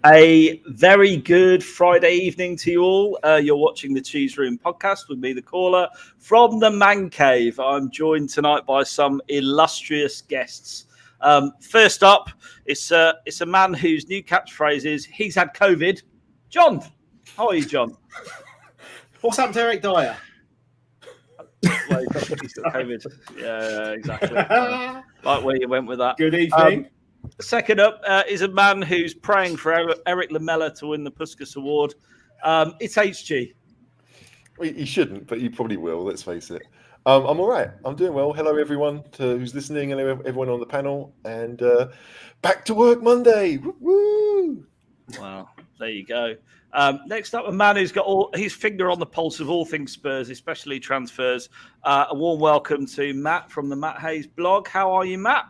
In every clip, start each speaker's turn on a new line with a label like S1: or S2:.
S1: A very good Friday evening to you all. You're watching the Cheese Room podcast with me, the caller, from the Man Cave. I'm joined tonight by some illustrious guests. First up, it's a man whose new catchphrase is, he's had COVID. John, how are you, John?
S2: What's happened to Eric Dyer?
S1: Well, he's got COVID. Yeah, exactly. Like where you went with that.
S2: Good evening.
S1: Second up is a man who's praying for Eric Lamela to win the Puskas Award. It's HG.
S3: Well, he shouldn't, but he probably will, let's face it. I'm all right. I'm doing well. Hello, everyone who's listening, and everyone on the panel. And back to work Monday. Woo!
S1: Wow, there you go. Next up, a man who's got his finger on the pulse of all things Spurs, especially transfers. A warm welcome to Matt from the Matt Hayes blog. How are you, Matt?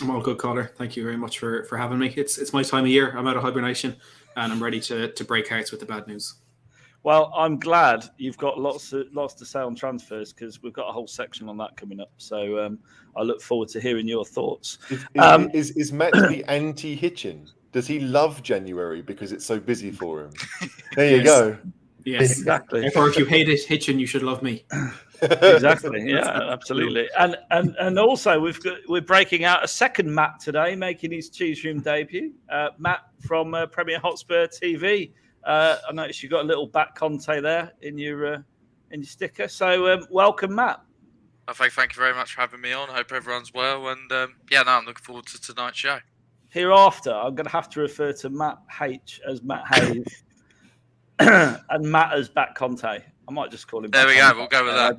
S4: I'm all good, caller. Thank you very much for having me. It's my time of year. I'm out of hibernation, and I'm ready to break hearts with the bad news.
S1: Well, I'm glad you've got lots to say on transfers, because we've got a whole section on that coming up. So I look forward to hearing your thoughts.
S3: Is Matt the anti-Hitchin? Does he love January because it's so busy for him? There you go.
S4: Yes,
S1: exactly.
S4: Or if you hate it, Hitchin, you should love me.
S1: Exactly. Yeah, absolutely. And also we're breaking out a second Matt today, making his Cheese Room debut. Matt from Premier Hotspur TV. I noticed you got a little back Conte there in your sticker. So welcome, Matt.
S5: Thank you very much for having me on. I hope everyone's well. And I'm looking forward to tonight's show.
S1: Hereafter, I'm going to have to refer to Matt H as Matt Hayes and Matt as back Conte. I might just call him.
S5: There we go. We'll go with that.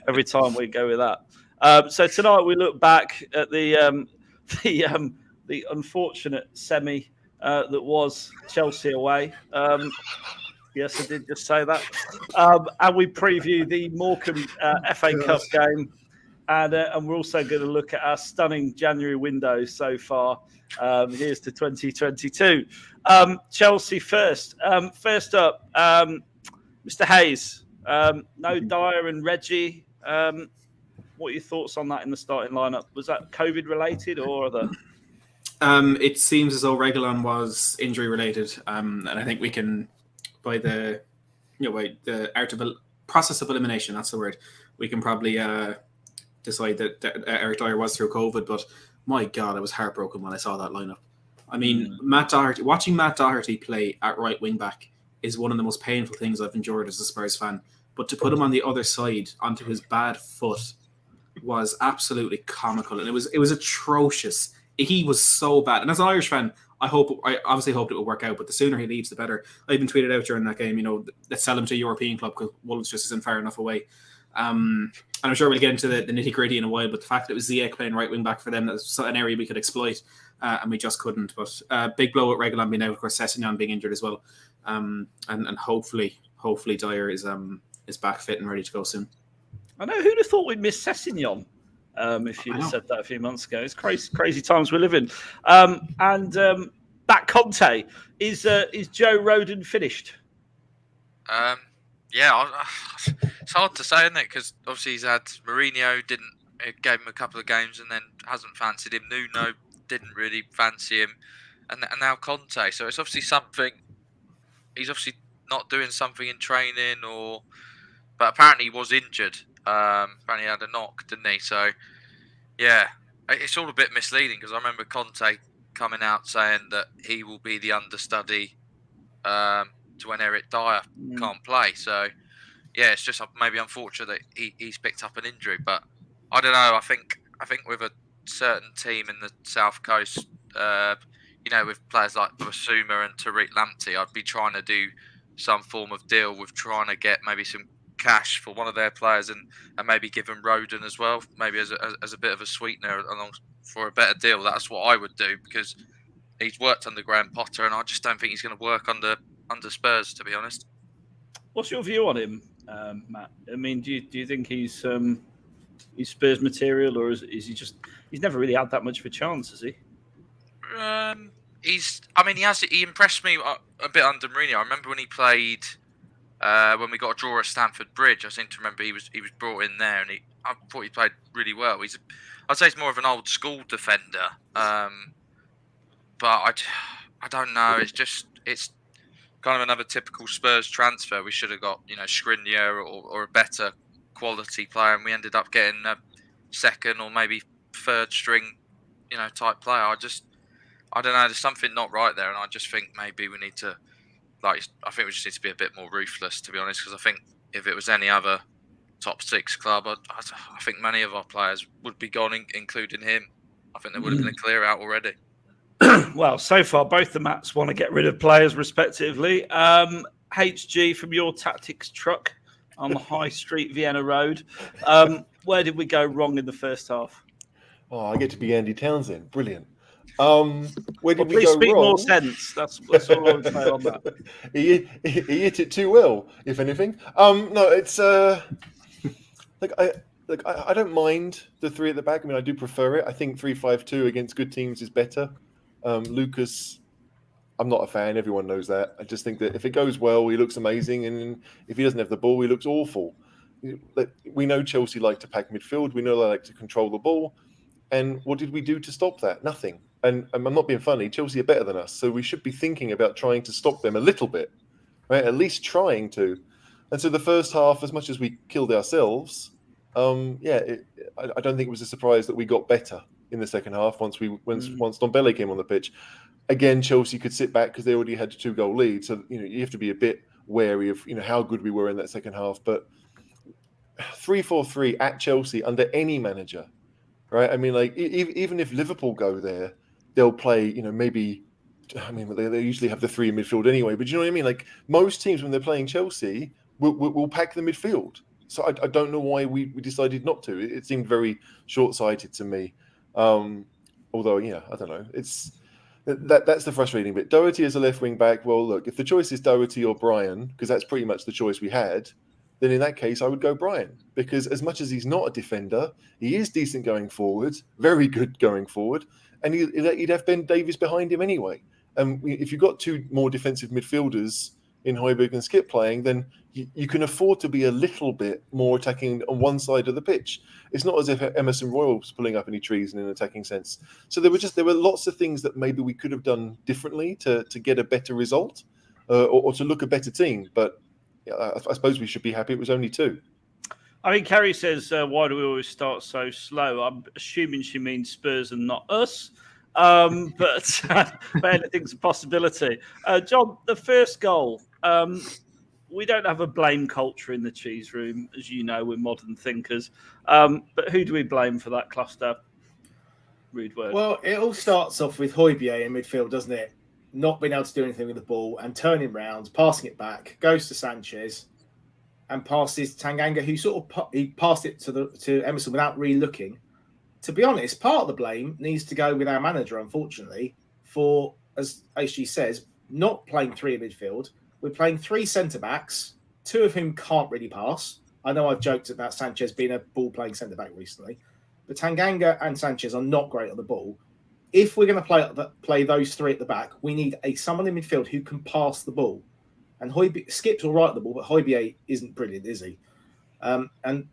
S1: Every time we go with that. So tonight we look back at the unfortunate semi that was Chelsea away. Yes, I did just say that. And we preview the Morecambe FA Cup game. And we're also going to look at our stunning January window so far. Here's to 2022. Chelsea first. First up, Mr. Hayes. No Dyer and Reggie. What are your thoughts on that in the starting lineup? Was that COVID related or other?
S4: It seems as though Reguilon was injury related, and I think we can, by the art of process of elimination, that's the word, we can probably decide that Eric Dyer was through COVID. But my God, I was heartbroken when I saw that lineup. I mean, watching Matt Doherty play at right wing back is one of the most painful things I've endured as a Spurs fan. But to put him on the other side onto his bad foot was absolutely comical, and it was atrocious. He was so bad. And as an Irish fan, I obviously hoped it would work out, but the sooner he leaves, the better. I even tweeted out during that game, let's sell him to a European club because Wolves just isn't far enough away. And I'm sure we'll get into the nitty gritty in a while, but the fact that it was Ziyech playing right wing back for them, that's an area we could exploit, and we just couldn't. But big blow at Reguilon being out, of course, Sessegnon being injured as well, and hopefully Dyer is back fit and ready to go soon.
S1: I know, who'd have thought we'd miss Sessegnon if you'd have said that a few months ago. It's crazy times we live in. And back Conte, is Joe Rodon finished?
S5: It's hard to say, isn't it? Because obviously he's had Mourinho, gave him a couple of games and then hasn't fancied him. Nuno didn't really fancy him, and now Conte. So it's obviously something. He's obviously not doing something in training, but apparently he was injured. Apparently he had a knock, didn't he? So yeah, it's all a bit misleading because I remember Conte coming out saying that he will be the understudy to when Eric Dyer can't play. So yeah, it's just maybe unfortunate that he's picked up an injury, but I don't know. I think with a certain team in the South Coast, with players like Basuma and Tariq Lamptey, I'd be trying to do some form of deal with trying to get maybe some cash for one of their players and maybe give them Rodon as well, maybe as a bit of a sweetener along for a better deal. That's what I would do because he's worked under Graham Potter, and I just don't think he's going to work under Spurs, to be honest.
S1: What's your view on him, Matt? I mean, do you think he's Spurs material, or is he just he's never really had that much of a chance, has he?
S5: He impressed me a bit under Mourinho. I remember when he played when we got a draw at Stamford Bridge. I seem to remember he was brought in there, and I thought he played really well. I'd say he's more of an old school defender, but I don't know. It's kind of another typical Spurs transfer. We should have got Skriniar or a better quality player, and we ended up getting a second or maybe third string type player. I don't know. There's something not right there, and I just think maybe we need to I think we just need to be a bit more ruthless, to be honest. Because I think if it was any other top 6 club, I think many of our players would be gone, including him. I think there would have been a clear out already.
S1: Well, so far, both the Mats want to get rid of players respectively. HG, from your tactics truck on the High Street, Vienna Road, where did we go wrong in the first half?
S3: Oh, I get to be Andy Townsend. Brilliant. Where did we
S1: please
S3: go
S1: speak
S3: wrong?
S1: more sense. That's all I would say on that.
S3: he hit it too well, if anything. No, it's I don't mind the 3 at the back. I mean, I do prefer it. I think 3-5-2 against good teams is better. Lucas, I'm not a fan. Everyone knows that. I just think that if it goes well, he looks amazing, and if he doesn't have the ball, he looks awful. We know Chelsea like to pack midfield. We know they like to control the ball. And what did we do to stop that? Nothing. And I'm not being funny. Chelsea are better than us, so we should be thinking about trying to stop them a little bit, right? At least trying to. And so the first half, as much as we killed ourselves, I don't think it was a surprise that we got better in the second half once Ndombele came on the pitch. Again, Chelsea could sit back because they already had a 2-goal lead, so you have to be a bit wary of how good we were in that second half. But 3-4-3 at Chelsea under any manager, right? I mean, even if Liverpool go there, they'll play, maybe. I mean, they usually have the 3 in midfield anyway. But you know what I mean? Like most teams, when they're playing Chelsea, will pack the midfield. So I don't know why we decided not to. It seemed very short-sighted to me. Although, I don't know. That's the frustrating bit. Doherty as a left wing back. Well, look, if the choice is Doherty or Brian, because that's pretty much the choice we had, then in that case I would go Brian. Because as much as he's not a defender, he is decent going forward, very good going forward, and he'd have Ben Davies behind him anyway. And if you've got 2 more defensive midfielders in Højbjerg and Skip playing, then you can afford to be a little bit more attacking on one side of the pitch. It's not as if Emerson Royal was pulling up any trees in an attacking sense. So there were lots of things that maybe we could have done differently to get a better result or to look a better team. But I suppose we should be happy it was only 2.
S1: I mean, Carrie says, why do we always start so slow? I'm assuming she means Spurs and not us. But anything's a possibility. John, the first goal, we don't have a blame culture in the cheese room. As you know, we're modern thinkers. But who do we blame for that cluster? Rude word.
S2: Well, it all starts off with Højbjerg in midfield, doesn't it? Not being able to do anything with the ball and turning round, passing it back, goes to Sanchez and passes Tanganga, who he passed it to Emerson without really looking. To be honest, part of the blame needs to go with our manager, unfortunately, for, as HG says, not playing 3 in midfield. We're playing 3 centre-backs, 2 of whom can't really pass. I know I've joked about Sanchez being a ball-playing centre-back recently, but Tanganga and Sanchez are not great on the ball. If we're going to play those 3 at the back, we need someone in midfield who can pass the ball. And Skip's all right at the ball, but Højbjerg isn't brilliant, is he? And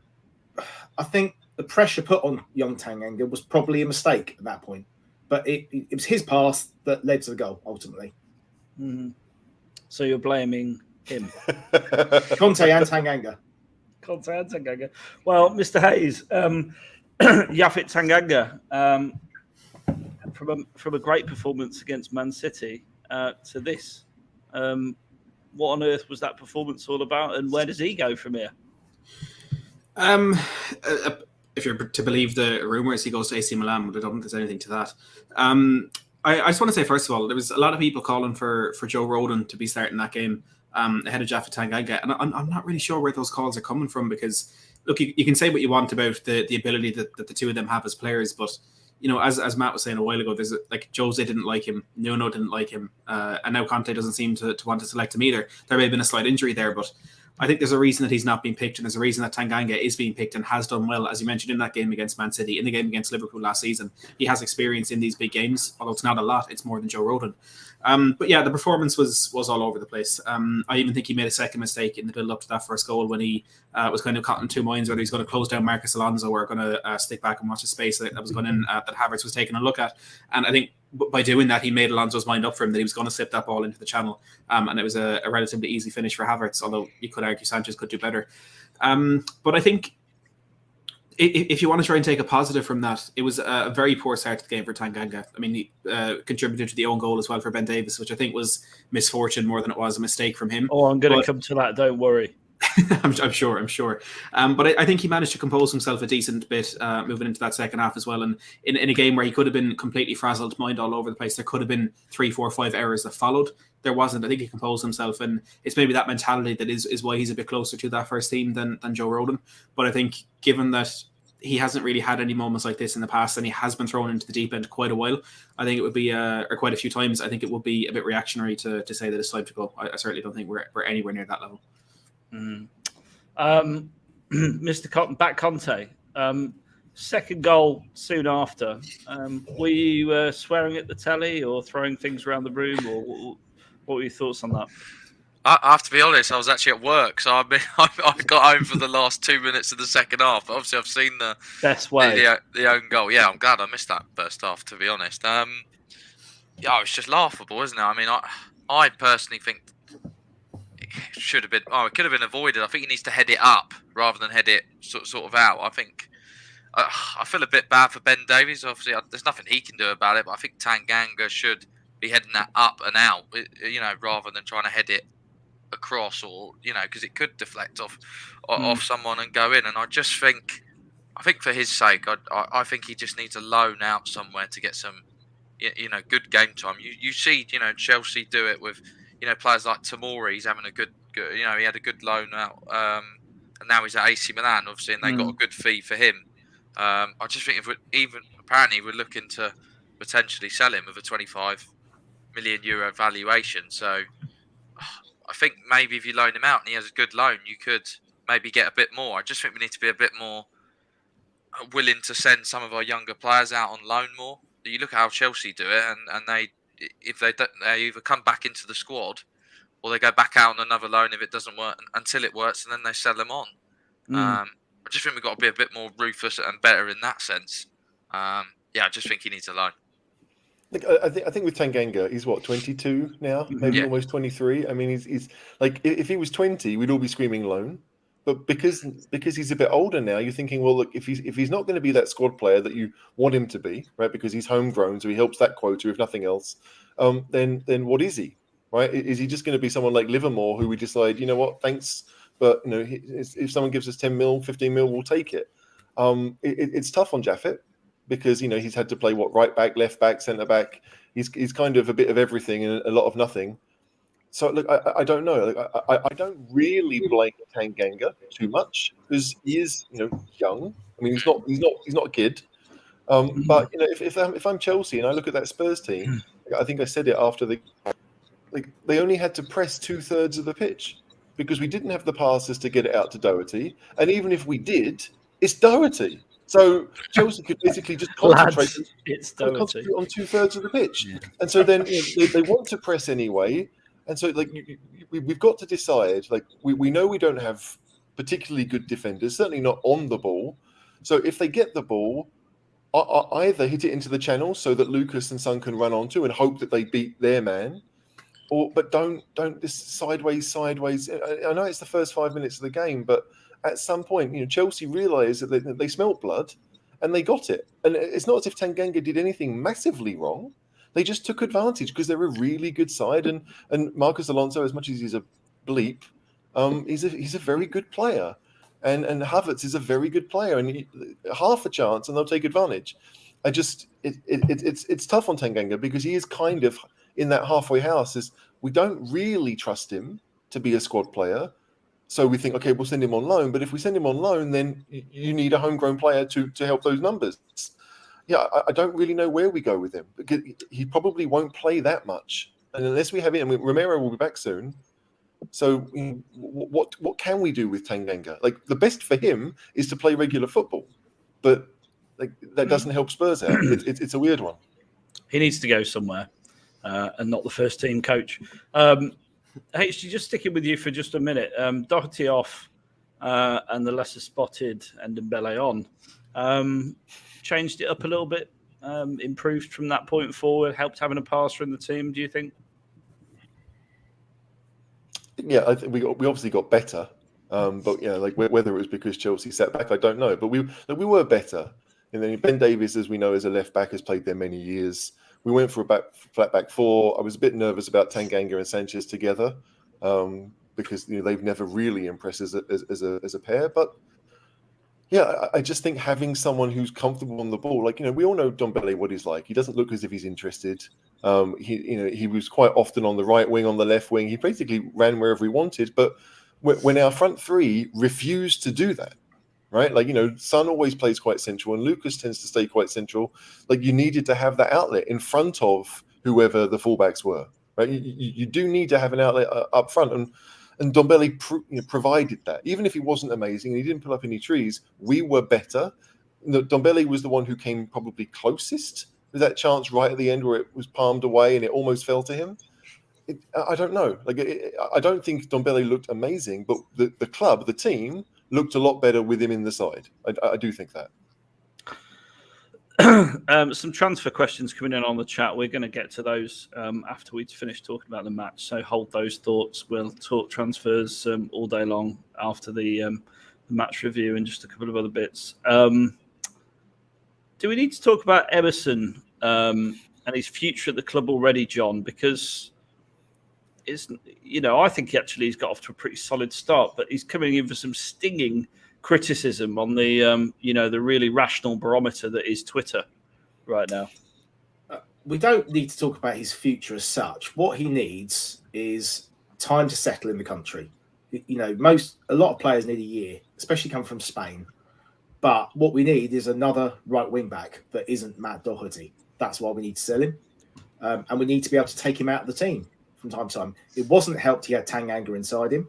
S2: I think the pressure put on young Tanganga was probably a mistake at that point. But it was his pass that led to the goal, ultimately.
S1: Mm-hmm. So you're blaming him?
S2: Conte and Tanganga.
S1: Conte and Tanganga. Well, Mr. Hayes, Yaphet Tanganga, from a great performance against Man City to this. What on earth was that performance all about, and where does he go from here?
S4: If you're to believe the rumours, he goes to AC Milan, but I don't think there's anything to that. I just want to say, first of all, there was a lot of people calling for Joe Rodon to be starting that game ahead of Yaphet Tanganga, and I'm not really sure where those calls are coming from, because, look, you can say what you want about the ability that the 2 of them have as players, but, as Matt was saying a while ago, there's Jose didn't like him, Nuno didn't like him, and now Conte doesn't seem to want to select him either. There may have been a slight injury there, but I think there's a reason that he's not being picked, and there's a reason that Tanganga is being picked and has done well, as you mentioned, in that game against Man City, in the game against Liverpool last season. He has experience in these big games, although it's not a lot, it's more than Joe Rodon. But yeah, the performance was all over the place. I even think he made a second mistake in the build up to that first goal when he was kind of caught in two minds whether he's going to close down Marcus Alonso or going to stick back and watch the space that was going in that Havertz was taking a look at. And I think by doing that, he made Alonso's mind up for him that he was going to slip that ball into the channel. And it was a relatively easy finish for Havertz, although you could argue Sanchez could do better. But I think if you want to try and take a positive from that, it was a very poor start to the game for Tanganga. I mean, he contributed to the own goal as well for Ben Davies, which I think was misfortune more than it was a mistake from him.
S1: Oh, I'm going to come to that. Don't worry.
S4: I'm sure. But I think he managed to compose himself a decent bit moving into that second half as well. And in a game where he could have been completely frazzled, mind all over the place, there could have been 3, 4, 5 errors that followed. There wasn't. I think he composed himself, and it's maybe that mentality that is why he's a bit closer to that first team than Joe Rodon. But I think given that he hasn't really had any moments like this in the past, and he has been thrown into the deep end quite a while, I think it would be, or quite a few times, I think it would be a bit reactionary to say that it's time to go. I certainly don't think we're anywhere near that level.
S1: Mr. Conte, second goal soon after. Were you swearing at the telly or throwing things around the room, or what were your thoughts on that?
S5: I have to be honest, I was actually at work, so I got home for the last 2 minutes of the second half. But obviously, I've seen the
S1: best way
S5: the own goal. Yeah, I'm glad I missed that first half, to be honest. Yeah, it's just laughable, isn't it? I mean, I personally think it should have been. Oh, it could have been avoided. I think he needs to head it up rather than head it sort of out. I think I feel a bit bad for Ben Davies. Obviously, there's nothing he can do about it. But I think Tanganga should be heading that up and out, rather than trying to head it across, or because it could deflect off someone and go in. And I think for his sake, I think he just needs a loan out somewhere to get some good game time. You see Chelsea do it with players like Tomori. He's having a good he had a good loan out, and now he's at AC Milan obviously, and they got a good fee for him. I just think apparently we're looking to potentially sell him with a 25 million euro valuation. So I think maybe if you loan him out and he has a good loan, you could maybe get a bit more. I just think we need to be a bit more willing to send some of our younger players out on loan more. You look at how Chelsea do it, and they either come back into the squad or they go back out on another loan if it doesn't work until it works, and then they sell them on. I just think we've got to be a bit more ruthless and better in that sense. I just think he needs a loan.
S3: I think with Tanganga, he's 22 now, maybe almost 23. I mean, he's like, if he was 20, we'd all be screaming loan. But because he's a bit older now, you're thinking, well, look, if he's not going to be that squad player that you want him to be, right? Because he's homegrown, so he helps that quota if nothing else. Then what is he, right? Is he just going to be someone like Livermore who we decide, you know what, thanks, but if someone gives us 10 mil, 15 mil, we'll take it. It's tough on Jaffet, because he's had to play right back, left back, centre back. He's kind of a bit of everything and a lot of nothing. So look, I don't know. I don't really blame Tanganga too much, because he is young. I mean, he's not a kid. But if I'm Chelsea and I look at that Spurs team, I think I said it after they only had to press 2/3 of the pitch, because we didn't have the passes to get it out to Doherty, and even if we did, it's Doherty. So Chelsea could basically just concentrate on 2/3 of the pitch, and so then they want to press anyway, and so we've got to decide. We know we don't have particularly good defenders, certainly not on the ball. So if they get the ball, either hit it into the channel so that Lucas and Son can run onto and hope that they beat their man, but don't this sideways. I know it's the first 5 minutes of the game, but at some point, Chelsea realised that they smelt blood, and they got it. And it's not as if Tanganga did anything massively wrong. They just took advantage because they're a really good side. And Marcus Alonso, as much as he's a bleep, he's a very good player. And Havertz is a very good player. And half a chance, and they'll take advantage. It's tough on Tanganga, because he is kind of in that halfway house. We don't really trust him to be a squad player. So we think, okay, we'll send him on loan. But if we send him on loan, then you need a homegrown player to help those numbers. Yeah, I don't really know where we go with him, because he probably won't play that much. And unless we have him, Romero will be back soon. So what can we do with Tanganga? The best for him is to play regular football. But that doesn't help Spurs out. It's a weird one.
S1: He needs to go somewhere. and not the first team coach. HG, just sticking with you for just a minute. Doherty off and the lesser spotted and Dembele on. Changed it up a little bit, improved from that point forward, helped having a passer in the team, do you think?
S3: Yeah, I think we obviously got better. But like whether it was because Chelsea sat back, I don't know. But we were better. And then Ben Davies, as we know, as a left back, has played there many years. We went for a flat back four. I was a bit nervous about Tanganga and Sanchez together because they've never really impressed as a pair. But yeah, I just think having someone who's comfortable on the ball, like we all know Ndombele what he's like. He doesn't look as if he's interested. He was quite often on the right wing, on the left wing. He basically ran wherever he wanted. But when our front three refused to do that, right? Like, Son always plays quite central and Lucas tends to stay quite central. Like, you needed to have that outlet in front of whoever the fullbacks were, right? You do need to have an outlet up front. And Ndombele provided that. Even if he wasn't amazing and he didn't pull up any trees, we were better. Ndombele was the one who came probably closest with that chance right at the end where it was palmed away and it almost fell to him. I don't know. I don't think Ndombele looked amazing, but the club, the team, looked a lot better with him in the side. I do think that.
S1: Some transfer questions coming in on the chat. We're going to get to those after we finish talking about the match. So hold those thoughts. We'll talk transfers all day long after the match review and just a couple of other bits. Do we need to talk about Emerson and his future at the club already, John? Because I think he's got off to a pretty solid start, but he's coming in for some stinging criticism on the the really rational barometer that is Twitter right now.
S2: We don't need to talk about his future as such. What he needs is time to settle in the country. A lot of players need a year, especially coming from Spain. But what we need is another right wing back that isn't Matt Doherty. That's why we need to sell him, and we need to be able to take him out of the team from time to time. It wasn't helped he had Tanganga inside him.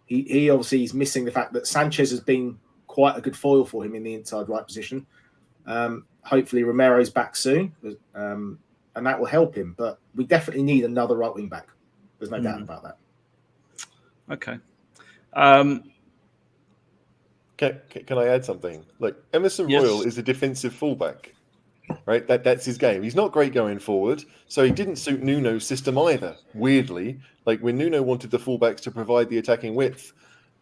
S2: He obviously is missing the fact that Sanchez has been quite a good foil for him in the inside right position. Hopefully Romero's back soon, and that will help him. But we definitely need another right wing back. There's no doubt about that.
S1: Okay.
S3: Can I add something? Look, Emerson
S1: Yes.
S3: Royal is a defensive fullback, right? That's his game. He's not great going forward, so he didn't suit Nuno's system either. Weirdly, like when Nuno wanted the fullbacks to provide the attacking width,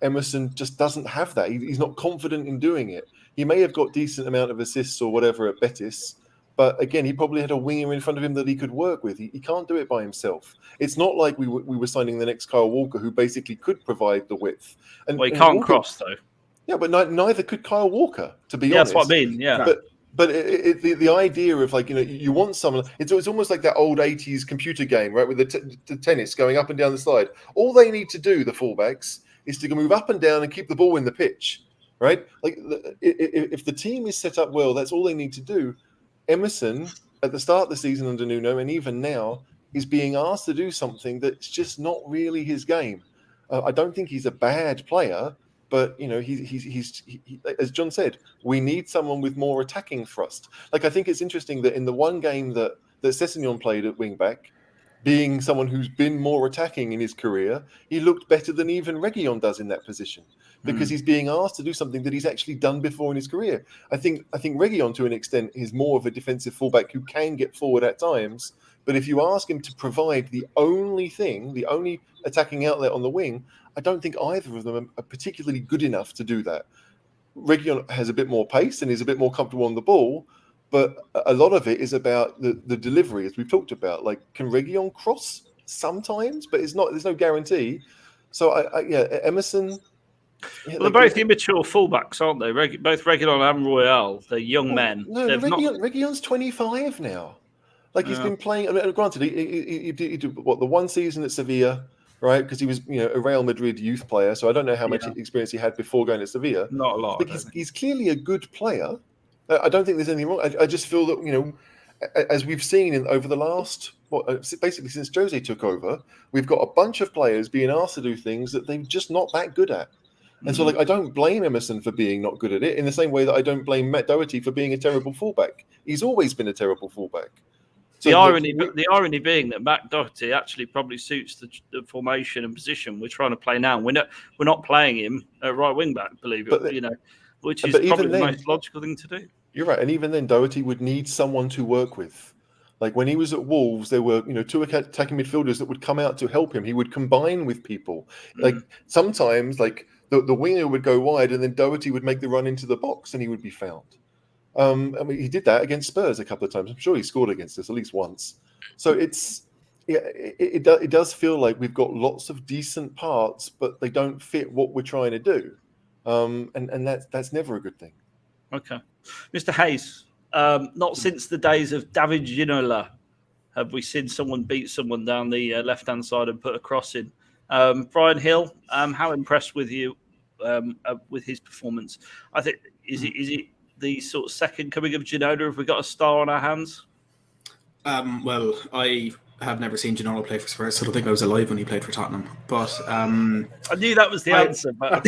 S3: Emerson just doesn't have that. He's not confident in doing it. He may have got decent amount of assists or whatever at Betis, but again, he probably had a winger in front of him that he could work with. He can't do it by himself. It's not like we were signing the next Kyle Walker, who basically could provide the width.
S1: He can't
S3: Walker,
S1: cross though.
S3: Yeah, but neither could Kyle Walker, to be honest.
S1: That's what I mean. Yeah.
S3: But the idea of you want someone, it's almost like that old 80s computer game, right? With the tennis going up and down the slide. All they need to do, the fullbacks, is to move up and down and keep the ball in the pitch, right? Like if the team is set up well, that's all they need to do. Emerson, at the start of the season under Nuno, and even now, is being asked to do something that's just not really his game. I don't think he's a bad player. But he's as John said, we need someone with more attacking thrust. Like I think it's interesting that in the one game that Sessegnon played at wing back, being someone who's been more attacking in his career, he looked better than even Reguilon does in that position because he's being asked to do something that he's actually done before in his career. I think Reguilon to an extent is more of a defensive fullback who can get forward at times. But if you ask him to provide the only attacking outlet on the wing, I don't think either of them are particularly good enough to do that. Reguilon has a bit more pace and is a bit more comfortable on the ball, but a lot of it is about the delivery, as we've talked about. Like, can Reguilon cross sometimes? But there's no guarantee. So, Emerson...
S1: Yeah, they're both immature fullbacks, aren't they? Both Reguilon and Royale. They're young men.
S3: No, Reguilon's 25 now. Like, he's been playing... I mean, granted, he did the one season at Sevilla... Right, because he was, a Real Madrid youth player, so I don't know how much experience he had before going to Sevilla.
S1: Not a lot.
S3: But he's clearly a good player. I don't think there's anything wrong. I just feel that as we've seen over the last, basically since Jose took over, we've got a bunch of players being asked to do things that they're just not that good at. And so, I don't blame Emerson for being not good at it. In the same way that I don't blame Matt Doherty for being a terrible fullback. He's always been a terrible fullback.
S1: The irony being that Matt Doherty actually probably suits the formation and position we're trying to play now. We're not playing him at right wing back, which is probably the most logical thing to do.
S3: You're right, and even then, Doherty would need someone to work with. Like when he was at Wolves, there were two attacking midfielders that would come out to help him. He would combine with people. Like sometimes, like the winger would go wide, and then Doherty would make the run into the box, and he would be found. He did that against Spurs a couple of times. I'm sure he scored against us at least once. So it does feel like we've got lots of decent parts, but they don't fit what we're trying to do, and that's never a good thing.
S1: Okay, Mr. Hayes. Not since the days of David Ginola have we seen someone beat someone down the left-hand side and put a cross in. Brian Hill, how impressed with you with his performance? I think is it the sort of second coming of Ginola? Have we got a star on our hands?
S4: Well, I have never seen Ginola play for Spurs, so I don't think I was alive when he played for Tottenham. But I
S1: knew that was the answer. But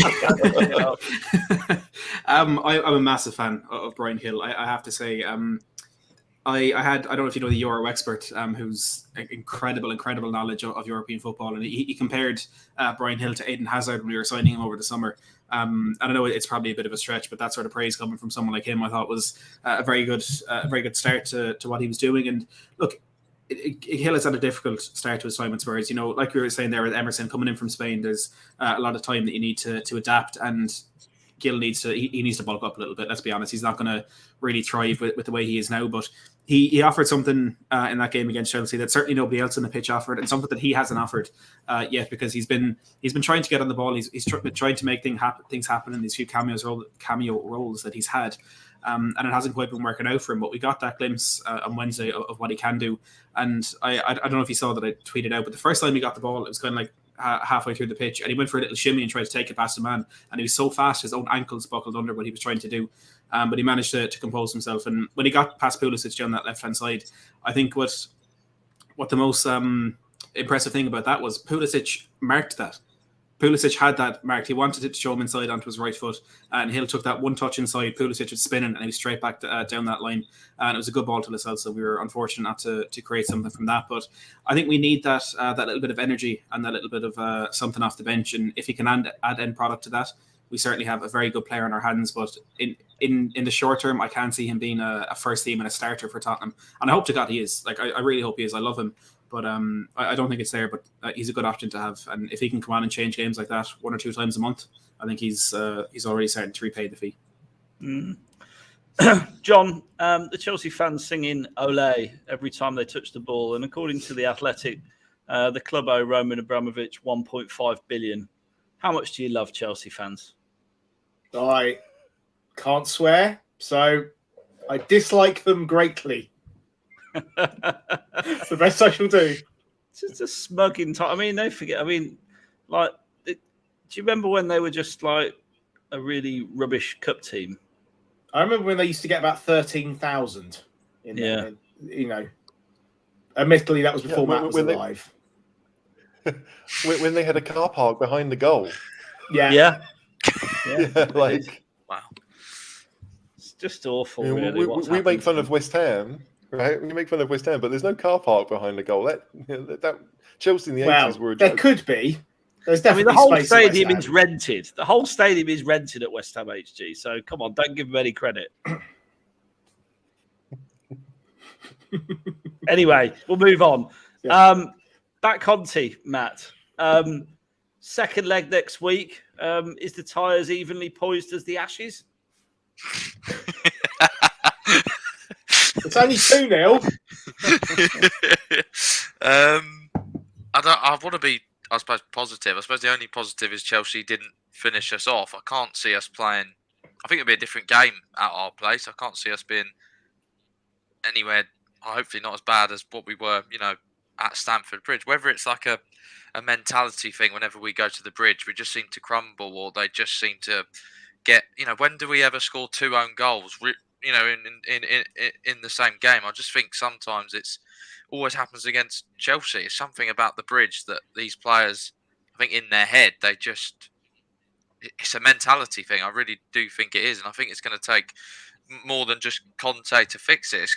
S4: I'm a massive fan of Brian Hill. I have to say, I don't know if you know the Euro expert, who's incredible knowledge of European football, and he compared Brian Hill to Eden Hazard when we were signing him over the summer. And I know it's probably a bit of a stretch, but that sort of praise coming from someone like him, I thought was a very good start to what he was doing. And look, Hill has had a difficult start to his time at Spurs. Like we were saying there with Emerson coming in from Spain, there's a lot of time that you need to adapt, and Gill needs to bulk up a little bit. Let's be honest, he's not going to really thrive with the way he is now, but he offered something in that game against Chelsea that certainly nobody else in the pitch offered, and something that he hasn't offered yet, because he's been trying to get on the ball. He's trying to make things happen in these few cameo roles that he's had. And it hasn't quite been working out for him, but we got that glimpse on Wednesday of what he can do. And I don't know if you saw that I tweeted out, but the first time he got the ball, it was kind of like halfway through the pitch, and he went for a little shimmy and tried to take it past a man, and he was so fast his own ankles buckled under what he was trying to do. But he managed to compose himself, and when he got past Pulisic down that left-hand side, I think what the most impressive thing about that was Pulisic marked that. Pulisic had that marked. He wanted it to show him inside onto his right foot, and Hill took that one touch inside. Pulisic was spinning, and he was straight back down that line. And it was a good ball to Lo Celso. We were unfortunate not to create something from that, but I think we need that little bit of energy and that little bit of something off the bench. And if he can add end product to that, we certainly have a very good player in our hands. But in the short term, I can't see him being a first team and a starter for Tottenham. And I hope to God he is. Like I really hope he is. I love him. But I don't think it's there. But he's a good option to have, and if he can come on and change games like that 1 or 2 times a month, I think he's already starting to repay the fee.
S1: John, the Chelsea fans singing "Ole" every time they touch the ball, and according to the Athletic, the club owe Roman Abramovich 1.5 billion. How much do you love Chelsea fans?
S2: I can't swear, so I dislike them greatly. It's the best I shall do.
S1: It's just a smug in time. I mean, they forget. I mean, do you remember when they were just like a really rubbish cup team?
S2: I remember when they used to get about 13,000 in there. Admittedly, that was before Matt was alive.
S3: When they had a car park behind the goal.
S1: Yeah.
S5: Wow.
S1: It's just awful,
S3: really. We make fun of West Ham. Right, we make fun of West Ham, but there's no car park behind the goal. That Chelsea in the 80s were a joke.
S2: There could be. There's definitely
S1: the whole stadium is rented. The whole stadium is rented at West Ham HG. So come on, don't give them any credit. Anyway, we'll move on. Yeah. Back Conte, Matt. Second leg next week. Is the tyres evenly poised as the ashes?
S2: It's only 2-0.
S5: I want to be, I suppose, positive. I suppose the only positive is Chelsea didn't finish us off. I can't see us playing. I think it'll be a different game at our place. I can't see us being anywhere, hopefully not as bad as what we were, at Stamford Bridge. Whether it's like a mentality thing, whenever we go to the Bridge, we just seem to crumble, or they just seem to get, when do we ever score 2 own goals? In the same game. I just think sometimes it's always happens against Chelsea. It's something about the Bridge that these players, I think, in their head, it's a mentality thing. I really do think it is, and I think it's going to take more than just Conte to fix it.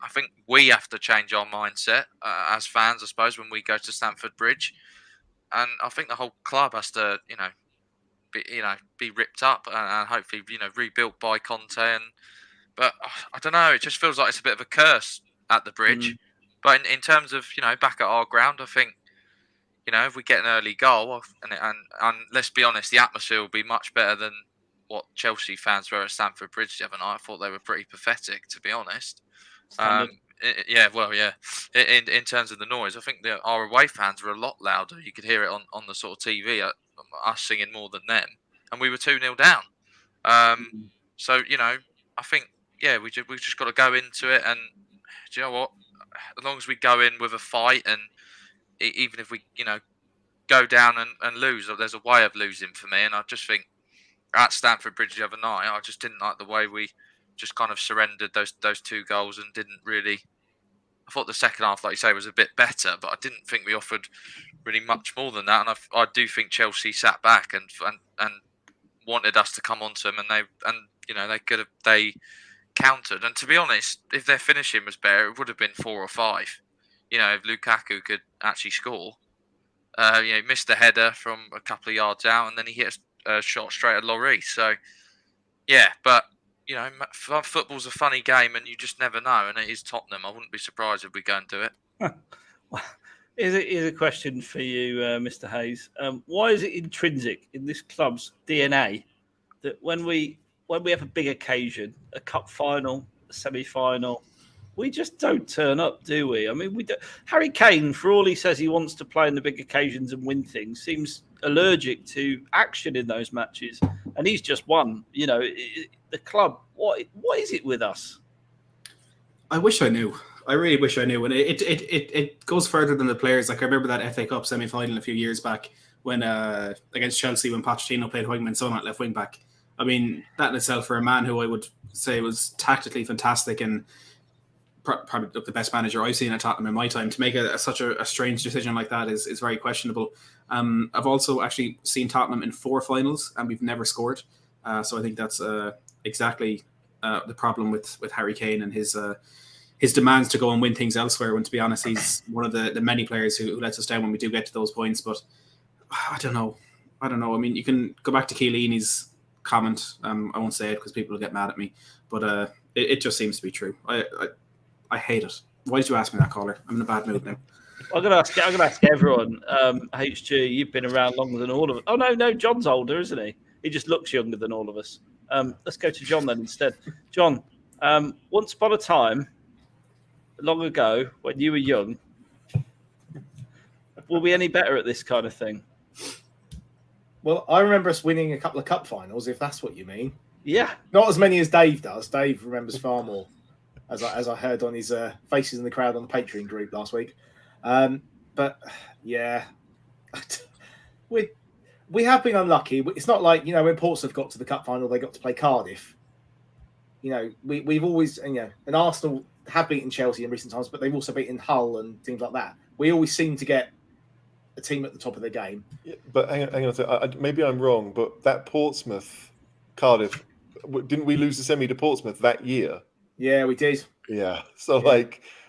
S5: I think we have to change our mindset as fans, I suppose, when we go to Stamford Bridge, and I think the whole club has to, be ripped up and hopefully, rebuilt by Conte. But I don't know, it just feels like it's a bit of a curse at the Bridge. But in terms of, back at our ground, I think, if we get an early goal, and let's be honest, the atmosphere will be much better than what Chelsea fans were at Stamford Bridge the other night. I thought they were pretty pathetic, to be honest. In terms of the noise, I think our away fans were a lot louder. You could hear it on the sort of TV, us singing more than them, and we were 2-0 down. So I think we just got to go into it, and do you know what? As long as we go in with a fight, and even if we go down and lose, there's a way of losing for me, and I just think at Stamford Bridge the other night, I just didn't like the way we just kind of surrendered those 2 goals and didn't really. I thought the second half, like you say, was a bit better, but I didn't think we offered really much more than that. And I do think Chelsea sat back and wanted us to come onto them, and they countered. And to be honest, if their finishing was better, it would have been 4 or 5. If Lukaku could actually score, he missed a header from a couple of yards out, and then he hit a shot straight at Lloris. So yeah, but. Football's a funny game, and you just never know. And it is Tottenham. I wouldn't be surprised if we go and do it.
S1: Here's a question for you, Mr. Hayes. Why is it intrinsic in this club's DNA that when we have a big occasion, a cup final, a semi-final, we just don't turn up, do we? I mean, we don't. Harry Kane, for all he says he wants to play in the big occasions and win things, seems allergic to action in those matches, and he's just won. The club. What is it with us?
S4: I wish I knew. I really wish I knew. And it goes further than the players. Like I remember that FA Cup semi-final a few years back when against Chelsea when Pochettino played Heung-min Son at left wing back. I mean, that in itself for a man who I would say was tactically fantastic and probably the best manager I've seen at Tottenham in my time, to make such a strange decision like that is very questionable. I've also actually seen Tottenham in 4 finals and we've never scored. So I think that's exactly the problem with Harry Kane and his demands to go and win things elsewhere, when to be honest, he's one of the many players who lets us down when we do get to those points. But I don't know. I mean, you can go back to Chiellini's comment. I won't say it because people will get mad at me, but it just seems to be true. I hate it. Why did you ask me that, caller? I'm in a bad mood now.
S1: I'm gonna ask everyone. HG, you've been around longer than all of us. Oh no, John's older, isn't he? He just looks younger than all of us. Let's go to John then instead. John, once upon a time, long ago, when you were young, were we any better at this kind of thing?
S2: Well, I remember us winning a couple of cup finals, if that's what you mean.
S1: Yeah.
S2: Not as many as Dave does. Dave remembers far more, as I heard on his faces in the crowd on the Patreon group last week. But yeah, we have been unlucky. It's not like, when Portsmouth got to the cup final, they got to play Cardiff. We've always, and Arsenal have beaten Chelsea in recent times, but they've also beaten Hull and things like that. We always seem to get a team at the top of their game.
S3: Yeah, but hang on a second. Maybe I'm wrong, but that Portsmouth, Cardiff, didn't we lose the semi to Portsmouth that year?
S2: Yeah, we did.
S3: Yeah. So,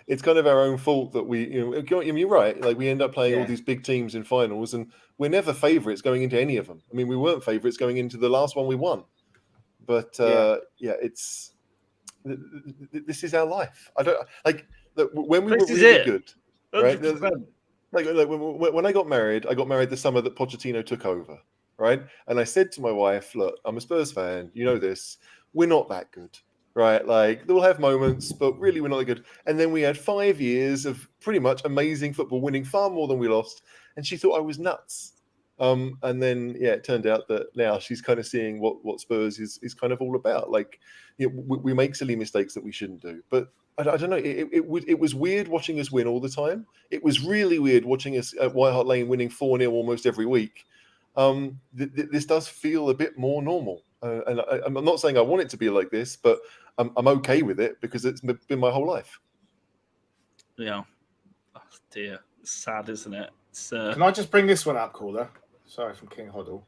S3: it's kind of our own fault that we, you're right. Like, we end up playing all these big teams in finals, and we're never favourites going into any of them. I mean, we weren't favourites going into the last one we won. But, it's... This is our life. I don't... Like, when we were really good, right? Like when I got married the summer that Pochettino took over, right? And I said to my wife, look, I'm a Spurs fan. You know this. We're not that good, right? Like, we'll have moments, but really we're not that good. And then we had 5 years of pretty much amazing football, winning far more than we lost. And she thought I was nuts. And then, it turned out that now she's kind of seeing what Spurs is kind of all about. Like, we make silly mistakes that we shouldn't do. But I don't know. It was weird watching us win all the time. It was really weird watching us at White Hart Lane winning 4-0 almost every week. This does feel a bit more normal. And I'm not saying I want it to be like this, but I'm okay with it because it's been my whole life.
S1: Yeah. Oh, dear. It's sad, isn't it?
S2: Can I just bring this one up, caller? Sorry, from King Hoddle.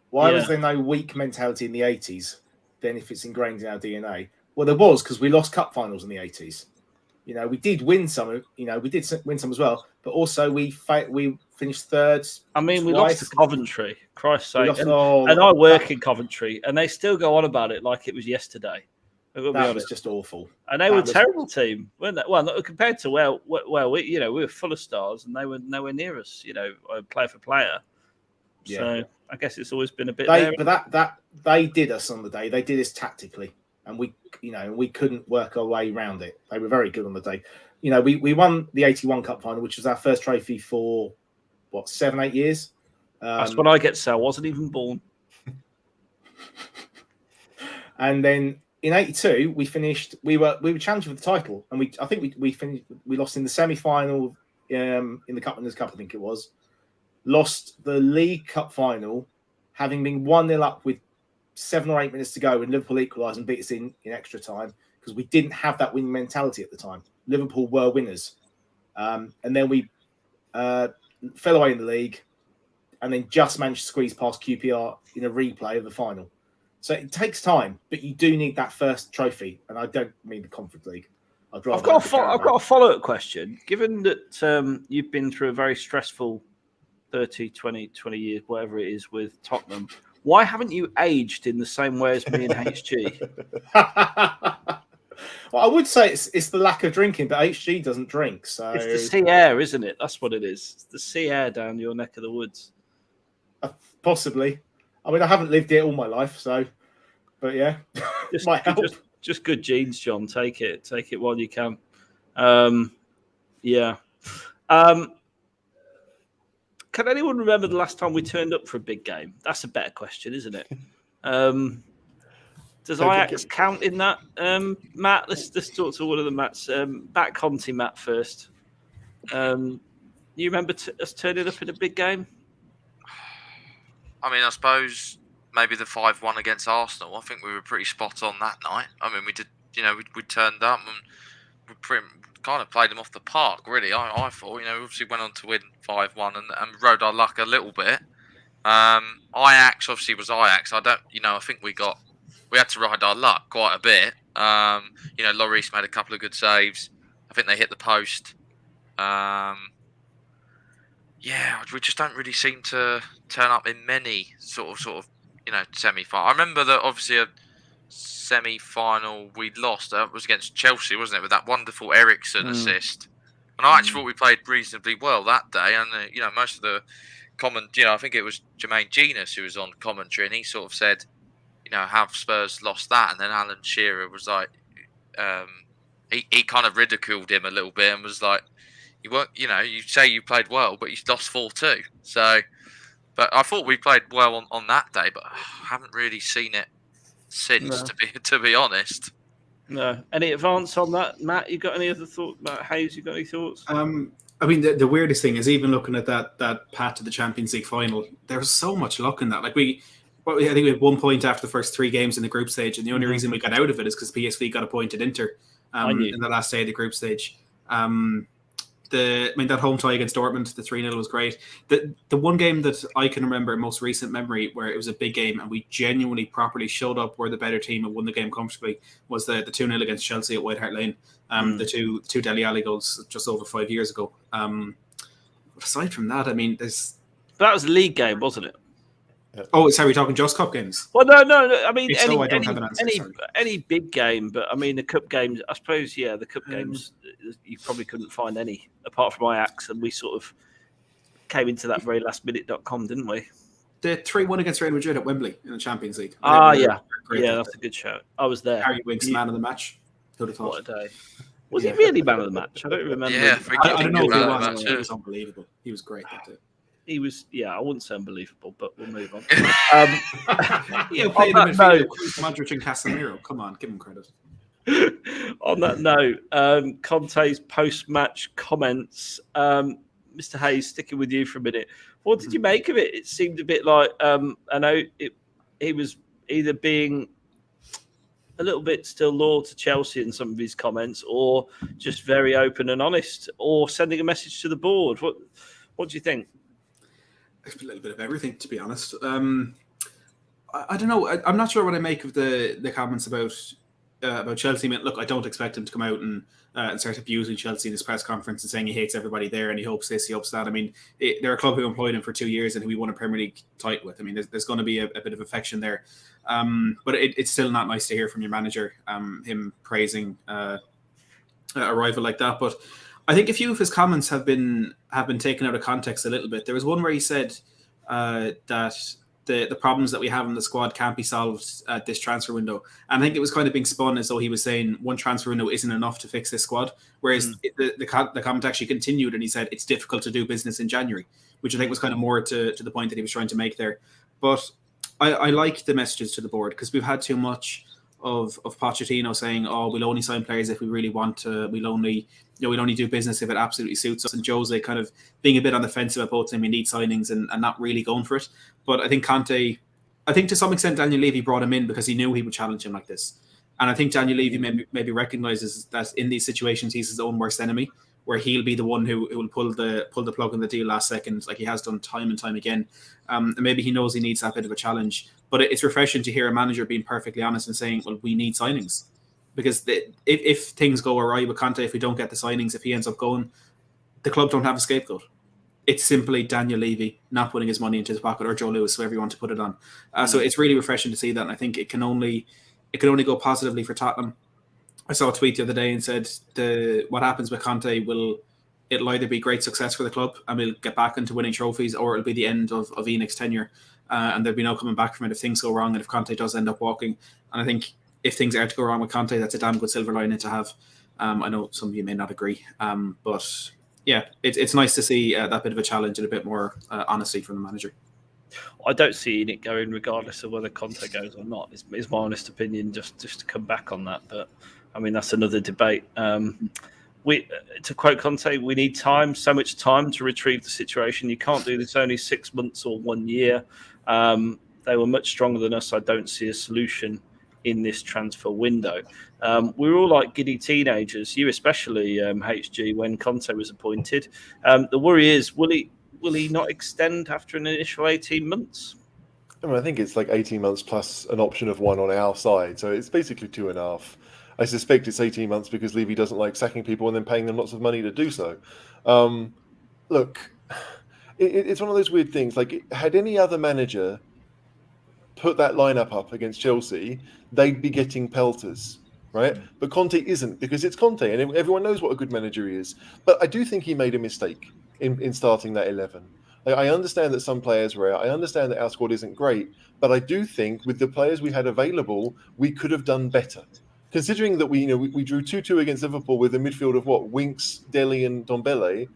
S2: Why was there no weak mentality in the 80s then if it's ingrained in our DNA? Well, there was, because we lost cup finals in the 80s. we did win some. We did win some as well, but also we finished third.
S1: I mean, we
S2: twice.
S1: lost to Coventry. Christ's sake!
S2: Lost,
S1: and I work in Coventry, and they still go on about it like it was yesterday.
S2: That was just awful.
S1: And they were a terrible team, weren't they? Well, not compared to we were full of stars, and they were nowhere near us. Player for player. Yeah. So I guess it's always been a bit.
S2: But that they did us on the day. They did us tactically, and we couldn't work our way around it. They were very good on the day. We won the 81 Cup final, which was our first trophy for 7-8 years.
S1: That's when I get so I wasn't even born.
S2: And then in 82, we finished. We were challenging for the title, and I think we finished. We lost in the semi-final in the Cup Winners' Cup. I think it was. Lost the League Cup final, having been 1-0 up with 7 or 8 minutes to go, and Liverpool equalised and beat us in extra time because we didn't have that winning mentality at the time. Liverpool were winners, and then we fell away in the league, and then just managed to squeeze past QPR in a replay of the final. So it takes time, but you do need that first trophy, and I don't mean the Conference League. I've got
S1: a follow-up question. Given that you've been through a very stressful 30, 20 years, whatever it is, with Tottenham, why haven't you aged in the same way as me and HG?
S2: Well, I would say it's the lack of drinking, but HG doesn't drink. So
S1: it's the sea air, isn't it? That's what it is. It's the sea air down your neck of the woods.
S2: Possibly. I mean, I haven't lived here all my life, so. But yeah, might help.
S1: Just good genes, John. Take it while you can. Yeah. Can anyone remember the last time we turned up for a big game? That's a better question, isn't it? Does Ajax count in that? Matt, let's talk to one of the Matts. Back Conte, Matt, first. You remember us turning up in a big game?
S5: I mean, I suppose maybe the 5-1 against Arsenal. I think we were pretty spot on that night. I mean, we did. We turned up and we kind of played them off the park, really. I thought, obviously went on to win 5-1 and rode our luck a little bit. Ajax obviously was Ajax. I think we had to ride our luck quite a bit. Lloris made a couple of good saves. I think they hit the post. We just don't really seem to turn up in many sort of semi-final. I remember that obviously a semi-final we lost was against Chelsea, wasn't it, with that wonderful Eriksen assist. And I actually thought we played reasonably well that day. And most of the I think it was Jermaine Genius who was on commentary, and he sort of said, have Spurs lost that? And then Alan Shearer was like, he kind of ridiculed him a little bit and was like, you weren't, you say you played well, but you lost 4-2. So, but I thought we played well on that day, but I haven't really seen it since, to be honest.
S1: No. Any advance on that, Matt? You got any other thoughts? Matt Hayes, you got any thoughts?
S4: I mean, the weirdest thing is even looking at that path to the Champions League final, there was so much luck in that. Like I think we had 1 point after the first 3 games in the group stage, and the only reason we got out of it is because PSV got a point at Inter in the last day of the group stage. That home tie against Dortmund, the 3-0 was great. The one game that I can remember in most recent memory where it was a big game and we genuinely properly showed up, were the better team and won the game comfortably, was the 2-0 against Chelsea at White Hart Lane. The two Dele Alli goals just over 5 years ago. But aside from that, I mean,
S1: that was a league game, wasn't it?
S4: Oh, sorry, we're talking just cup games.
S1: Well, no. I mean, any big game, but I mean, the cup games. I suppose, the cup games. You probably couldn't find any apart from Ajax, and we sort of came into that very lastminute.com, didn't we?
S4: The 3-1 against Real Madrid at Wembley in the Champions League.
S1: Yeah, that's a good show. I was there.
S4: Harry Winks, man of the match. What
S1: a day! Was he really man of the match? I don't remember.
S5: Yeah,
S4: I don't know if he was. He was unbelievable. He was great at it.
S1: He was, I wouldn't say unbelievable, but we'll move on.
S4: Playing in midfield, Modric and Casemiro. Come on, give him credit.
S1: On that note, Conte's post-match comments. Mr. Hayes, sticking with you for a minute. What did you make of it? It seemed a bit like, I know he was either being a little bit still loyal to Chelsea in some of his comments, or just very open and honest, or sending a message to the board. What do you think?
S4: A little bit of everything, to be honest. I don't know. I'm not sure what I make of the comments about about Chelsea. Look, I don't expect him to come out and start abusing Chelsea in his press conference and saying he hates everybody there and he hopes this, he hopes that. I mean, they're a club who employed him for 2 years and who he won a Premier League title with. I mean, there's going to be a bit of affection there. But it's still not nice to hear from your manager, him praising a rival like that. But I think a few of his comments have been taken out of context a little bit. There was one where he said that the problems that we have in the squad can't be solved at this transfer window. And I think it was kind of being spun as though he was saying one transfer window isn't enough to fix this squad. Whereas the comment actually continued and he said it's difficult to do business in January, which I think was kind of more to the point that he was trying to make there. But I like the messages to the board because we've had too much of Pochettino saying, "Oh, we'll only sign players if we really want to. We'll only do business if it absolutely suits us." And Jose kind of being a bit on the fence about both saying we need signings and not really going for it. But I think Conte, to some extent, Daniel Levy brought him in because he knew he would challenge him like this. And I think Daniel Levy maybe recognizes that in these situations he's his own worst enemy, where he'll be the one who will pull the plug on the deal last second, like he has done time and time again. And maybe he knows he needs that bit of a challenge. But it's refreshing to hear a manager being perfectly honest and saying, well, we need signings. Because if things go awry with Conte, if we don't get the signings, if he ends up going, the club don't have a scapegoat. It's simply Daniel Levy not putting his money into his pocket, or Joe Lewis, whoever you want to put it on. So it's really refreshing to see that. And I think it can only go positively for Tottenham. I saw a tweet the other day and said what happens with Conte it'll either be great success for the club and we'll get back into winning trophies, or it'll be the end of Enix's tenure and there'll be no coming back from it if things go wrong and if Conte does end up walking. And I think if things are to go wrong with Conte, that's a damn good silver lining to have. I know some of you may not agree, but yeah, it's nice to see that bit of a challenge and a bit more honesty from the manager.
S1: I don't see it going regardless of whether Conte goes or not. Is my honest opinion, just to come back on that. But I mean, that's another debate. To quote Conte, we need time, so much time to retrieve the situation. You can't do this only 6 months or 1 year. They were much stronger than us. I don't see a solution in this transfer window. We were all like giddy teenagers, you especially, HG, when Conte was appointed. The worry is, will he not extend after an initial 18 months?
S3: I mean, I think it's like 18 months plus an option of one on our side. So it's basically 2.5. I suspect it's 18 months because Levy doesn't like sacking people and then paying them lots of money to do so. Look, it's one of those weird things. Like, had any other manager put that lineup up against Chelsea, they'd be getting pelters, right? But Conte isn't, because it's Conte and everyone knows what a good manager he is. But I do think he made a mistake in starting that 11. Like, I understand that some players were out. I understand that our squad isn't great. But I do think with the players we had available, we could have done better. Considering that we drew 2-2 against Liverpool with a midfield of Winks, Dele, and Ndombele,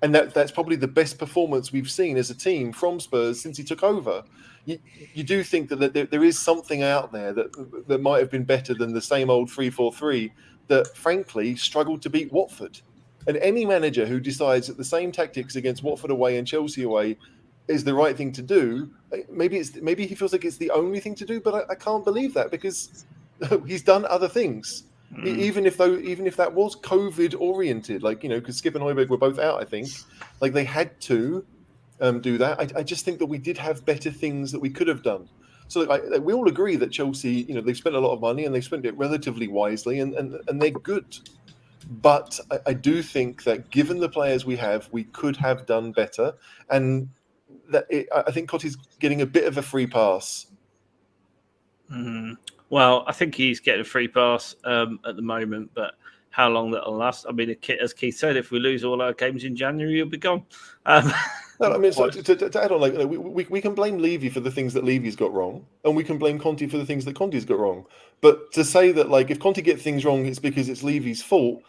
S3: and that's probably the best performance we've seen as a team from Spurs since he took over. You do think that there is something out there that might have been better than the same old 3-4-3 that, frankly, struggled to beat Watford. And any manager who decides that the same tactics against Watford away and Chelsea away is the right thing to do, maybe he feels like it's the only thing to do, but I can't believe that, because he's done other things, even if that was COVID oriented, because Skip and Højbjerg were both out. I think they had to do that. I just think that we did have better things that we could have done. So we all agree that Chelsea, they've spent a lot of money and they've spent it relatively wisely, and they're good. But I do think that given the players we have, we could have done better, and I think Conte's getting a bit of a free pass.
S1: Well, I think he's getting a free pass at the moment, but how long that'll last? I mean, as Keith said, if we lose all our games in January, he'll be gone.
S3: No, I mean, so to add on, we can blame Levy for the things that Levy's got wrong, and we can blame Conte for the things that Conte's got wrong. But to say that, if Conte gets things wrong, it's because it's Levy's fault,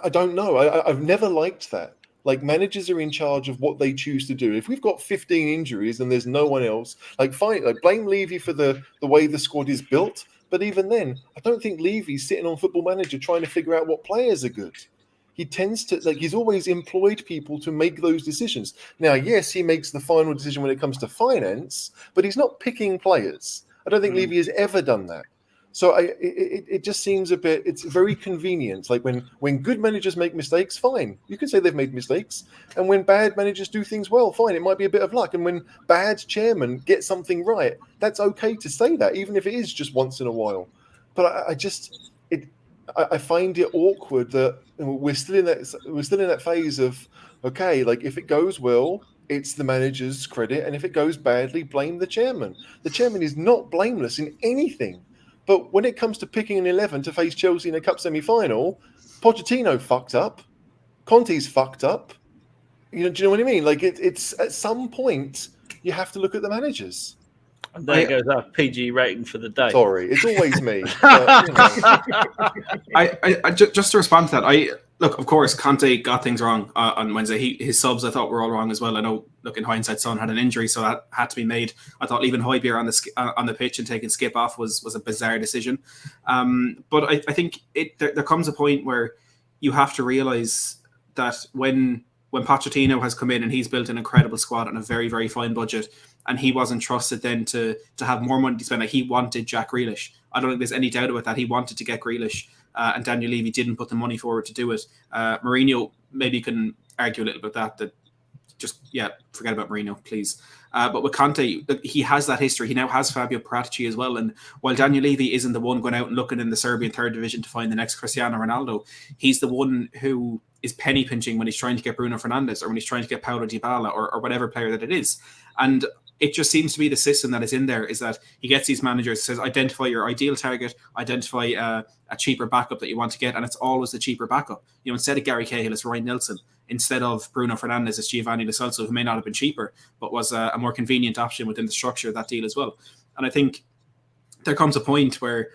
S3: I don't know. I've never liked that. Managers are in charge of what they choose to do. If we've got 15 injuries and there's no one else, fine, blame Levy for the way the squad is built. But even then, I don't think Levy's sitting on Football Manager trying to figure out what players are good. He tends to, he's always employed people to make those decisions. Now, yes, he makes the final decision when it comes to finance, but he's not picking players. I don't think Levy has ever done that. So it just seems a bit, it's very convenient. When good managers make mistakes, fine. You can say they've made mistakes. And when bad managers do things well, fine. It might be a bit of luck. And when bad chairmen get something right, that's okay to say that, even if it is just once in a while. But I find it awkward that we're still in that phase of, okay, like if it goes well, it's the manager's credit, and if it goes badly, blame the chairman. The chairman is not blameless in anything. But when it comes to picking an 11 to face Chelsea in a cup semi-final, Pochettino fucked up, Conte's fucked up. Do you know what I mean? Like it's at some point you have to look at the managers.
S1: And there goes our PG rating for the day.
S3: Sorry, it's always me. But,
S4: I just to respond to that, look, of course, Conte got things wrong on Wednesday. His subs, I thought, were all wrong as well. I know, look, in hindsight, Son had an injury, so that had to be made. I thought leaving Højbjerg on the pitch and taking Skip off was a bizarre decision. But I think there comes a point where you have to realise that when Pochettino has come in and he's built an incredible squad on a very, very fine budget, and he wasn't trusted then to have more money to spend. Like, he wanted Jack Grealish. I don't think there's any doubt about that. He wanted to get Grealish, and Daniel Levy didn't put the money forward to do it. Mourinho, maybe you can argue a little about that forget about Mourinho, please. But with Conte, he has that history. He now has Fabio Paratici as well. And while Daniel Levy isn't the one going out and looking in the Serbian third division to find the next Cristiano Ronaldo, he's the one who is penny pinching when he's trying to get Bruno Fernandes or when he's trying to get Paulo Dybala or whatever player that it is. And it just seems to be the system that is in there, is that he gets these managers, says, identify your ideal target, identify a cheaper backup that you want to get, and it's always the cheaper backup. Instead of Gary Cahill, it's Ryan Nelson. Instead of Bruno Fernandes, it's Giovanni Lo Celso, who may not have been cheaper, but was a more convenient option within the structure of that deal as well. And I think there comes a point where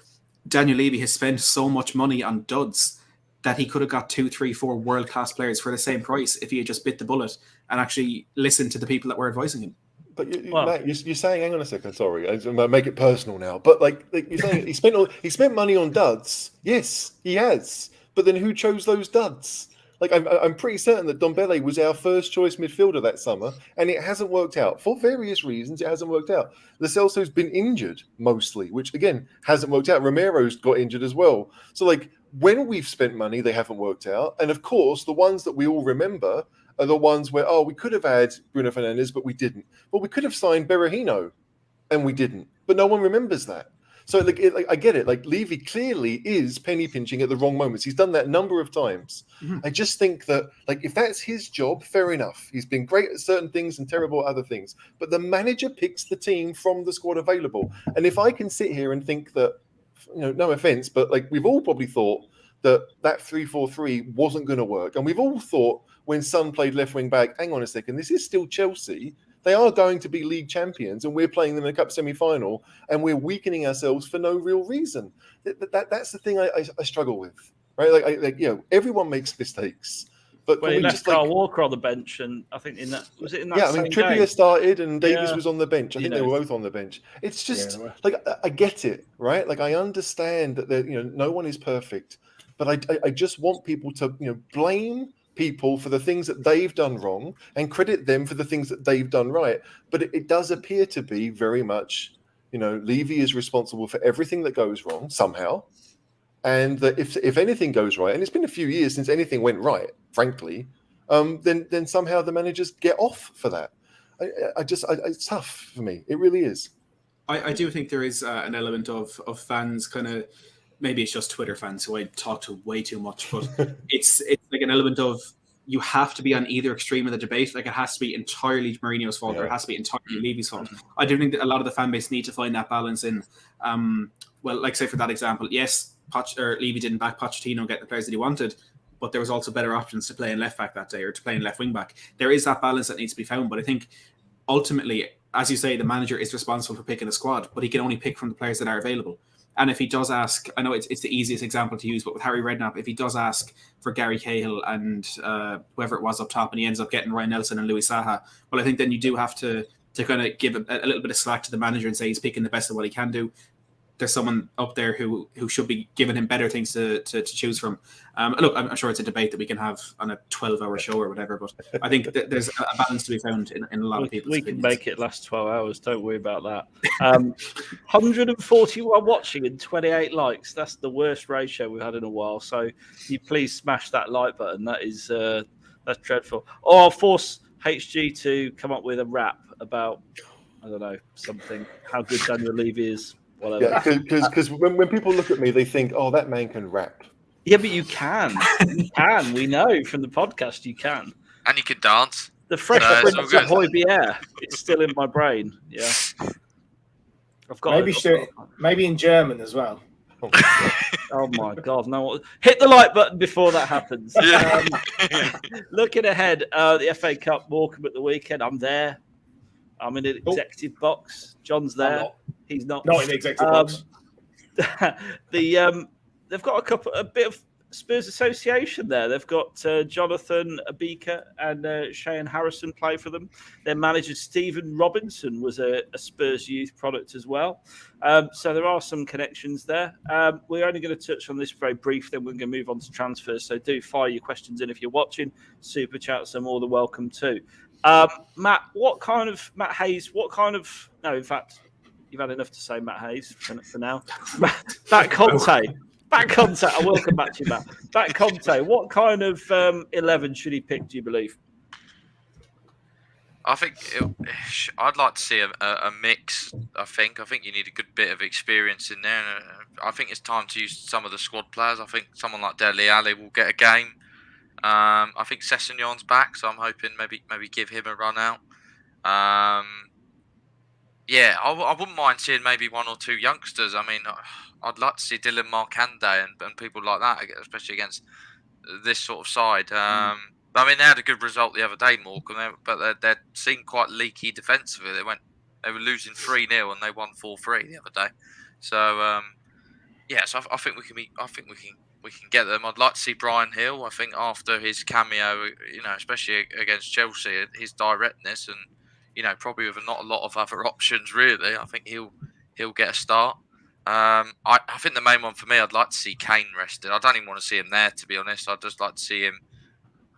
S4: Daniel Levy has spent so much money on duds that he could have got 2, 3, 4 world-class players for the same price if he had just bit the bullet and actually listened to the people that were advising him.
S3: But Matt, you're saying, hang on a second, sorry, I'm going to make it personal now. But like you're saying, he spent money on duds. Yes, he has. But then who chose those duds? Like I'm pretty certain that Ndombele was our first choice midfielder that summer, and it hasn't worked out for various reasons. It hasn't worked out. Lo Celso's been injured mostly, which again hasn't worked out. Romero's got injured as well. So like when we've spent money, they haven't worked out. And of course, the ones that we all remember are the ones where, we could have had Bruno Fernandes, but we didn't. But we could have signed Berahino, and we didn't. But no one remembers that. So I get it. Like Levy clearly is penny pinching at the wrong moments. He's done that a number of times. Mm-hmm. I just think that if that's his job, fair enough. He's been great at certain things and terrible at other things. But the manager picks the team from the squad available. And if I can sit here and think that, no offense, but we've all probably thought that 3-4-3 wasn't going to work, and we've all thought when Son played left wing back, hang on a second, this is still Chelsea. They are going to be league champions, and we're playing them in a cup semi-final, and we're weakening ourselves for no real reason. That's the thing I struggle with, right? Everyone makes mistakes, but
S1: he left Kyle Walker on the bench, and I think in that
S3: Trippier
S1: game?
S3: Started, and Davies was on the bench. I think they were both on the bench. It's just I get it, right? I understand that no one is perfect, but I just want people to blame people for the things that they've done wrong and credit them for the things that they've done right. But it does appear to be very much, Levy is responsible for everything that goes wrong somehow. And that if anything goes right, and it's been a few years since anything went right, frankly, then somehow the managers get off for that. It's tough for me. It really is.
S4: I do think there is an element of fans kind of, maybe it's just Twitter fans who I talk to way too much, but it's like an element of you have to be on either extreme of the debate. It has to be entirely Mourinho's fault, or it has to be entirely Levy's fault. I do think that a lot of the fan base need to find that balance in. Say for that example, yes, Levy didn't back Pochettino and get the players that he wanted, but there was also better options to play in left back that day or to play in left wing back. There is that balance that needs to be found, but I think ultimately, as you say, the manager is responsible for picking the squad, but he can only pick from the players that are available. And if he does ask, I know it's the easiest example to use, but with Harry Redknapp, if he does ask for Gary Cahill and whoever it was up top, and he ends up getting Ryan Nelson and Louis Saha, well, I think then you do have to kind of give a little bit of slack to the manager and say he's picking the best of what he can do. There's someone up there who should be giving him better things to choose from. Look, I'm sure it's a debate that we can have on a 12-hour show or whatever, but I think there's a balance to be found in a lot of people's
S1: We
S4: opinions.
S1: can make it last 12 hours. Don't worry about that. 141 watching and 28 likes. That's the worst ratio we've had in a while. So you please smash that like button. That is that's dreadful. Or I'll force HG to come up with a rap about, I don't know, something, how good Daniel Levy is. whatever.
S3: Because when people look at me, they think, "Oh, that man can rap."
S1: Yeah, but you can. You can. We know from the podcast you can.
S5: And you can dance.
S1: The Fresh
S5: So it's
S1: Prince
S5: all
S1: of
S5: good.
S1: Højbjerg. It's still in my brain. Yeah. I've got
S2: maybe in German as well.
S1: Oh my God! No, hit the like button before that happens.
S5: Yeah.
S1: Looking ahead, the FA Cup Morecambe at the weekend. I'm there. I'm in the executive box. John's there. He's not.
S2: Not in the executive box.
S1: They've got a bit of Spurs association there. They've got Jonathan Abika and Shane Harrison play for them. Their manager Stephen Robinson was a Spurs youth product as well. So there are some connections there. We're only going to touch on this very brief, then we're going to move on to transfers. So do fire your questions in if you're watching. Super chats are more than welcome too. Matt Hayes, no, in fact, you've had enough to say Matt Hayes for now. Matt Conte. Back Conte, I will come back to you, Matt. Back Conte, what kind of 11 should he pick, do you believe?
S5: I think I'd like to see a mix. I think you need a good bit of experience in there. And I think it's time to use some of the squad players. I think someone like Dele Alli will get a game. I think Sessegnon's back, so I'm hoping maybe give him a run out. Yeah, I wouldn't mind seeing maybe one or two youngsters. I mean, I'd like to see Dylan Markande and people like that, especially against this sort of side. I mean, they had a good result the other day, Morecambe, but they seemed quite leaky defensively. They were losing 3-0 and they won 4-3 the other day. So so I think we can get them. I'd like to see Brian Hill. I think after his cameo, especially against Chelsea, his directness and probably with not a lot of other options really, I think he'll get a start. I think the main one for me, I'd like to see Kane rested. I don't even want to see him there, to be honest. I'd just like to see him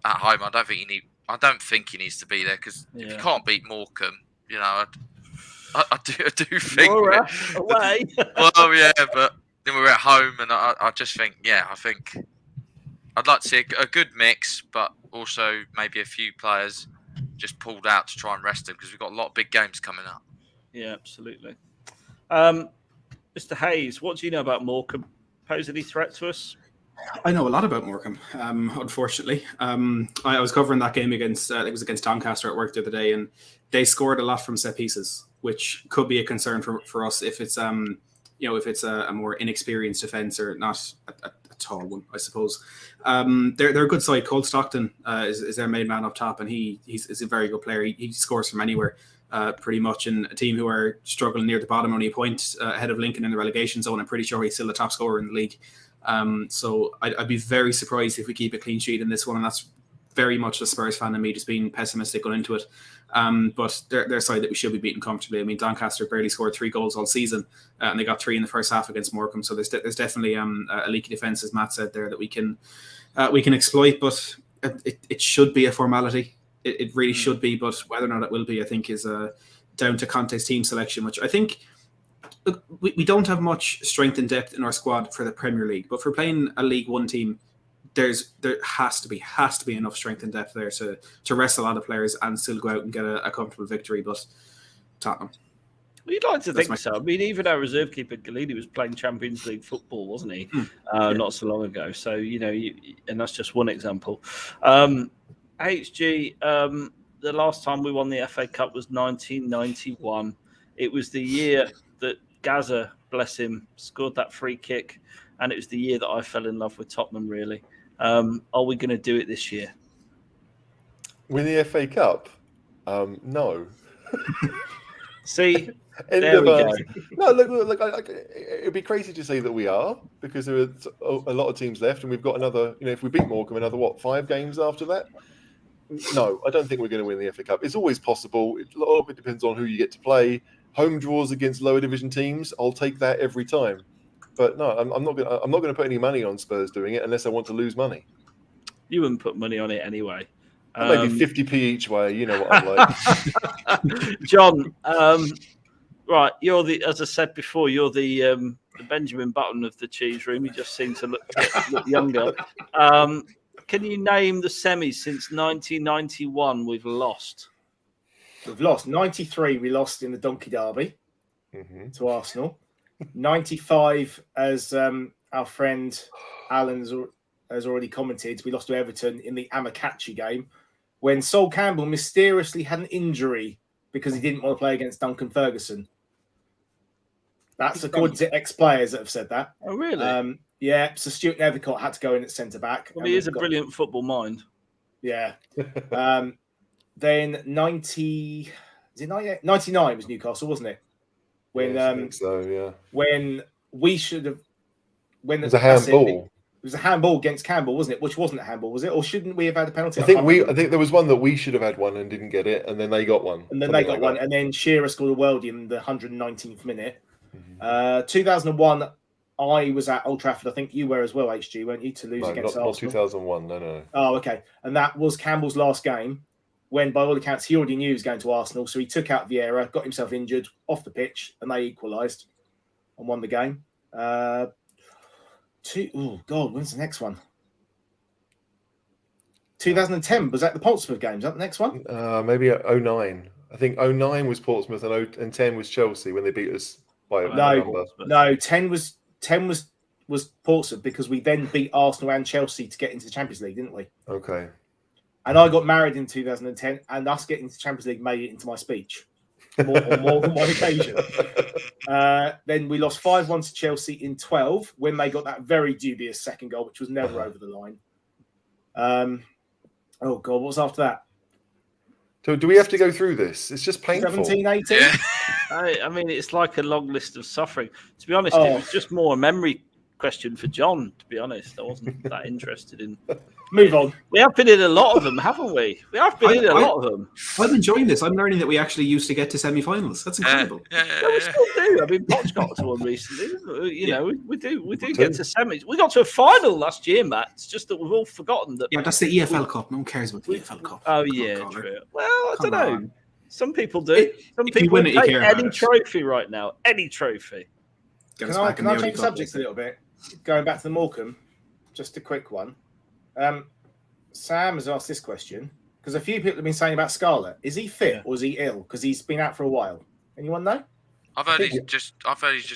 S5: at home. I don't think he needs to be there because if you can't beat Morecambe, I do think.
S1: Away.
S5: Well, yeah, but then we're at home, and I just think, I think I'd like to see a good mix, but also maybe a few players just pulled out to try and rest them because we've got a lot of big games coming up. Yeah,
S1: absolutely. Mr. Hayes, what do you know about Morecambe? Pose any threat to us?
S4: I know a lot about Morecambe, unfortunately. I was covering that game against Doncaster at work the other day, and they scored a lot from set pieces, which could be a concern for us if it's if it's a more inexperienced defence or not a tall one, I suppose. They're a good side. Cole Stockton is their main man up top, and he's a very good player. He scores from anywhere. Pretty much, in a team who are struggling near the bottom, only a point ahead of Lincoln in the relegation zone. I'm pretty sure he's still the top scorer in the league. So I'd be very surprised if we keep a clean sheet in this one, and that's very much the Spurs fan and me just being pessimistic going into it. But they're a side that we should be beating comfortably. I mean, Doncaster barely scored 3 goals all season, and they got 3 in the first half against Morecambe. So there's definitely a leaky defence, as Matt said there, that we can exploit. But it should be a formality. It really should be, but whether or not it will be, I think, is down to Conte's team selection, which I think we don't have much strength and depth in our squad for the Premier League. But for playing a League One team, there has to be enough strength and depth there to rest a lot of players and still go out and get a comfortable victory. But Tottenham.
S1: Well, you'd like to think so. I mean, even our reserve keeper Galini was playing Champions League football, wasn't he? Not so long ago. So and that's just one example. HG, the last time we won the FA Cup was 1991. It was the year that Gaza, bless him, scored that free kick, and it was the year that I fell in love with Tottenham, really. Are we going to do it this year?
S3: Win the FA Cup? No.
S1: See, there we go.
S3: No, look, it'd be crazy to say that we are, because there are a lot of teams left, and we've got another, if we beat Morecambe, another, 5 games after that? No, I don't think we're going to win the FA Cup. It's always possible. A lot of it depends on who you get to play. Home draws against lower division teams, I'll take that every time. But no, I'm not going to put any money on Spurs doing it unless I want to lose money.
S1: You wouldn't put money on it anyway.
S3: Maybe 50p each way. You know what I'm like.
S1: John, right? You're as I said before, you're the Benjamin Button of the cheese room. You just seem to look younger. Can you name the semis since 1991 we've lost?
S2: We've lost 93. We lost in the Donkey Derby to Arsenal. 95, as our friend Alan has already commented, we lost to Everton in the Amokachi game when Sol Campbell mysteriously had an injury because he didn't want to play against Duncan Ferguson. That's according to ex-players that have said that.
S1: Oh, really?
S2: Yeah, so Stuart Nethercott had to go in at centre-back.
S1: Well, he is a brilliant football mind.
S2: Yeah. Then 99 was Newcastle, wasn't it? When
S3: I think so, yeah.
S2: When we should have, when
S3: it was a handball.
S2: It was a handball against Campbell, wasn't it? Which wasn't a handball, was it? Or shouldn't we have had a penalty?
S3: I think there was one that we should have had one and didn't get it, and then they got one.
S2: And then they got one, and then Shearer scored a worldie in the 119th minute. 2001, I was at Old Trafford. I think you were as well, HG, weren't you? To lose against Arsenal.
S3: Not 2001, no.
S2: Oh, okay. And that was Campbell's last game, when by all accounts he already knew he was going to Arsenal, so he took out Vieira, got himself injured off the pitch, and they equalised and won the game. When's the next one? 2010, was that the Portsmouth game? Is that the next one?
S3: Maybe 09. I think 09 was Portsmouth and 10 was Chelsea when they beat us by a number.
S2: No, 10 was Portsmouth because we then beat Arsenal and Chelsea to get into the Champions League, didn't we?
S3: Okay.
S2: And I got married in 2010, and us getting into the Champions League made it into my speech on more than one occasion. Then we lost 5-1 to Chelsea in 12 when they got that very dubious second goal, which was never over the line. Oh, God, what was after that?
S3: So do we have to go through this? It's just painful.
S2: 17, 18?
S5: Yeah.
S1: I mean, it's like a long list of suffering. To be honest, it was just more a memory question for John, to be honest. I wasn't that interested in...
S2: Move on.
S1: We have been in a lot of them, haven't we? We have been in a lot of them.
S4: I'm enjoying this. I'm learning that we actually used to get to semi-finals. That's incredible.
S1: Yeah, we still do. I mean, Potts got to one recently. You know, we do get to semis. We got to a final last year, Matt. It's just that we've all forgotten that.
S4: Yeah, that's the EFL Cup. No one cares about the EFL Cup.
S1: Oh, yeah, true. Well, I don't know. Some people do. Some people
S4: win it, you
S1: take
S4: care
S1: any
S4: about
S1: trophy right now. Any trophy.
S2: Can I change the subject a little bit? Going back to the Morecambe, just a quick one. Sam has asked this question because a few people have been saying about Scarlett. Is he fit or is he ill? Because he's been out for a while. Anyone know?
S5: I've heard he's just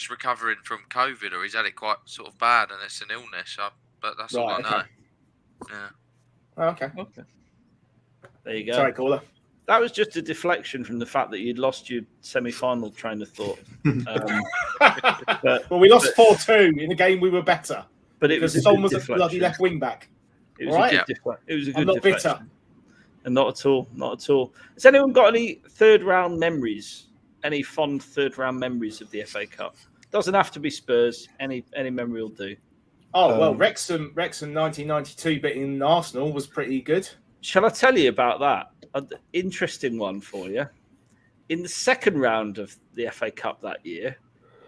S5: recovering from COVID, or he's had it quite sort of bad, and it's an illness. But that's all I know. Yeah.
S2: Oh, okay.
S1: There you go.
S2: Sorry, caller.
S1: That was just a deflection from the fact that you'd lost your semi-final train of thought.
S2: Well, we lost 4-2 in a game we were better.
S1: But it was
S2: Son was a bloody left wing back.
S1: It was a good
S2: I'm not
S1: deflection.
S2: bitter.
S1: And not at all. Has anyone got any third-round memories? Any fond third-round memories of the FA Cup? Doesn't have to be Spurs. Any memory will do.
S2: Oh, well, Wrexham 1992 beating Arsenal was pretty good.
S1: Shall I tell you about that? An interesting one for you. In the second round of the FA Cup that year,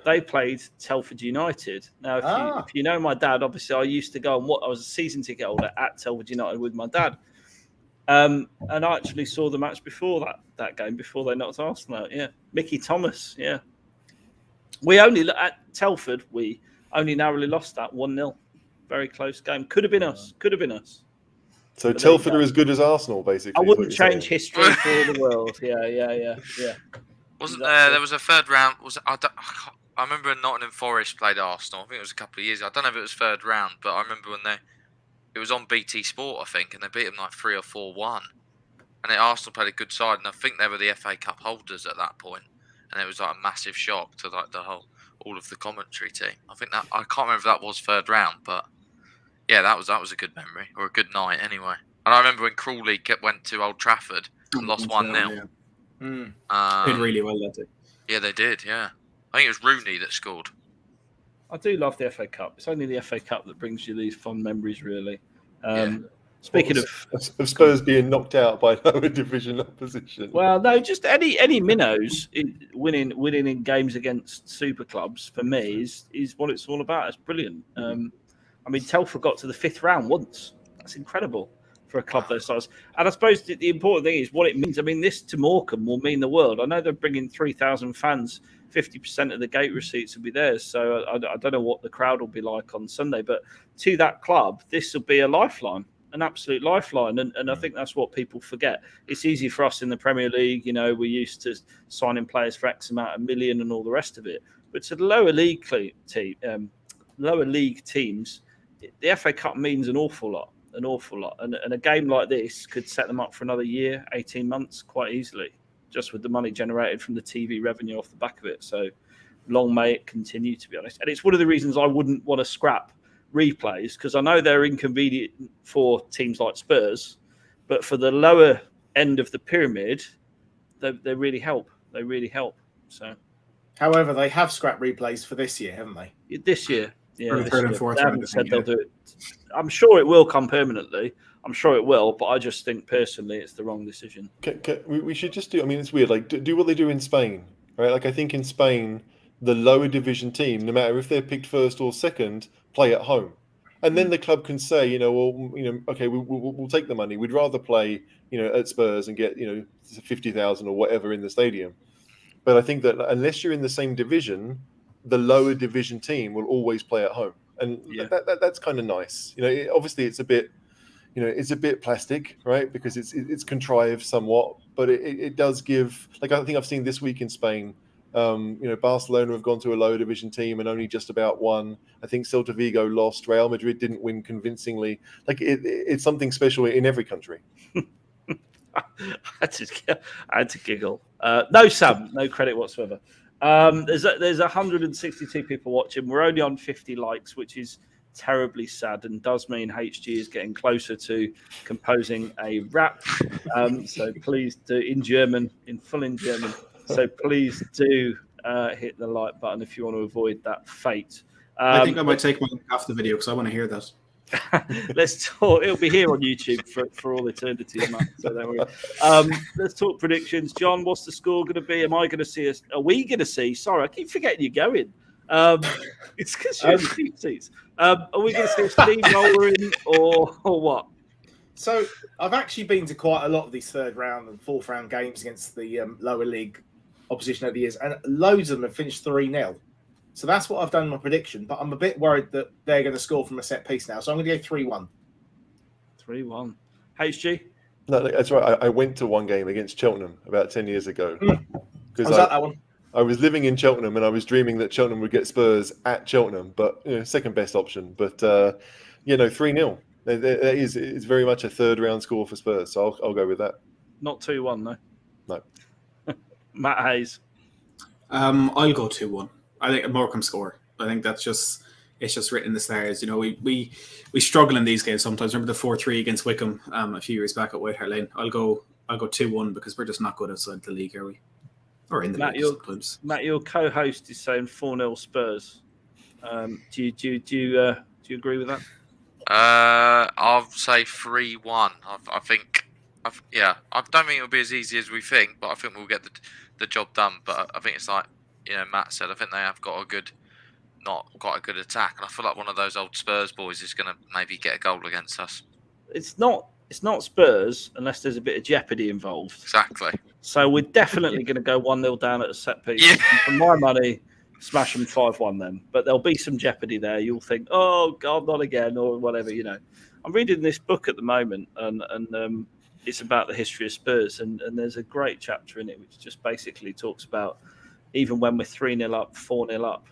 S1: they played Telford United. Now, if you know my dad, obviously I used to go and I was a season ticket holder at Telford United with my dad. And I actually saw the match before that game, before they knocked Arsenal out. Yeah. Mickey Thomas, yeah. At Telford, we only narrowly lost that 1-0. Very close game. Could have been us.
S3: So Telford are as good as Arsenal, basically.
S1: I wouldn't change history for the world. Yeah.
S5: Wasn't there was a third round? I remember when Nottingham Forest played Arsenal. I think it was a couple of years ago. I don't know if it was third round, but I remember when it was on BT Sport, I think, and they beat them like 3 or 4-1. And Arsenal played a good side, and I think they were the FA Cup holders at that point. And it was like a massive shock to like all of the commentary team. I can't remember if that was third round, but yeah, that was a good memory, or a good night anyway. And I remember when Crawley went to Old Trafford and lost 1-0.
S4: Did really well that day.
S5: Yeah, they did. Yeah, I think it was Rooney that scored.
S1: I do love the FA Cup. It's only the FA Cup that brings you these fond memories, really. Speaking of
S3: Spurs being knocked out by lower division opposition.
S1: Well, no, just any minnows winning in games against super clubs for me is what it's all about. It's brilliant. I mean, Telford got to the 5th round once. That's incredible for a club their size. And I suppose the important thing is what it means. I mean, this to Morecambe will mean the world. I know they're bringing 3,000 fans. 50% of the gate receipts will be theirs. So I don't know what the crowd will be like on Sunday. But to that club, this will be a lifeline, an absolute lifeline. And I think that's what people forget. It's easy for us in the Premier League. You know, we're used to signing players for X amount of million and all the rest of it. But to the lower league teams, the FA Cup means an awful lot. And a game like this could set them up for another year, 18 months, quite easily, just with the money generated from the TV revenue off the back of it. So long may it continue, to be honest. And it's one of the reasons I wouldn't want to scrap replays, because I know they're inconvenient for teams like Spurs, but for the lower end of the pyramid, they really help. They really help. So,
S2: however, they have scrapped replays for this year, haven't they?
S1: This year. Yeah,
S4: For the third and fourth
S1: they
S4: round,
S1: haven't said they'll do it. I'm sure it will come permanently. I'm sure it will, but I just think personally it's the wrong decision.
S3: We should just do. I mean, it's weird. Like, do what they do in Spain, right? Like, I think in Spain, the lower division team, no matter if they're picked first or second, play at home, and then the club can say, okay, we'll take the money. We'd rather play, at Spurs and get 50,000 or whatever in the stadium. But I think that unless you're in the same division, the lower division team will always play at home, and that's kind of nice. Obviously it's a bit, it's a bit plastic, right? Because it's contrived somewhat, but it does give. Like, I think I've seen this week in Spain, Barcelona have gone to a lower division team and only just about won. I think Celta Vigo lost. Real Madrid didn't win convincingly. Like, it's something special in every country.
S1: I had to giggle. No, Sam, no credit whatsoever. There's 162 people watching. We're only on 50 likes, which is terribly sad and does mean HG is getting closer to composing a rap. So please do, in German. So please do hit the like button if you want to avoid that fate.
S4: I think I might take one off the video because I want to hear that.
S1: Let's talk. It'll be here on YouTube for all eternity, Matt. So don't worry. Let's talk predictions. John, what's the score going to be? Are we going to see? Sorry, I keep forgetting you're going. It's because you're in the cheap seats. Are we going to see a steamroller in or what?
S2: So I've actually been to quite a lot of these third round and fourth round games against the lower league opposition over the years, and loads of them have finished 3-0. So that's what I've done in my prediction, but I'm a bit worried that they're going to score from a set piece now. So I'm going to go 3-1.
S1: 3-1. HG?
S3: No, that's right. I went to one game against Cheltenham about 10 years ago.
S2: Was that one?
S3: I was living in Cheltenham and I was dreaming that Cheltenham would get Spurs at Cheltenham, but second best option. But 3-0. It's very much a third round score for Spurs, so I'll go with that.
S1: Not 2-1,
S3: no.
S1: Matt Hayes.
S4: I'll go 2-1. I think Morecambe score. I think it's just written in the stars. We struggle in these games sometimes. Remember the 4-3 against Wickham a few years back at White Hart Lane. I'll go 2-1 because we're just not good outside the league, are we? Or in the league sometimes. Matt,
S1: your co-host is saying 4-0 Spurs. Do you agree with that?
S5: I'll say 3-1. I think. I don't think it'll be as easy as we think, but I think we'll get the job done. But I think it's like Matt said. I think they have got not quite a good attack, and I feel like one of those old Spurs boys is going to maybe get a goal against us.
S1: It's not Spurs unless there's a bit of jeopardy involved.
S5: Exactly.
S1: So we're definitely going to go 1-0 down at a set piece.
S5: Yeah.
S1: And for my money, smash them 5-1 then. But there'll be some jeopardy there. You'll think, oh God, not again, or whatever. I'm reading this book at the moment, and it's about the history of Spurs, and there's a great chapter in it which just basically talks about even when we're 3-0 up, 4-0 up,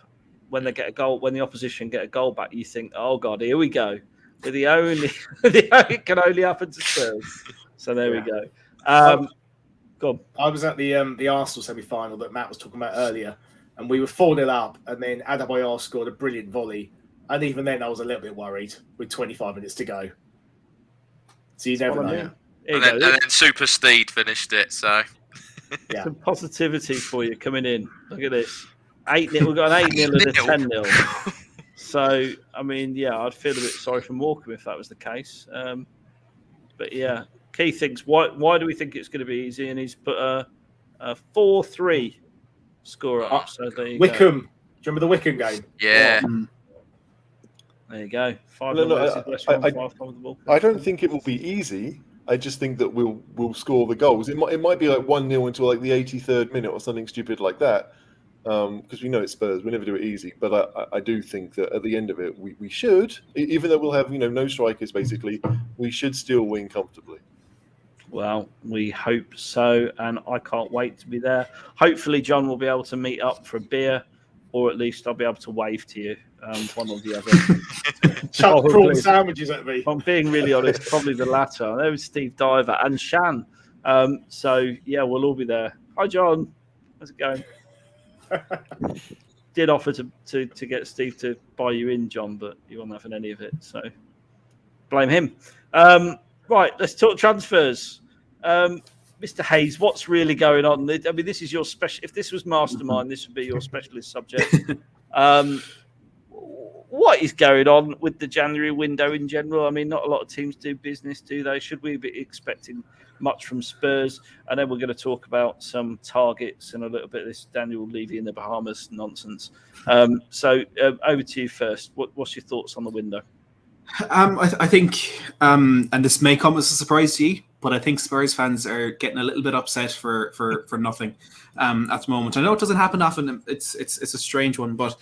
S1: when they get a goal, when the opposition get a goal back, you think, oh God, here we go. It can only happen to Spurs. So there we go. Go on.
S2: I was at the Arsenal semi-final that Matt was talking about earlier, and we were 4-0 up, and then Adebayor scored a brilliant volley, and even then I was a little bit worried with 25 minutes to go. So you never know.
S5: And then Super Steed finished it. So
S1: some positivity for you coming in. Look at this. 8-0. We've got an 8-0 and a 10-0. So, I mean, I'd feel a bit sorry for Morecambe if that was the case. But Keith thinks, why do we think it's going to be easy? And he's put a 4-3 score up. So there you
S2: Wickham.
S1: go.
S2: Do you remember the Wickham game?
S5: Yeah.
S1: There you go.
S3: 5-0. I don't think it will be easy. I just think that we'll score the goals. It might be like 1-0 until like the 83rd minute or something stupid like that. Because we know it's Spurs, we never do it easy. But I do think that at the end of it, we should, even though we'll have no strikers basically, we should still win comfortably.
S1: Well, we hope so, and I can't wait to be there. Hopefully, John will be able to meet up for a beer or at least I'll be able to wave to you, one or the other.
S2: Chuck
S1: Probably.
S2: prawn sandwiches at me.
S1: If I'm being really honest, probably the latter. There was Steve Diver and Shan. So yeah, we'll all be there. Hi, John. How's it going? Did offer to get Steve to buy you in, John, but you weren't having any of it. So blame him. Right, let's talk transfers. Mr. Hayes, what's really going on? I mean, this is your special. If this was Mastermind, this would be your specialist subject. What is going on with the January window in general? I mean, not a lot of teams do business, do they? Should we be expecting much from Spurs? And then we're going to talk about some targets and a little bit of this Daniel Levy in the Bahamas nonsense. So over to you first. What's your thoughts on the window?
S4: I think, and this may come as a surprise to you, but I think Spurs fans are getting a little bit upset for nothing at the moment. I know it doesn't happen often. It's a strange one, but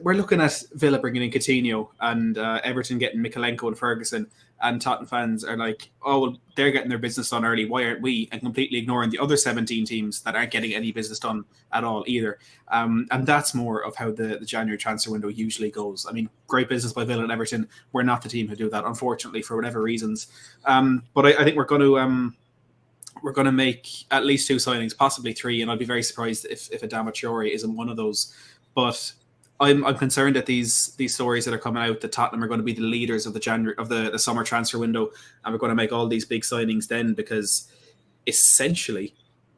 S4: we're looking at Villa bringing in Coutinho and Everton getting Mikalenko and Ferguson, and Tottenham fans are like, oh, well, they're getting their business done early. Why aren't we? And completely ignoring the other 17 teams that aren't getting any business done at all either. And that's more of how the January transfer window usually goes. I mean, great business by Villa and Everton. We're not the team who do that, unfortunately, for whatever reasons. But I think we're going to make at least 2 signings, possibly 3, and I'd be very surprised if Adama Traore isn't one of those. But I'm concerned that these stories that are coming out that Tottenham are going to be the leaders of the summer transfer window, and we're going to make all these big signings then, because essentially,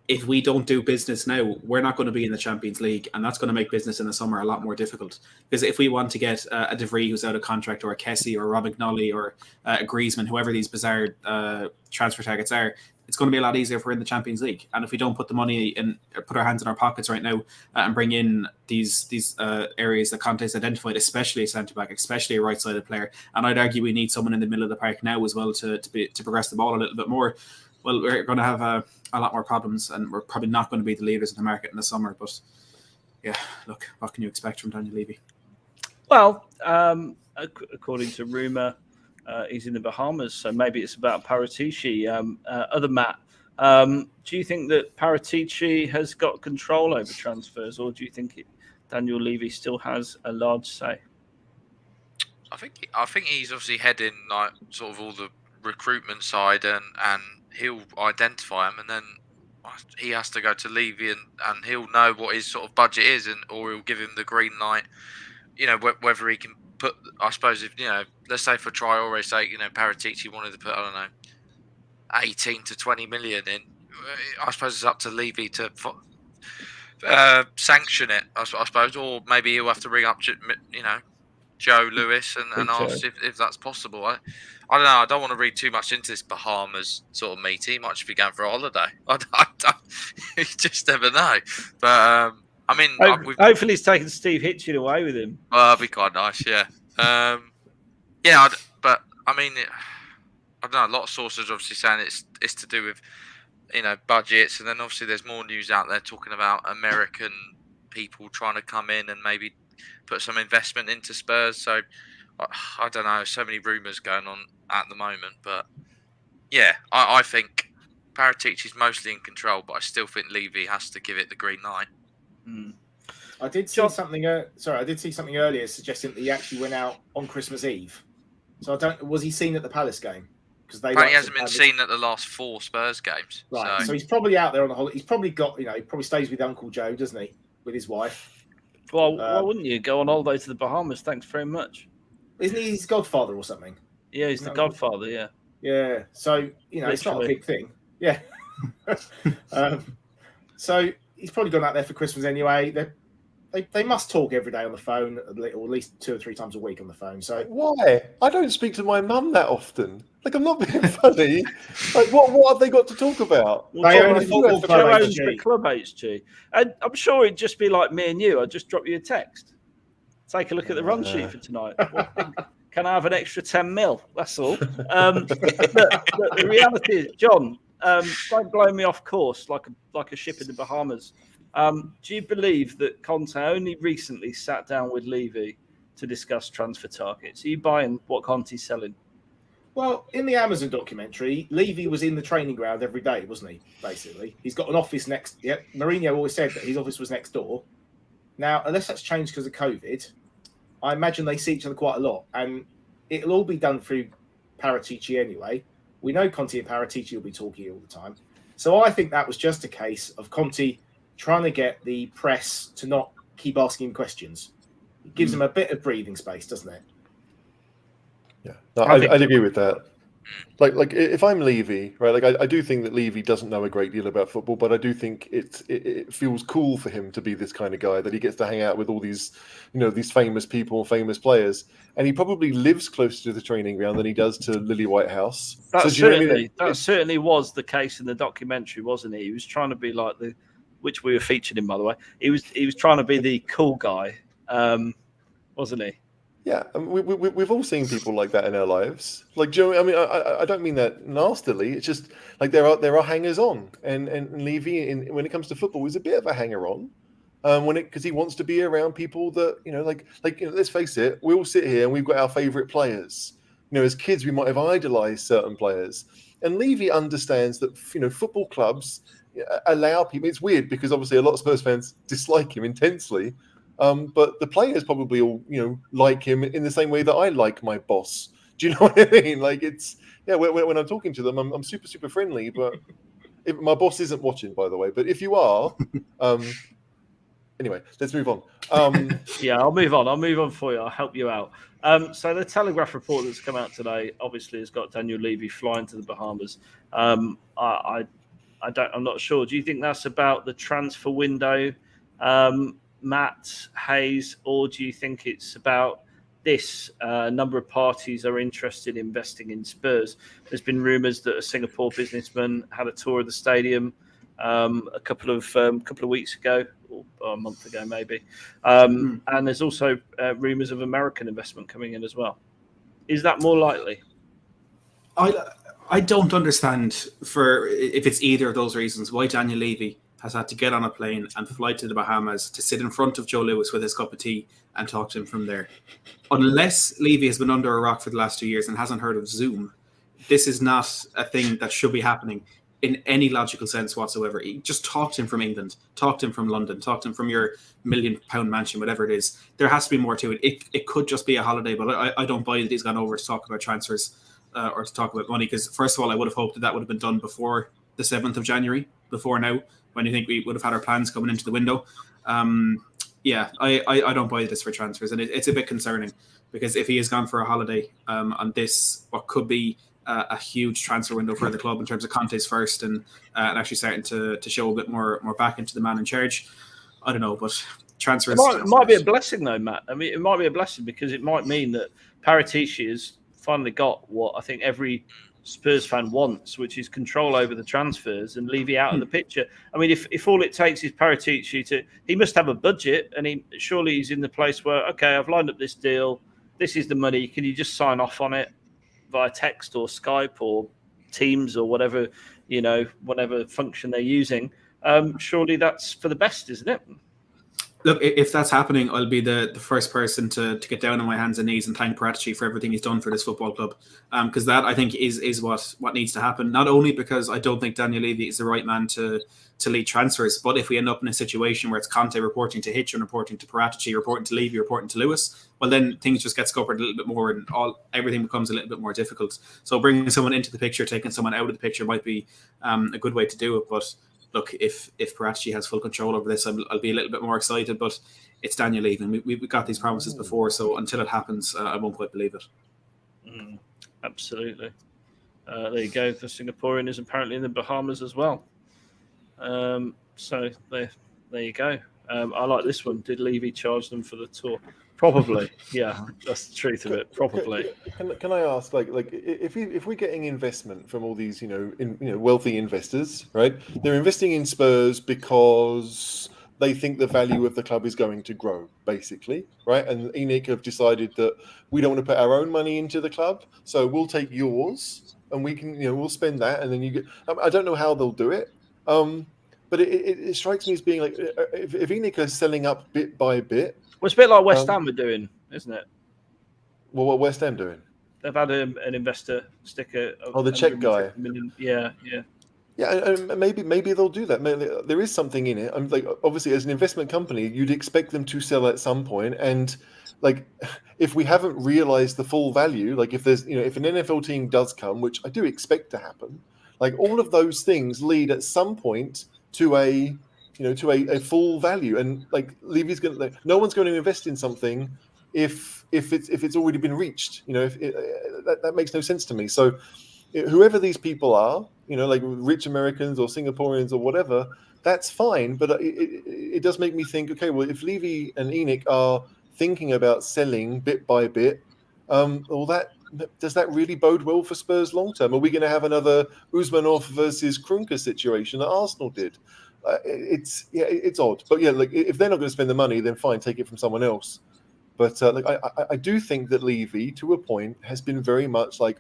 S4: if we don't do business now, we're not going to be in the Champions League, and that's going to make business in the summer a lot more difficult. Because if we want to get a De Vrij who's out of contract, or a Kessie, or a Rob McNally, or a Griezmann, whoever these bizarre transfer targets are, it's going to be a lot easier if we're in the Champions League. And if we don't put the money in, put our hands in our pockets right now, and bring in these areas that Conte's identified, especially a centre-back, especially a right-sided player, and I'd argue we need someone in the middle of the park now as well to progress the ball a little bit more, well, we're going to have a lot more problems, and we're probably not going to be the leaders in the market in the summer. But yeah, look, what can you expect from Daniel Levy?
S1: Well, according to rumour, he's in the Bahamas, so maybe it's about Paratici. Other Matt, do you think that Paratici has got control over transfers, or do you think Daniel Levy still has a large say?
S5: I think he's obviously heading like sort of all the recruitment side, and he'll identify him, and then he has to go to Levy, and he'll know what his sort of budget is, or he'll give him the green light. You know, whether he can put, I suppose, if, you know, let's say for Traore's sake, you know, Paratici wanted to put, I don't know, 18 to 20 million in. I suppose it's up to Levy to sanction it, I suppose, or maybe he'll have to ring up, you know, Joe Lewis and ask if that's possible. I don't know. I don't want to read too much into this Bahamas sort of meeting. He might just be going for a holiday. You just never know. But I mean,
S1: hopefully he's taking Steve Hitchin away with him.
S5: Well, that'd be quite nice, yeah. Yeah, but I mean, I don't know. A lot of sources are obviously saying it's to do with, you know, budgets, and then obviously there's more news out there talking about American people trying to come in and maybe put some investment into Spurs. So I don't know. So many rumours going on at the moment, but yeah, I think Paratici's mostly in control, but I still think Levy has to give it the green light.
S2: I did see something. I did see something earlier suggesting that he actually went out on Christmas Eve. So was he seen at the Palace game? Because he
S5: hasn't been seen at the last 4 Spurs games.
S2: Right. So he's probably out there on the holiday. He's probably got, you know, he probably stays with Uncle Joe, doesn't he, with his wife?
S1: Well, why wouldn't you go on holiday to the Bahamas? Thanks very much.
S2: Isn't he his godfather or something?
S1: Yeah, he's the godfather. Yeah.
S2: Yeah. So you know, it's not a big thing. Yeah. So he's probably gone out there for Christmas anyway. They must talk every day on the phone, or at least 2 or 3 times a week on the phone. So
S3: why? I don't speak to my mum that often. Like, I'm not being funny. Like, what have they got to talk about?
S2: They own the football club,
S1: the club HG. And I'm sure it'd just be like me and you. I'd just drop you a text. Take a look at the run sheet for tonight. Can I have an extra 10 mil? That's all. The reality is, John, don't blow me off course like a ship in the Bahamas. Do you believe that Conte only recently sat down with Levy to discuss transfer targets? Are you buying what Conte's selling?
S2: Well, in the Amazon documentary, Levy was in the training ground every day, wasn't he? Basically, he's got an office next. Yeah, Mourinho always said that his office was next door. Now, unless that's changed because of COVID, I imagine they see each other quite a lot, and it'll all be done through Paratici anyway. We know Conte and Paratici will be talking all the time. So I think that was just a case of Conte trying to get the press to not keep asking him questions. It gives him a bit of breathing space, doesn't it?
S3: Yeah, no, I'd agree with that. Like if I'm Levy, right? Like I do think that Levy doesn't know a great deal about football, but I do think it feels cool for him to be this kind of guy, that he gets to hang out with all these, these famous people, famous players, and he probably lives closer to the training ground than he does to Lily White House.
S1: That
S3: So,
S1: certainly was the case in the documentary, wasn't he? He was trying to be like which we were featured in, by the way. He was trying to be the cool guy, wasn't he?
S3: Yeah, I mean, we've all seen people like that in our lives. Like, do you know, I mean, I don't mean that nastily. It's just like there are hangers on, and Levy, when it comes to football, is a bit of a hanger on, because he wants to be around people that let's face it, we all sit here and we've got our favourite players. As kids we might have idolised certain players, and Levy understands that football clubs allow people. It's weird because obviously a lot of Spurs fans dislike him intensely. But the players probably all, like him in the same way that I like my boss. Do you know what I mean? Like when I'm talking to them, I'm super, super friendly. But if my boss isn't watching, by the way, but if you are, anyway, let's move on.
S1: Yeah, I'll move on for you. I'll help you out. So the Telegraph report that's come out today obviously has got Daniel Levy flying to the Bahamas. I'm not sure. Do you think that's about the transfer window? Matt Hayes, or do you think it's about this? A number of parties are interested in investing in Spurs. There's been rumours that a Singapore businessman had a tour of the stadium a couple of weeks ago, or a month ago maybe, and there's also rumours of American investment coming in as well. Is that more likely?
S4: I don't understand, if it's either of those reasons, why Daniel Levy has had to get on a plane and fly to the Bahamas to sit in front of Joe Lewis with his cup of tea and talk to him from there. Unless Levy has been under a rock for the last 2 years and hasn't heard of Zoom, this is not a thing that should be happening in any logical sense whatsoever. Just talk to him from England, talk to him from London, talk to him from your £1 million mansion, whatever it is. There has to be more to it. It could just be a holiday, but I don't buy that he's gone over to talk about transfers or to talk about money, because first of all, I would have hoped that would have been done before the 7th of January, before now, when you think we would have had our plans coming into the window. I don't buy this for transfers, and it's a bit concerning, because if he has gone for a holiday on this, what could be a huge transfer window for the club in terms of Contes first, and actually starting to show a bit more back into the man in charge, I don't know, but transfers...
S1: It might be a blessing though, Matt. I mean, it might be a blessing, because it might mean that Paratici has finally got what I think every Spurs fan wants, which is control over the transfers and Levy out of the picture. I mean, if all it takes is Paratici he must have a budget, and surely he's in the place where, okay, I've lined up this deal, this is the money, can you just sign off on it via text or Skype or Teams or whatever, whatever function they're using? Surely that's for the best, isn't it?
S4: Look, if that's happening, I'll be the first person to get down on my hands and knees and thank Paratici for everything he's done for this football club. Because that, I think, is what needs to happen. Not only because I don't think Daniel Levy is the right man to lead transfers, but if we end up in a situation where it's Conte reporting to Hitch and reporting to Paratici, reporting to Levy, reporting to Lewis, well, then things just get scuppered a little bit more, and everything becomes a little bit more difficult. So bringing someone into the picture, taking someone out of the picture might be a good way to do it. But look, if Paratici has full control over this, I'll be a little bit more excited, but it's Daniel Levy, and we got these promises before, so until it happens, I won't quite believe it.
S1: Absolutely. There you go. The Singaporean is apparently in the Bahamas as well. So there you go. I like this one. Did Levy charge them for the tour? Probably. Yeah, that's the truth of it. Probably.
S3: Can I ask, like if we're getting investment from all these, wealthy investors, right? They're investing in Spurs because they think the value of the club is going to grow, basically, right? And ENIC have decided that we don't want to put our own money into the club, so we'll take yours and we can, we'll spend that, and then you get. I don't know how they'll do it, but it strikes me as being like if ENIC are selling up bit by bit.
S1: Well, it's a bit like West Ham are doing, isn't it?
S3: Well, what West Ham doing?
S1: They've had an investor sticker.
S3: The Czech guy.
S1: Yeah.
S3: Yeah, and maybe they'll do that. Maybe there is something in it. I'm like, obviously, as an investment company, you'd expect them to sell at some point. And like, if we haven't realized the full value, like if there's, if an NFL team does come, which I do expect to happen, like all of those things lead at some point to a full value. And like Levy's no one's going to invest in something if it's already been reached. That makes no sense to me. So whoever these people are, like rich Americans or Singaporeans or whatever, that's fine. But it does make me think, okay, well, if Levy and ENIC are thinking about selling bit by bit, does that really bode well for Spurs long term? Are we going to have another Usmanov versus Krunka situation that Arsenal did? It's odd. But yeah, like if they're not going to spend the money, then fine, take it from someone else. But I do think that Levy, to a point, has been very much like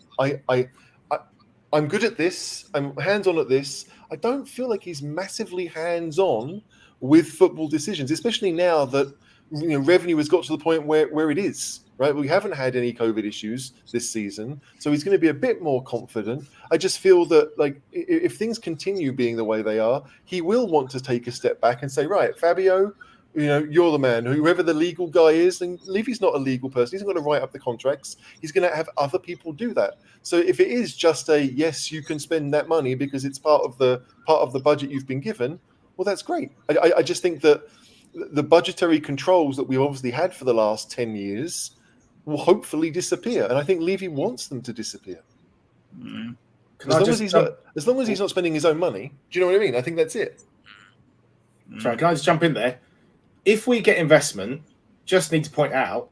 S3: I'm good at this. I'm hands-on at this. I don't feel like he's massively hands-on with football decisions, especially now that revenue has got to the point where it is. Right, we haven't had any COVID issues this season, so he's going to be a bit more confident. I just feel that like if things continue being the way they are, he will want to take a step back and say, right, Fabio, you're the man. Whoever the legal guy is, and Levy's not a legal person. He's not going to write up the contracts. He's going to have other people do that. So if it is just a yes, you can spend that money because it's part of the budget you've been given, well, that's great. I just think that the budgetary controls that we've obviously had for the last 10 years will hopefully disappear, and I think Levy wants them to disappear.
S2: Mm.
S3: As long as he's not spending his own money, do you know what I mean? I think that's it.
S2: Sorry, can I just jump in there? If we get investment, just need to point out,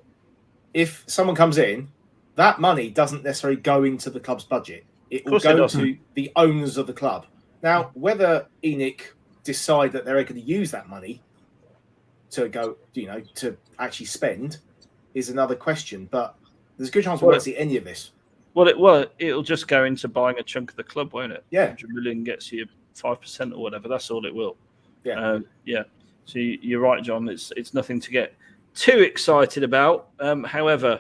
S2: if someone comes in, that money doesn't necessarily go into the club's budget. It will go to the owners of the club. Now, whether ENIC decide that they're going to use that money to go, to actually spend, is another question. But there's a good chance we won't see any of this.
S1: Well, it'll just go into buying a chunk of the club, won't it?
S2: Yeah.
S1: 100 million gets you 5% or whatever. That's all it will.
S2: Yeah.
S1: Yeah. So you're right, John. It's nothing to get too excited about. However,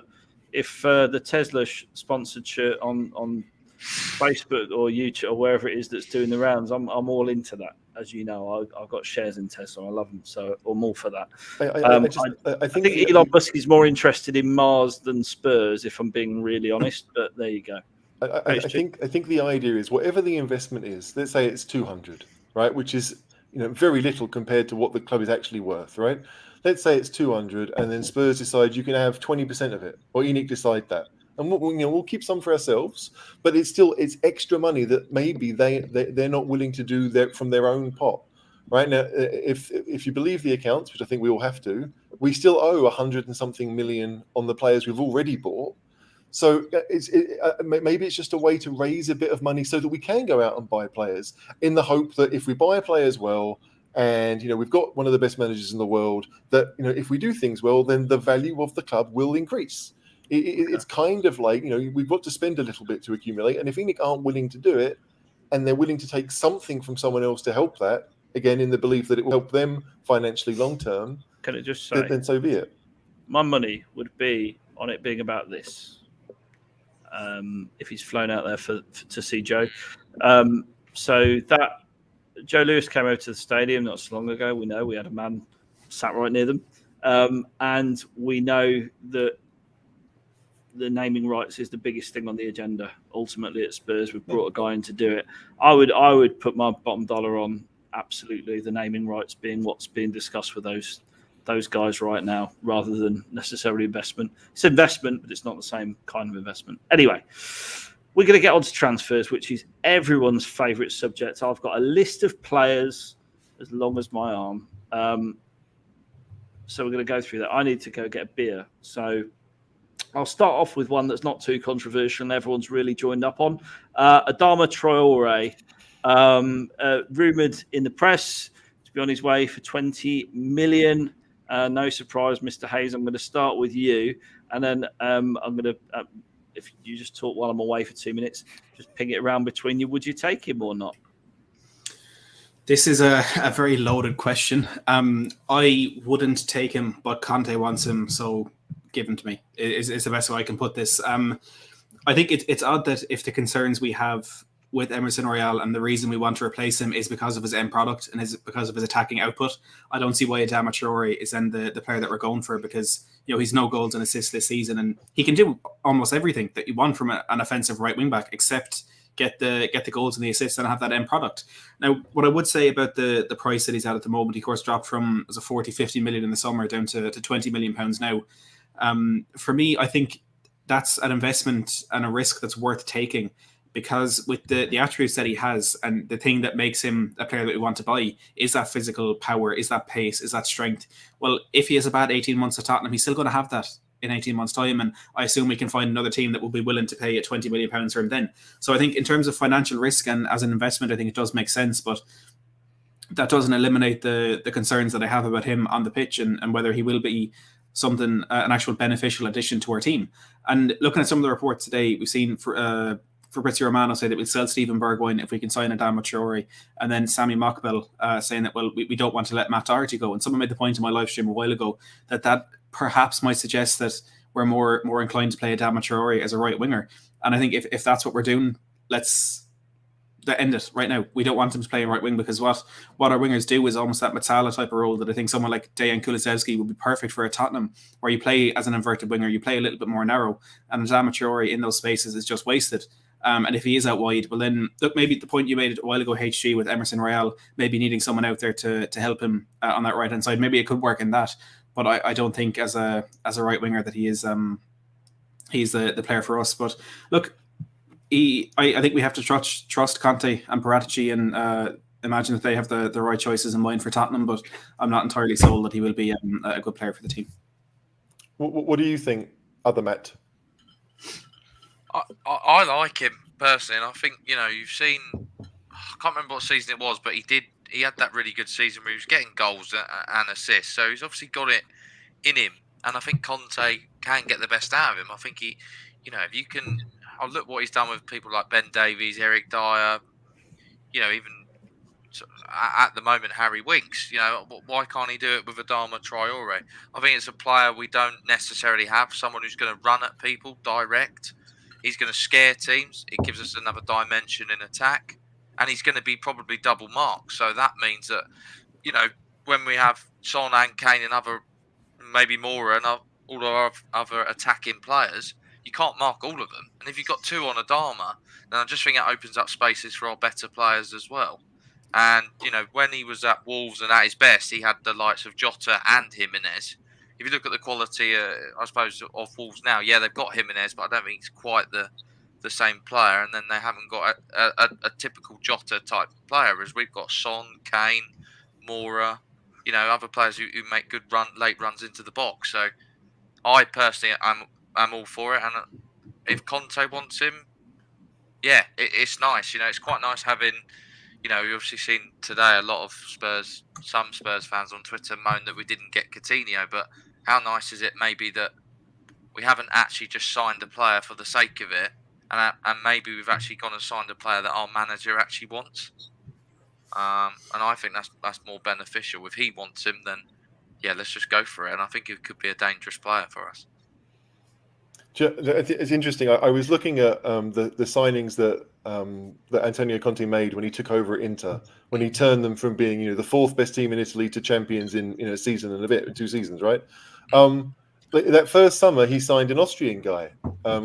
S1: if the Tesla sponsored shirt on Facebook or YouTube or wherever it is that's doing the rounds, I'm all into that. As you know, I've got shares in Tesla. I love them, so I'm all for that. I think Elon Musk is more interested in Mars than Spurs, if I'm being really honest. But there you go.
S3: I think the idea is whatever the investment is. Let's say it's 200, right? Which is very little compared to what the club is actually worth, right? Let's say it's 200, and then Spurs decide you can have 20% of it, or ENIC decide that. And we'll keep some for ourselves, but it's extra money that maybe they're not willing to do from their own pot. Right now, if you believe the accounts, which I think we all have to, we still owe 100 and something million on the players we've already bought. So maybe it's just a way to raise a bit of money so that we can go out and buy players in the hope that if we buy players well, and we've got one of the best managers in the world, that if we do things well, then the value of the club will increase. It's kind of like, we've got to spend a little bit to accumulate. And if ENIC aren't willing to do it, and they're willing to take something from someone else to help that, again, in the belief that it will help them financially long term,
S1: can it just say,
S3: then so be it.
S1: My money would be on it being about this. If he's flown out there to see Joe. So that Joe Lewis came over to the stadium not so long ago. We know we had a man sat right near them. And we know that the naming rights is the biggest thing on the agenda. Ultimately, at Spurs, we've brought a guy in to do it. I would put my bottom dollar on absolutely the naming rights being what's being discussed with those guys right now, rather than necessarily investment. It's investment, but it's not the same kind of investment. Anyway, we're going to get on to transfers, which is everyone's favourite subject. I've got a list of players as long as my arm. So we're going to go through that. I need to go get a beer. So I'll start off with one that's not too controversial and everyone's really joined up on. Adama Traore, rumoured in the press to be on his way for 20 million. No surprise, Mr. Hayes. I'm going to start with you. And then I'm going to, if you just talk while I'm away for 2 minutes, just ping it around between you. Would you take him or not?
S4: This is a very loaded question. I wouldn't take him, but Conte wants him, so give him to me. Is the best way I can put this. I think it's odd that if the concerns we have with Emerson Royale, and the reason we want to replace him is because of his end product and because of his attacking output. I don't see why Adama Traore is then the player that we're going for, because he's no goals and assists this season, and he can do almost everything that you want from an offensive right wing back, except get the goals and the assists and have that end product. Now, what I would say about the price that he's at the moment, he of course dropped from 40-50 million in the summer down to 20 million pounds now. For me, I think that's an investment and a risk that's worth taking, because with the attributes that he has, and the thing that makes him a player that we want to buy is that physical power, is that pace, is that strength. Well, if he has a bad 18 months at Tottenham, he's still going to have that in 18 months' time, and I assume we can find another team that will be willing to pay £20 million for him then. So I think in terms of financial risk and as an investment, I think it does make sense, but that doesn't eliminate the concerns that I have about him on the pitch and whether he will be something, an actual beneficial addition to our team. And looking at some of the reports today, we've seen Fabrizio Romano say that we'll sell Stephen Bergwijn if we can sign Adama Traore, and then Sammy Mockbell saying that, well, we don't want to let Matt Doherty go. And someone made the point in my live stream a while ago that perhaps might suggest that we're more inclined to play Adama Traore as a right winger. And I think if that's what we're doing, let's end it right now. We don't want him to play in right wing, because what our wingers do is almost that Matsala type of role that I think someone like Traore and Kulaszewski would be perfect for at Tottenham, where you play as an inverted winger, you play a little bit more narrow, and Adama Traore in those spaces is just wasted. And if he is out wide, well then, look, maybe the point you made a while ago, HG, with Emerson Royale, maybe needing someone out there to help him on that right-hand side, maybe it could work in that. But I don't think as a right winger that he is he's the player for us. But look, I think we have to trust Conte and Paratici and imagine that they have the right choices in mind for Tottenham, but I'm not entirely sold that he will be a good player for the team.
S3: What do you think, other Matt?
S5: I like him personally, and I think you've seen. I can't remember what season it was, but he had that really good season where he was getting goals and assists. So he's obviously got it in him, and I think Conte can get the best out of him. I think he, if you can. I look what he's done with people like Ben Davies, Eric Dyer, even at the moment Harry Winks. Why can't he do it with Adama Traore? I think it's a player we don't necessarily have, someone who's going to run at people direct. He's going to scare teams. It gives us another dimension in attack, and he's going to be probably double marked. So that means that when we have Son and Kane and maybe Moura and all our other attacking players, you can't mark all of them. And if you've got two on Adama, then I just think it opens up spaces for our better players as well. And, when he was at Wolves and at his best, he had the likes of Jota and Jimenez. If you look at the quality, I suppose, of Wolves now, yeah, they've got Jimenez, but I don't think he's quite the same player. And then they haven't got a typical Jota type player, as we've got Son, Kane, Moura, other players who make good late runs into the box. So I personally am all for it. And if Conte wants him, yeah, it's nice. It's quite nice having, you've obviously seen today a lot of some Spurs fans on Twitter moan that we didn't get Coutinho, but how nice is it maybe that we haven't actually just signed a player for the sake of it, and maybe we've actually gone and signed a player that our manager actually wants. And I think that's more beneficial. If he wants him, then yeah, let's just go for it. And I think it could be a dangerous player for us.
S3: It's interesting. I was looking at the signings that Antonio Conte made when he took over at Inter, when he turned them from being the fourth best team in Italy to champions in a season and a bit, 2 seasons, right? That first summer, he signed an Austrian guy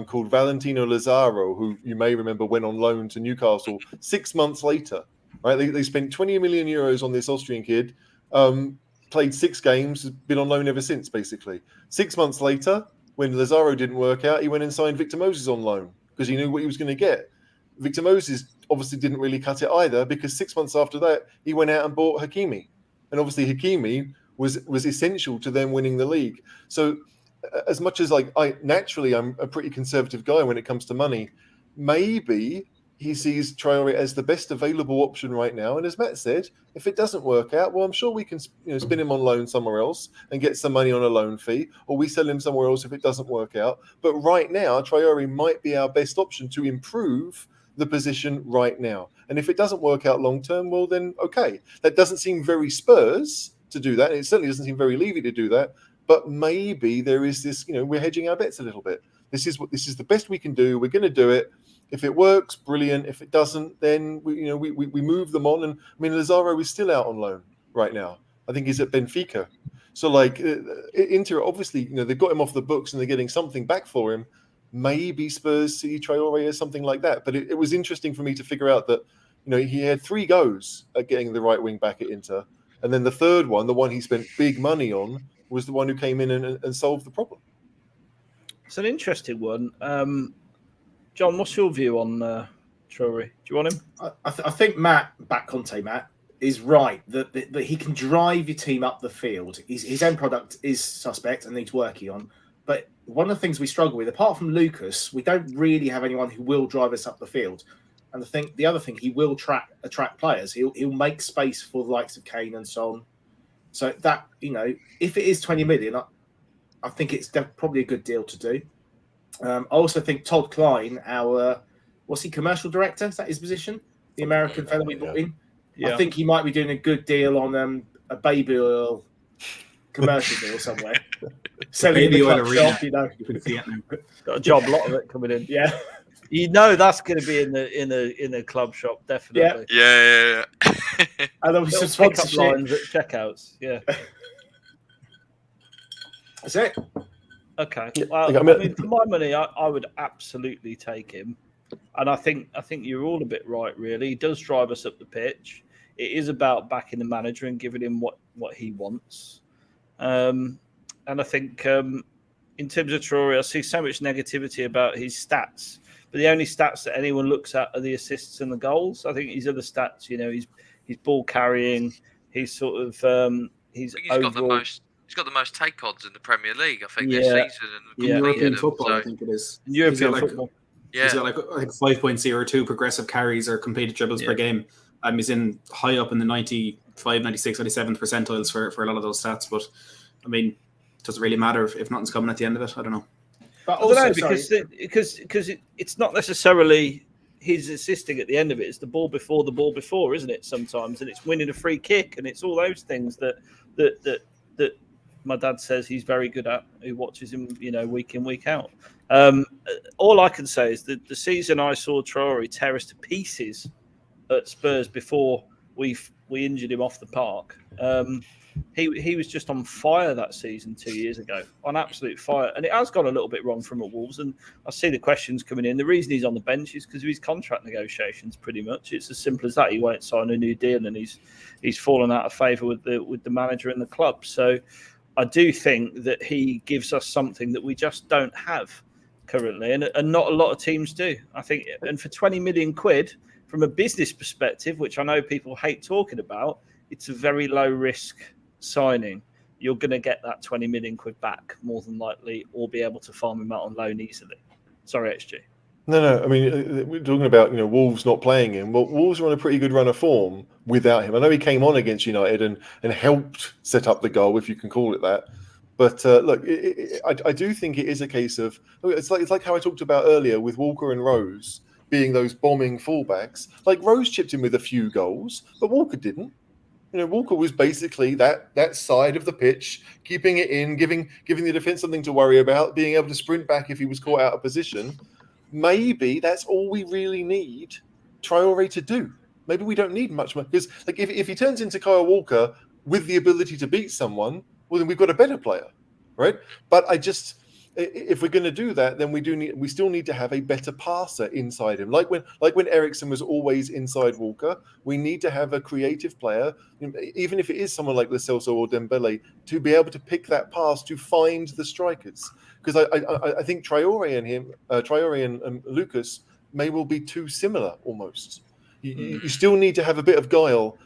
S3: called Valentino Lazaro, who you may remember went on loan to Newcastle 6 months later. Right? They spent 20 million euros on this Austrian kid. Played 6 games, been on loan ever since, basically. 6 months later, when Lazaro didn't work out, he went and signed Victor Moses on loan because he knew what he was going to get. Victor Moses obviously didn't really cut it either, because 6 months after that, he went out and bought Hakimi. And obviously Hakimi was essential to them winning the league. So as much as I'm a pretty conservative guy when it comes to money, maybe he sees Traore as the best available option right now. And as Matt said, if it doesn't work out, well, I'm sure we can spin him on loan somewhere else and get some money on a loan fee, or we sell him somewhere else if it doesn't work out. But right now, Traore might be our best option to improve the position right now. And if it doesn't work out long term, well, then okay. That doesn't seem very Spurs to do that. It certainly doesn't seem very Levy to do that. But maybe there is this, we're hedging our bets a little bit. This is the best we can do. We're going to do it. If it works, brilliant. If it doesn't, then we move them on. And I mean, Lazaro is still out on loan right now. I think he's at Benfica. So like Inter, obviously, they've got him off the books and they're getting something back for him. Maybe Spurs see Traore or something like that. But it was interesting for me to figure out that he had 3 goes at getting the right wing back at Inter, and then the third one, the one he spent big money on, was the one who came in and solved the problem.
S1: It's an interesting one. John, what's your view on Traore? Do you want him?
S2: I think Matt is right that he can drive your team up the field. His end product is suspect and needs working on. But one of the things we struggle with, apart from Lucas, we don't really have anyone who will drive us up the field. And the other thing, he will attract players. He'll make space for the likes of Kane and Son. So that, if it is 20 million, I think it's probably a good deal to do. I also think Todd Klein, what's he, commercial director? Is that his position? The American fellow we brought in? Yeah. I think he might be doing a good deal on a baby oil commercial deal somewhere. Selling baby oil shop,
S1: Got a job, lot of it coming in.
S2: Yeah.
S1: That's going to be in a club shop, definitely.
S5: Yeah.
S2: And there'll be some sponsorship
S1: lines at checkouts. Yeah.
S2: That's it.
S1: Okay. Well, I mean, for my money, I would absolutely take him, and I think you're all a bit right. Really, he does drive us up the pitch. It is about backing the manager and giving him what he wants. And I think in terms of Traore, I see so much negativity about his stats. But the only stats that anyone looks at are the assists and the goals. I think his other stats, he's ball carrying. He's sort of he's overall.
S5: He's got the most take-ons in the Premier League, I think, this season. And
S4: European football, I think it is.
S1: European football.
S4: He's got I think 5.02 progressive carries or completed dribbles per game. He's in high up in the 95, 96, 97th percentiles for a lot of those stats. But I mean, does it really matter if nothing's coming at the end of it? I don't know.
S1: But also, because it's not necessarily his assisting at the end of it. It's the ball before, isn't it? Sometimes, and it's winning a free kick, and it's all those things that my dad says he's very good at. Who watches him, week in, week out. All I can say is that the season I saw Traore tear us to pieces at Spurs before we injured him off the park. He was just on fire that season 2 years ago, on absolute fire. And it has gone a little bit wrong from at Wolves. And I see the questions coming in. The reason he's on the bench is because of his contract negotiations, pretty much. It's as simple as that. He won't sign a new deal, and he's fallen out of favour with the manager and the club. So I do think that he gives us something that we just don't have currently, and not a lot of teams do. I think, and for 20 million quid, from a business perspective, which I know people hate talking about, it's a very low risk signing. You're going to get that 20 million quid back more than likely, or be able to farm him out on loan easily. Sorry, XG.
S3: No. I mean, we're talking about Wolves not playing him. Well, Wolves are on a pretty good run of form without him. I know he came on against United and helped set up the goal, if you can call it that. But look, I do think it is a case of it's like how I talked about earlier with Walker and Rose being those bombing fullbacks. Like Rose chipped in with a few goals, but Walker didn't. Walker was basically that side of the pitch, keeping it in, giving the defence something to worry about, being able to sprint back if he was caught out of position. Maybe that's all we really need Traore to do. Maybe we don't need much more. Because if he turns into Kyle Walker with the ability to beat someone, well, then we've got a better player, right? But if we're going to do that, then we still need to have a better passer inside him. Like when Eriksen was always inside Walker, we need to have a creative player, even if it is someone like Lo Celso or Dembele, to be able to pick that pass to find the strikers. Because I think Traore and Lucas may well be too similar almost. You still need to have a bit of guile.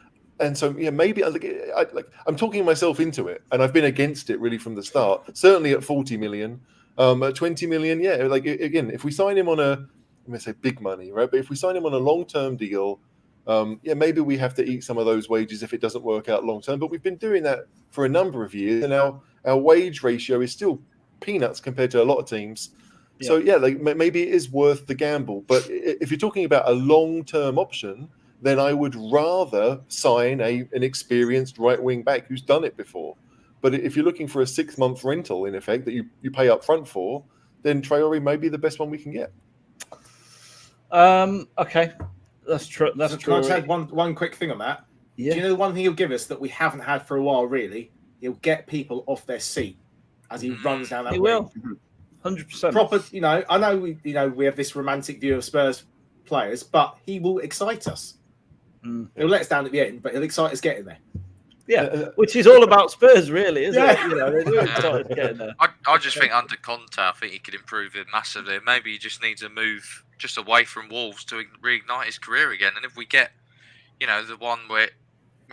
S3: And so, maybe I'm talking myself into it, and I've been against it really from the start. Certainly at 40 million, at 20 million, again, if we sign him on I'm going to say big money, right? But if we sign him on a long-term deal, maybe we have to eat some of those wages if it doesn't work out long-term. But we've been doing that for a number of years, and our wage ratio is still peanuts compared to a lot of teams. Yeah. So, maybe it is worth the gamble. But if you're talking about a long-term option, then I would rather sign an experienced right wing back who's done it before. But if you're looking for a 6-month rental, in effect, that you pay up front for, then Traore may be the best one we can get.
S1: Okay, that's true. That's
S2: Can I
S1: true.
S2: say one quick thing on that?
S1: Yeah.
S2: Do you know the one thing he'll give us that we haven't had for a while? Really, he'll get people off their seat as he runs down that
S1: He
S2: wing.
S1: will. 100%.
S2: Proper, I know we have this romantic view of Spurs players, but he will excite us. He'll let us down at the end, but he'll excite us getting there.
S1: Yeah, which is all about Spurs, really, isn't
S2: Yeah.
S1: it? They do excite us getting there.
S5: I just think under Conte, I think he could improve it massively. Maybe he just needs a move just away from Wolves to reignite his career again. And if we get, the one where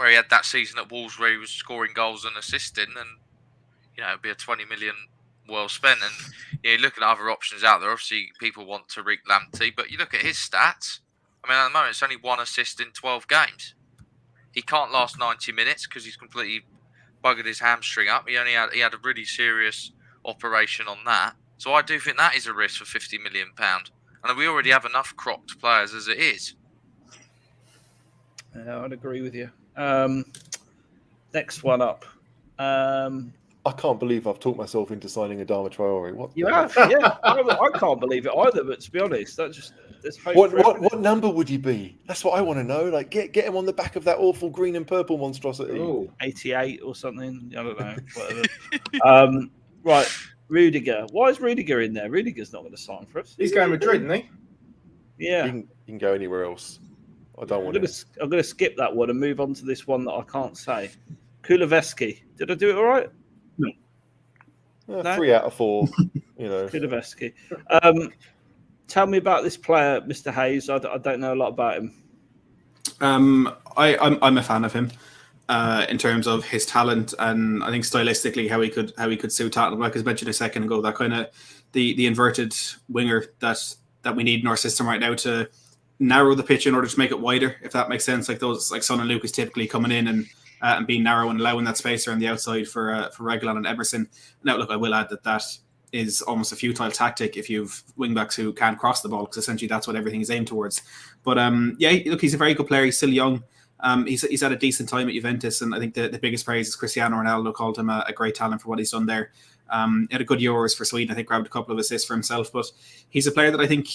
S5: he had that season at Wolves where he was scoring goals and assisting, and it'd be a 20 million well spent. And you look at other options out there. Obviously, people want Tariq Lamptey, but you look at his stats. I mean, at the moment, it's only 1 assist in 12 games. He can't last 90 minutes because he's completely buggered his hamstring up. He had a really serious operation on that. So I do think that is a risk for £50 million. And we already have enough cropped players as it is.
S1: I'd agree with you. Next one up.
S3: I can't believe I've talked myself into signing Adama Traore. What
S1: You have, yeah. I can't believe it either, but to be honest, there's hope.
S3: What number would he be? That's what I want to know. Like, get him on the back of that awful green and purple monstrosity.
S2: Ooh.
S1: 88 or something. I don't know. Whatever. Right, Rudiger. Why is Rudiger in there? Rudiger's not going to sign for us.
S2: He's going Madrid, isn't he?
S1: Yeah.
S3: He can go anywhere else. I don't want it.
S1: I'm going to skip that one and move on to this one that I can't say. Kulaszewski. Did I do it all right?
S3: No?
S1: No?
S3: 3 out of 4.
S1: Kulaszewski. Tell me about this player, Mr. Hayes. I don't know a lot about him.
S4: I'm a fan of him in terms of his talent, and I think stylistically how he could suit Tottenham. Like I mentioned a second ago, that kind of the inverted winger that we need in our system right now to narrow the pitch in order to make it wider, if that makes sense. Like those, like Son and Lucas typically coming in and being narrow and allowing that space around the outside for Reguilon and Emerson. Now, look, I will add that is almost a futile tactic if you've wing backs who can't cross the ball, because essentially that's what everything is aimed towards. But look, he's a very good player. He's still young. He's had a decent time at Juventus, and I think the biggest praise is Cristiano Ronaldo called him a great talent for what he's done there. He had a good Euros for Sweden. I think grabbed a couple of assists for himself, but he's a player that I think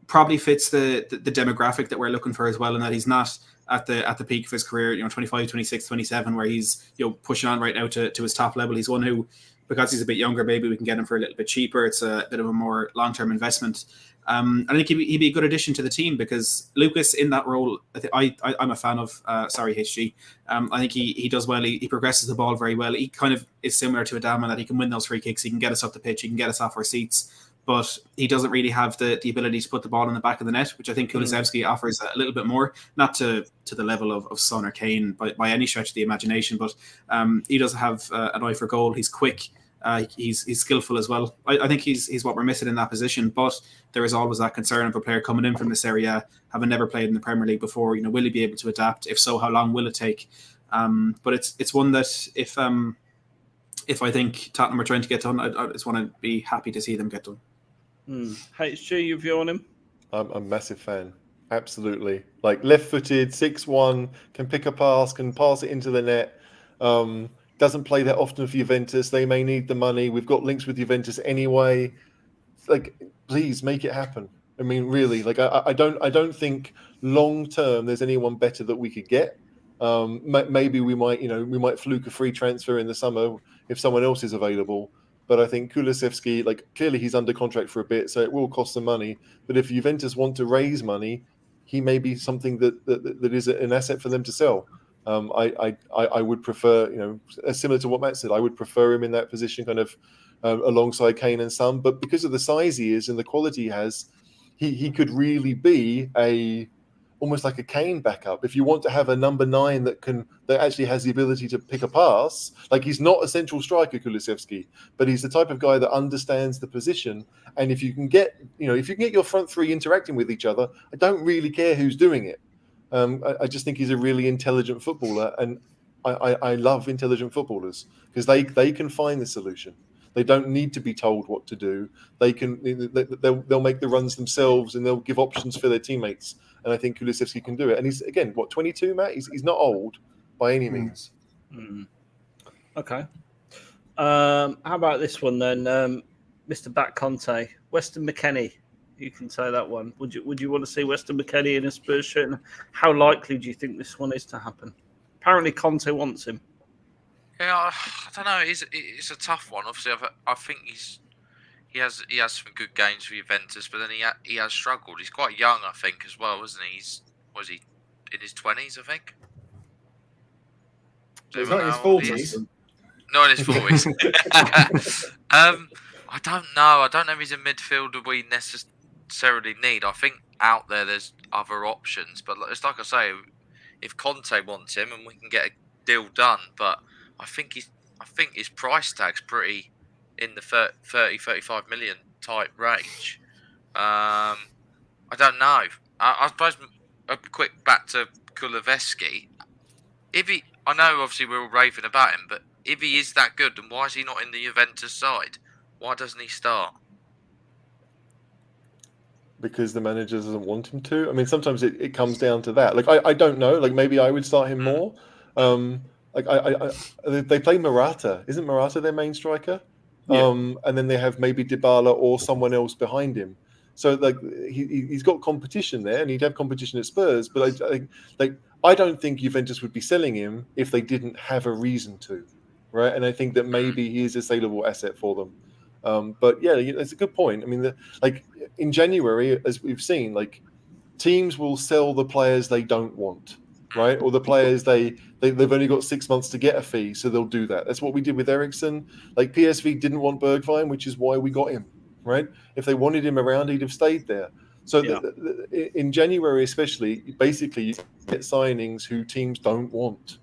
S4: probably fits the demographic that we're looking for as well, and that he's not at the peak of his career, 25, 26, 27, where he's pushing on right now to his top level. He's one who, because he's a bit younger, maybe we can get him for a little bit cheaper. It's a bit of a more long-term investment. I think he'd be a good addition to the team, because Lucas in that role, I'm a fan of. HG. I think he does well. He progresses the ball very well. He kind of is similar to Adama, that he can win those free kicks. He can get us up the pitch. He can get us off our seats. But he doesn't really have the ability to put the ball in the back of the net, which I think Kulaszewski offers a little bit more, not to the level of Son or Kane by any stretch of the imagination, but he does have an eye for goal. He's quick. He's skillful as well. I think he's what we're missing in that position, but there is always that concern of a player coming in from this area, having never played in the Premier League before. Will he be able to adapt? If so, how long will it take? But it's one that if I think Tottenham are trying to get done, I just want to be happy to see them get done.
S1: HG, your view on him?
S3: I'm a massive fan. Absolutely. Like, left-footed, 6'1", can pick a pass, can pass it into the net. Doesn't play that often for Juventus. They may need the money. We've got links with Juventus anyway. Like, please make it happen. I mean, really, like, I don't think long-term there's anyone better that we could get. Maybe we might fluke a free transfer in the summer if someone else is available. But I think Kulaszewski, like, clearly he's under contract for a bit, so it will cost some money. But if Juventus want to raise money, he may be something that is an asset for them to sell. I would prefer, similar to what Matt said, I would prefer him in that position, kind of alongside Kane and Son. But because of the size he is and the quality he has, he could really be almost like a Kane backup. If you want to have a number 9 that actually has the ability to pick a pass, like, he's not a central striker, Kulaszewski, but he's the type of guy that understands the position. And if you can get your front three interacting with each other, I don't really care who's doing it. I just think he's a really intelligent footballer, and I love intelligent footballers, because they can find the solution. They don't need to be told what to do. They'll make the runs themselves, and they'll give options for their teammates. And I think Kulaszewski can do it. And he's, again, 22, Matt? He's not old by any means.
S1: Okay. How about this one then? Mr. Bat Conte, Weston McKennie. You can say that one. Would you want to see Weston McKennie in a Spurs shirt? And how likely do you think this one is to happen? Apparently, Conte wants him.
S5: Yeah, I don't know. It's a tough one. Obviously, I think he has some good games for Juventus, but then he has struggled. He's quite young, I think, as well, isn't he? Was he in his 20s? I think.
S2: He's not in his 40s.
S5: Not in his 40s. I don't know. I don't know if he's a midfielder we necessarily need. I think out there's other options, but it's like I say, if Conte wants him, and we can get a deal done, but I think his price tag's pretty in the 30-35 million type range. I don't know. I suppose a quick back to Kulaszewski. I know obviously we're all raving about him, but if he is that good, then why is he not in the Juventus side? Why doesn't he start?
S3: Because the manager doesn't want him to. I mean, sometimes it comes down to that. Like, I don't know. Like, maybe I would start him more. Like, they play Morata. Isn't Morata their main striker?
S1: Yeah.
S3: And then they have maybe Dybala or someone else behind him. So, like, he's got competition there, and he'd have competition at Spurs. But I don't think Juventus would be selling him if they didn't have a reason to, right? And I think that maybe he is a saleable asset for them. But yeah, it's a good point. I mean, like in January, as we've seen, like teams will sell the players they don't want, right? Or the players they've only got 6 months to get a fee, so they'll do that. That's what we did with Eriksen. Like PSV didn't want Bergwijn, which is why we got him, right? If they wanted him around, he'd have stayed there. So in January, especially, basically you get signings who teams don't want,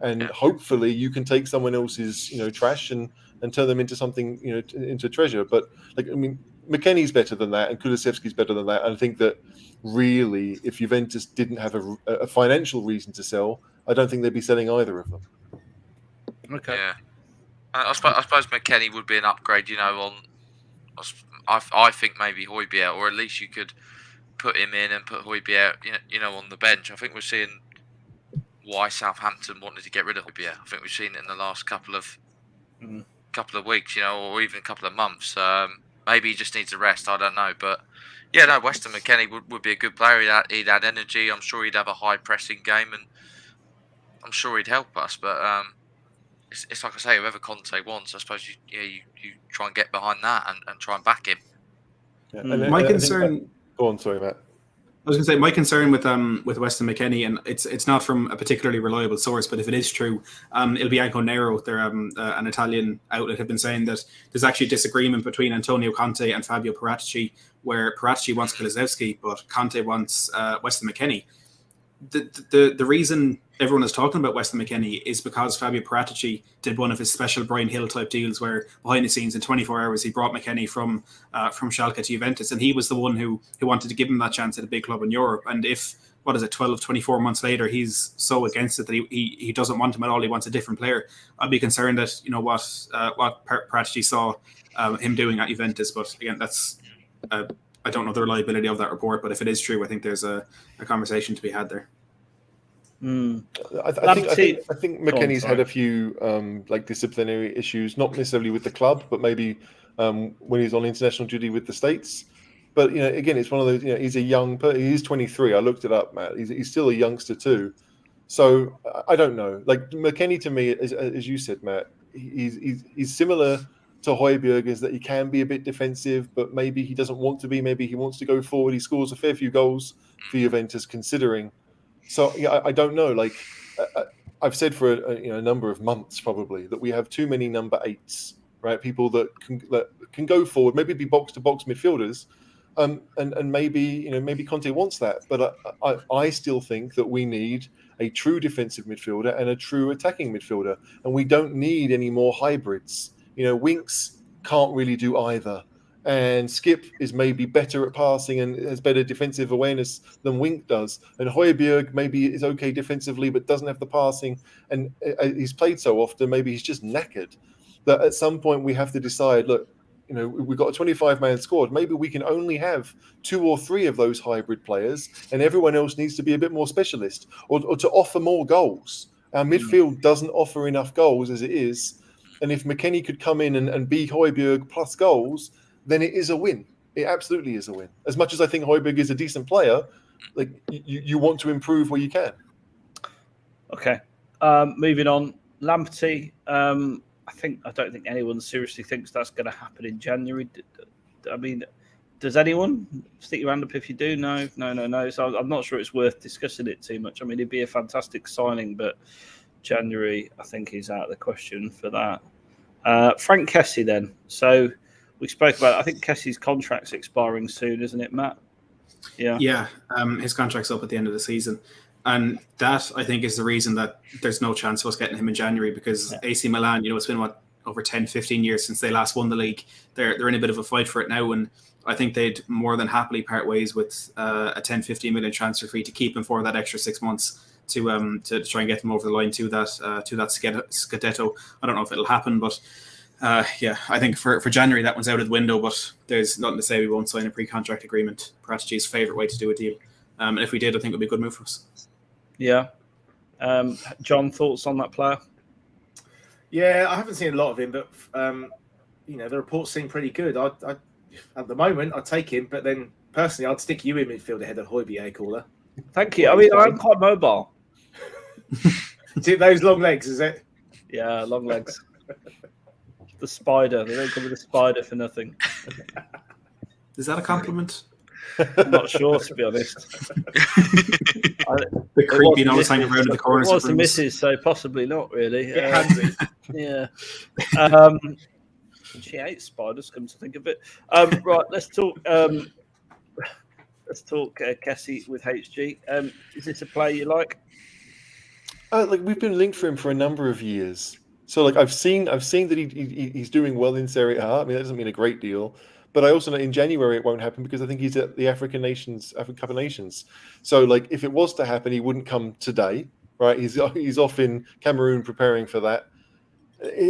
S3: and hopefully you can take someone else's trash and turn them into something into treasure. But like, I mean, McKennie's better than that, and Kulaszewski's better than that. And I think that really, if Juventus didn't have a financial reason to sell, I don't think they'd be selling either of them.
S1: Okay.
S5: Yeah, I suppose McKennie would be an upgrade. I think maybe Højbjerg, or at least you could put him in and put Højbjerg, on the bench. I think we're seeing why Southampton wanted to get rid of Højbjerg. I think we've seen it in the last couple of weeks, or even a couple of months. Maybe he just needs a rest. I don't know, but yeah, no. Weston McKennie would be a good player. He'd add energy. I'm sure he'd have a high pressing game, and I'm sure he'd help us. But it's like I say, whoever Conte wants, I suppose you try and get behind that and try and back him.
S3: Yeah.
S4: My concern.
S3: Go on, sorry, Matt.
S4: I was going to say my concern with Weston McKennie, and it's not from a particularly reliable source, but if it is true, it'll be Anco Nero. They're an Italian outlet have been saying that there's actually disagreement between Antonio Conte and Fabio Paratici, where Paratici wants Kulaszewski, but Conte wants Weston McKennie. The reason everyone is talking about Weston McKennie is because Fabio Paratici did one of his special Brian Hill type deals where behind the scenes in 24 hours he brought McKennie from Schalke to Juventus, and he was the one who wanted to give him that chance at a big club in Europe. And if 24 months later he's so against it that he doesn't want him at all, he wants a different player, I'd be concerned that what Paratici saw him doing at Juventus. But again, that's I don't know the reliability of that report, but if it is true, I think there's a conversation to be had there.
S3: I think McKennie's had a few disciplinary issues, not necessarily with the club, but maybe when he's on international duty with the States. But again, it's one of those. He's a young. He's 23. I looked it up, Matt. He's still a youngster too. So I don't know. Like McKennie to me, as you said, Matt, he's similar to Højbjerg, is that he can be a bit defensive, but maybe he doesn't want to be. Maybe he wants to go forward. He scores a fair few goals for Juventus, considering. So yeah, I don't know. Like I've said for a number of months, probably that we have too many number 8s, right? People that can go forward, maybe be box to box midfielders, and maybe Conte wants that. But I still think that we need a true defensive midfielder and a true attacking midfielder, and we don't need any more hybrids. Winks can't really do either. And Skip is maybe better at passing and has better defensive awareness than Wink does. And Højbjerg maybe is okay defensively, but doesn't have the passing. And he's played so often, maybe he's just knackered. That at some point we have to decide, look, we've got a 25-man squad. Maybe we can only have 2 or 3 of those hybrid players, and everyone else needs to be a bit more specialist or to offer more goals. Our midfield doesn't offer enough goals as it is. And if McKennie could come in and be Højbjerg plus goals, then it is a win. It absolutely is a win. As much as I think Højbjerg is a decent player, like you want to improve where you can.
S1: Okay. Moving on. Lamptey. I don't think anyone seriously thinks that's going to happen in January. I mean, does anyone? Stick your hand up if you do. No. So I'm not sure it's worth discussing it too much. I mean, it'd be a fantastic signing, but January, I think, is out of the question for that. Frank Kessie then. So we spoke about, I think Kessie's contract's expiring soon, isn't it, Matt? Yeah.
S4: Yeah. His contract's up at the end of the season. And that, I think, is the reason that there's no chance of us getting him in January, because AC Milan, it's been, over 10, 15 years since they last won the league. They're in a bit of a fight for it now, and I think they'd more than happily part ways with a 10, 15 million transfer fee to keep him for that extra 6 months to try and get them over the line to that Scudetto. I don't know if it'll happen, but I think for January that one's out of the window, but there's nothing to say we won't sign a pre-contract agreement. Perhaps G's favourite way to do a deal. And if we did, I think it would be a good move for us. Yeah.
S1: John, thoughts on that player?
S2: Yeah, I haven't seen a lot of him, but the reports seem pretty good. I at the moment I'd take him, but then personally I'd stick you in midfield ahead of Højbjerg, caller.
S1: Thank you. I mean, I'm quite mobile.
S2: Is it those long legs? Is it?
S1: Yeah, long legs. The spider. They don't come with a spider for nothing.
S4: Is that a compliment?
S1: I'm not sure, to be honest.
S4: The creepy nose hanging around in the corners.
S1: It was the missus, so possibly not really. Yeah. She hates spiders, come to think of it. Right, let's talk. Let's talk Kessie with HG. Is this a player you like?
S3: We've been linked for him for a number of years. So I've seen that he's doing well in Serie A. I mean, that doesn't mean a great deal. But I also know in January it won't happen because I think he's at the African Cup of Nations. So, if it was to happen, he wouldn't come today, right? He's off in Cameroon preparing for that,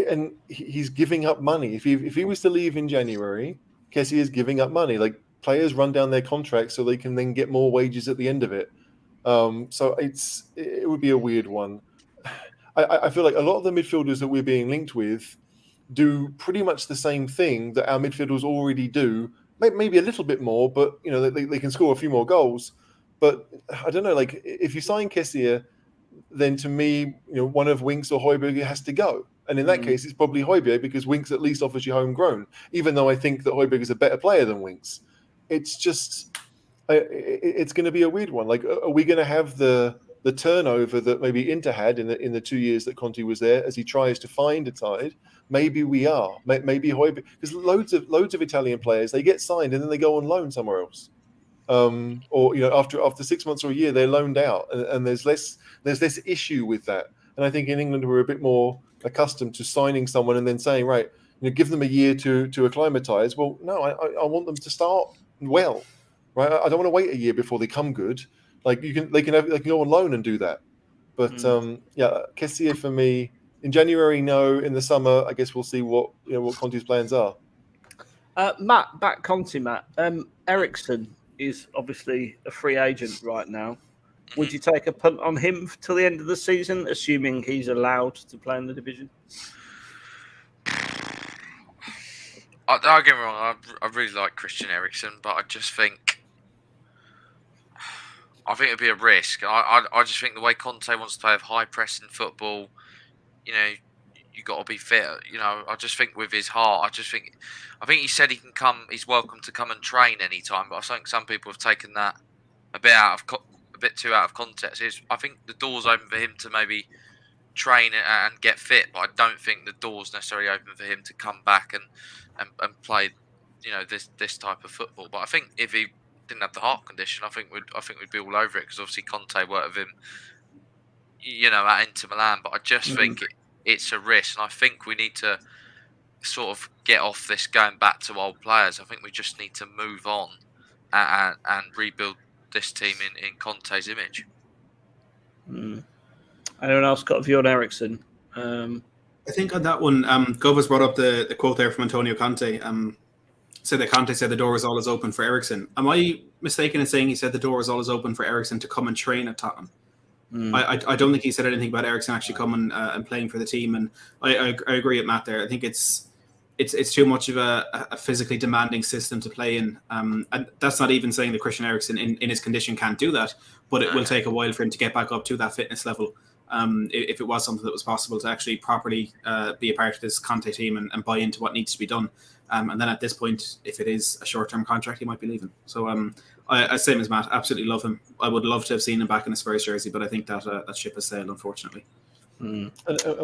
S3: and he's giving up money. If he was to leave in January, Kessie is giving up money. Players run down their contracts so they can then get more wages at the end of it. So it would be a weird one. I feel like a lot of the midfielders that we're being linked with do pretty much the same thing that our midfielders already do, maybe a little bit more, but they can score a few more goals. But I don't know, if you sign Kessie, then to me, one of Winks or Højbjerg has to go. And in that case, it's probably Højbjerg because Winks at least offers you homegrown, even though I think that Højbjerg is a better player than Winks. It's just, it's going to be a weird one. Are we going to have the turnover that maybe Inter had in the 2 years that Conte was there as he tries to find a tide? Maybe we are. Maybe Højbjerg, because loads of Italian players, they get signed and then they go on loan somewhere else. Or after 6 months or a year they're loaned out, and there's less issue with that. And I think in England we're a bit more accustomed to signing someone and then saying, right, give them a year to acclimatise. Well, no, I want them to start well, right? I don't want to wait a year before they come good. They can go on loan and do that. But Kessie for me. In January, no. In the summer, I guess we'll see what Conte's plans are.
S1: Matt, back Conte, Matt. Eriksen is obviously a free agent right now. Would you take a punt on him till the end of the season, assuming he's allowed to play in the division?
S5: Don't get me wrong, I really like Christian Eriksen, but I just think it'd be a risk. I just think the way Conte wants to play of high pressing football, you got to be fit. I just think with his heart, I think he said he can come. He's welcome to come and train anytime. But I think some people have taken that a bit too out of context. I think the door's open for him to maybe train and get fit, but I don't think the door's necessarily open for him to come back and play, this type of football. But I think if he didn't have the heart condition, I think we'd be all over it, because obviously Conte worked with him, at Inter Milan. But I just think it's a risk, and I think we need to sort of get off this going back to old players. I think we just need to move on and rebuild this team in Conte's image.
S1: Anyone else got a view on Eriksen?
S4: I think on that one, Gov has brought up the quote there from Antonio Conte. Said that Conte said the door is always open for Eriksen. Am I mistaken in saying he said the door is always open for Eriksen to come and train at Tottenham? I don't think he said anything about Eriksen actually coming and playing for the team, and I agree with Matt there. I think it's too much of a physically demanding system to play in, and that's not even saying that Christian Eriksen in his condition can't do that, but it will take a while for him to get back up to that fitness level. If it was something that was possible to actually properly be a part of this Conte team and buy into what needs to be done. And then at this point, if it is a short-term contract, he might be leaving. So same as Matt, absolutely love him. I would love to have seen him back in a Spurs jersey, but I think that ship has sailed, unfortunately.
S3: And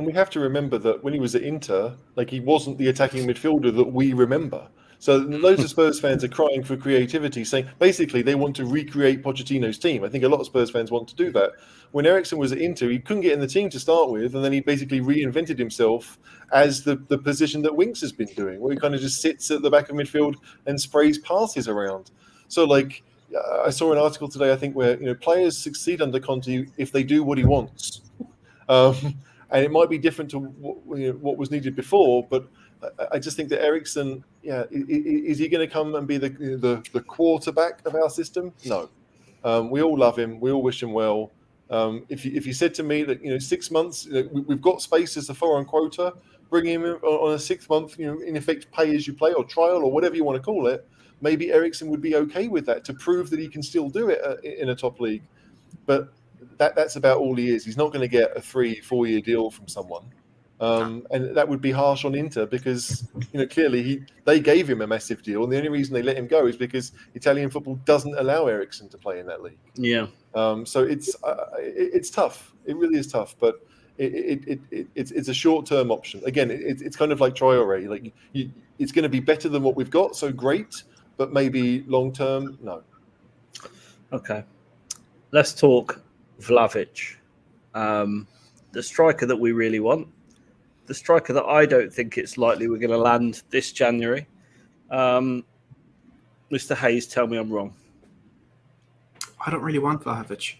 S3: we have to remember that when he was at Inter, like, he wasn't the attacking midfielder that we remember. So loads of Spurs fans are crying for creativity, saying basically they want to recreate Pochettino's team. I think a lot of Spurs fans want to do that. When Eriksen was at Inter, he couldn't get in the team to start with, and then he basically reinvented himself as the position that Winks has been doing, where he kind of just sits at the back of midfield and sprays passes around. So, like, I saw an article today, I think, where players succeed under Conte if they do what he wants. And it might be different to what was needed before, but I just think that Eriksen, is he going to come and be the quarterback of our system? No. We all love him. We all wish him well. If you said to me that 6 months, we've got space as a foreign quota, bring him on a 6 month, in effect, pay as you play or trial or whatever you want to call it, maybe Eriksen would be okay with that to prove that he can still do it in a top league. But that's about all he is. He's not going to get a 3-4 year deal from someone. And that would be harsh on Inter because, clearly they gave him a massive deal. And the only reason they let him go is because Italian football doesn't allow Eriksen to play in that league.
S1: Yeah.
S3: So it's tough. It really is tough. But it's a short-term option. Again, it's kind of like Traore. Like, it's going to be better than what we've got. So great. But maybe long-term, no.
S1: Okay. Let's talk Vlahovic. The striker that we really want. The striker that I don't think it's likely we're going to land this January. Mr. Hayes, tell me I'm wrong.
S4: I don't really want Vlahovic,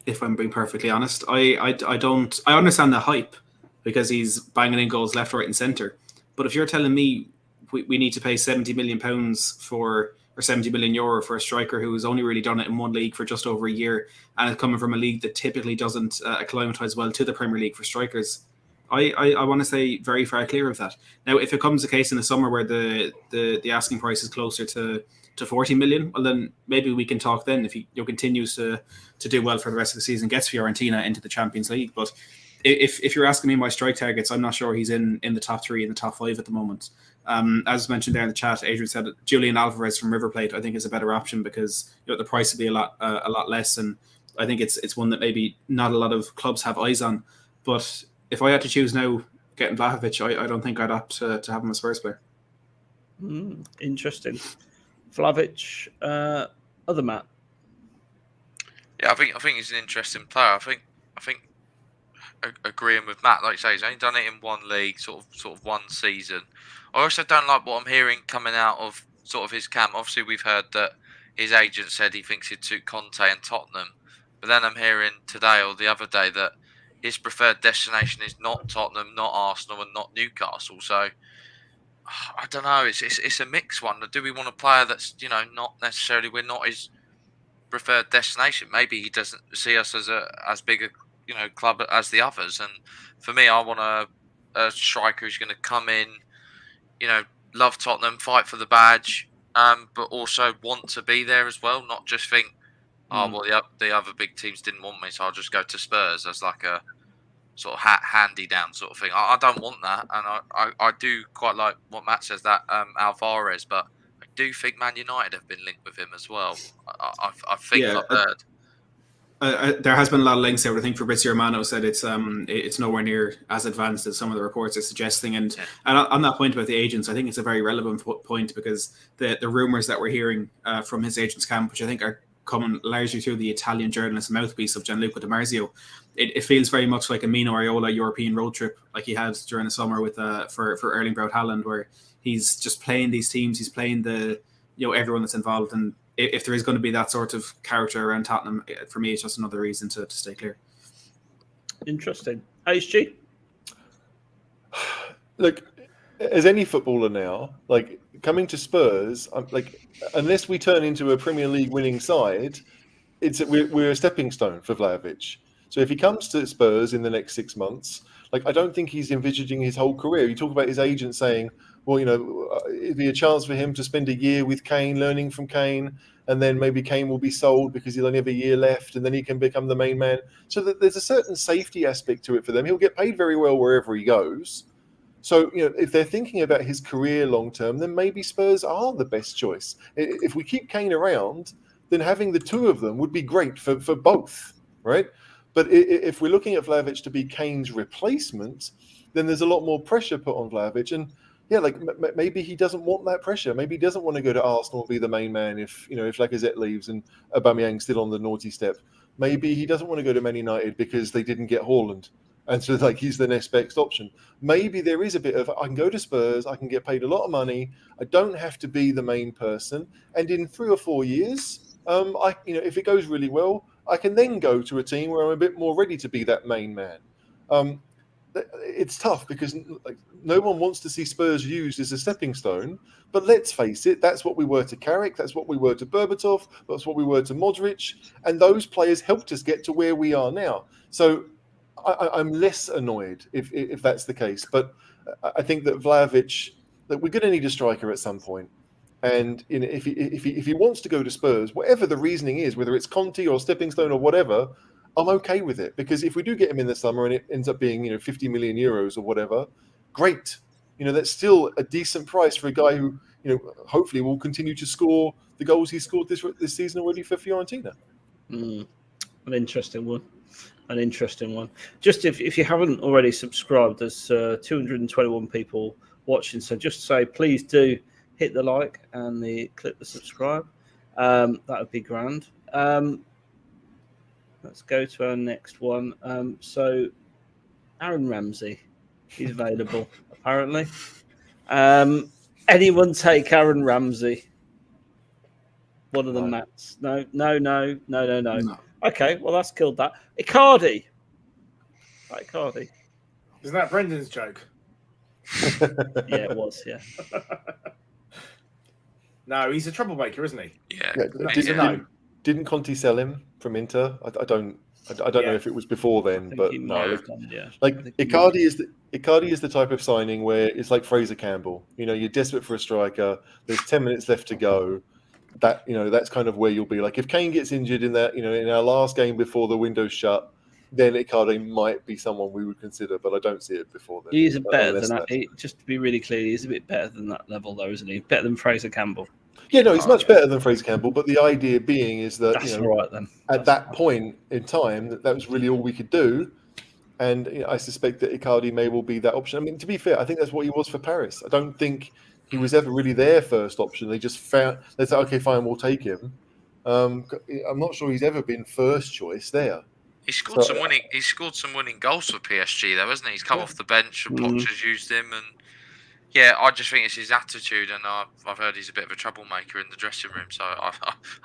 S4: if I'm being perfectly honest. I don't. I understand the hype because he's banging in goals left, right, and centre. But if you're telling me we need to pay £70 million or €70 million for a striker who has only really done it in one league for just over a year, and is coming from a league that typically doesn't acclimatise well to the Premier League for strikers, I want to say very far clear of that. Now, if it comes a case in the summer where the asking price is closer to 40 million, well, then maybe we can talk then if he continues to do well for the rest of the season, gets Fiorentina into the Champions League. But if you're asking me my strike targets, I'm not sure he's in the top 3, in the top 5 at the moment. As mentioned there in the chat, Adrian said that Julian Alvarez from River Plate I think is a better option because the price will be a lot less, and I think it's one that maybe not a lot of clubs have eyes on. But if I had to choose now, getting Vlahovic, I don't think I'd opt to have him as Spurs player.
S1: Interesting. Vlahovic, other Matt.
S5: Yeah, I think he's an interesting player. I think agreeing with Matt, like you say, he's only done it in one league, sort of one season. I also don't like what I'm hearing coming out of sort of his camp. Obviously, we've heard that his agent said he thinks he'd suit Conte and Tottenham, but then I'm hearing today or the other day that his preferred destination is not Tottenham, not Arsenal, and not Newcastle. So I don't know. It's a mixed one. Do we want a player that's not necessarily we're not his preferred destination? Maybe he doesn't see us as big a club as the others. And for me, I want a striker who's going to come in, love Tottenham, fight for the badge, but also want to be there as well. Not just think, the other big teams didn't want me, so I'll just go to Spurs as like a sort of handy-down sort of thing. I don't want that, and I do quite like what Matt says, that Alvarez, but I do think Man United have been linked with him as well. I think I've heard.
S4: There has been a lot of links there, but I think Fabrizio Romano said it's nowhere near as advanced as some of the reports are suggesting. And on that point about the agents, I think it's a very relevant point because the rumours that we're hearing from his agent's camp, which I think are coming largely through the Italian journalist mouthpiece of Gianluca Di Marzio, it feels very much like a Mino Raiola European road trip like he had during the summer with for Erling Braut Haaland, where he's just playing these teams, he's playing everyone that's involved. And if there is going to be that sort of character around Tottenham, for me, it's just another reason to stay clear.
S1: Interesting. HG?
S3: Look, as any footballer now, like coming to Spurs, unless we turn into a Premier League winning side, we're a stepping stone for Vlahovic. So if he comes to Spurs in the next 6 months, like I don't think he's envisaging his whole career. You talk about his agent saying, well, it'd be a chance for him to spend a year with Kane, learning from Kane, and then maybe Kane will be sold because he'll only have a year left, and then he can become the main man. So that there's a certain safety aspect to it for them. He'll get paid very well wherever he goes. So, if they're thinking about his career long term, then maybe Spurs are the best choice. If we keep Kane around, then having the two of them would be great for both, right? But if we're looking at Vlahovic to be Kane's replacement, then there's a lot more pressure put on Vlahovic. And yeah, like maybe he doesn't want that pressure. Maybe he doesn't want to go to Arsenal and be the main man if Lacazette leaves and Aubameyang's still on the naughty step. Maybe he doesn't want to go to Man United because they didn't get Haaland. And so he's the next best option. Maybe there is a bit of, I can go to Spurs, I can get paid a lot of money, I don't have to be the main person. And in 3 or 4 years, if it goes really well, I can then go to a team where I'm a bit more ready to be that main man. It's tough because no one wants to see Spurs used as a stepping stone. But let's face it, that's what we were to Carrick, that's what we were to Berbatov, that's what we were to Modric. And those players helped us get to where we are now. So I'm less annoyed if that's the case. But I think that Vlahovic, that we're going to need a striker at some point. And if he wants to go to Spurs, whatever the reasoning is, whether it's Conte or stepping stone or whatever, I'm okay with it. Because if we do get him in the summer and it ends up being 50 million euros or whatever, great. That's still a decent price for a guy who hopefully will continue to score the goals he scored this season already for Fiorentina.
S1: An interesting one. Just if you haven't already subscribed, there's 221 people watching. So just say, please do hit the like and click the subscribe. That would be grand. Let's go to our next one. So Aaron Ramsey, he's available apparently. Anyone take Aaron Ramsey? One of the Mats? No. Okay, well that's killed that. Icardi. Right, Icardi.
S2: Isn't that Brendan's joke?
S1: Yeah, it was. Yeah.
S2: No, he's a troublemaker, isn't he?
S5: Yeah.
S3: Didn't Conte sell him from Inter? I don't know if it was before then, but no. Icardi is the type of signing where it's like Fraser Campbell. You're desperate for a striker. There's 10 minutes left to go. That's kind of where you'll be. Like if Kane gets injured in that, in our last game before the window's shut, then Icardi might be someone we would consider, but I don't see it before then.
S1: He's better than that. Just to be really clear, he's a bit better than that level, though, isn't he? Better than Fraser Campbell.
S3: Yeah, no, he's much better than Fraser Campbell. But the idea being is that
S1: right, then.
S3: At that point in time, that was really all we could do. And I suspect that Icardi may well be that option. I mean, to be fair, I think that's what he was for Paris. I don't think he was ever really their first option. They just found, they said, okay, fine, we'll take him. I'm not sure he's ever been first choice there.
S5: He scored some winning goals for PSG, though, hasn't he? He's come off the bench and Poch has used him, and I just think it's his attitude, and I've heard he's a bit of a troublemaker in the dressing room. So I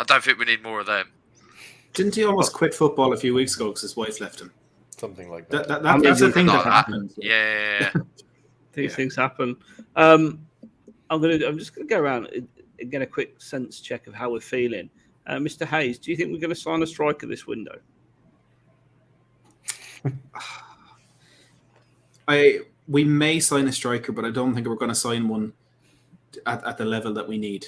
S5: don't think we need more of them.
S4: Didn't he almost quit football a few weeks ago because his wife left him?
S3: Something like that.
S4: That's the thing that happens.
S5: Yeah.
S1: These things happen. I'm just gonna go around and get a quick sense check of how we're feeling. Mr. Hayes, do you think we're going to sign a striker this window?
S4: We may sign a striker, but I don't think we're going to sign one at the level that we need.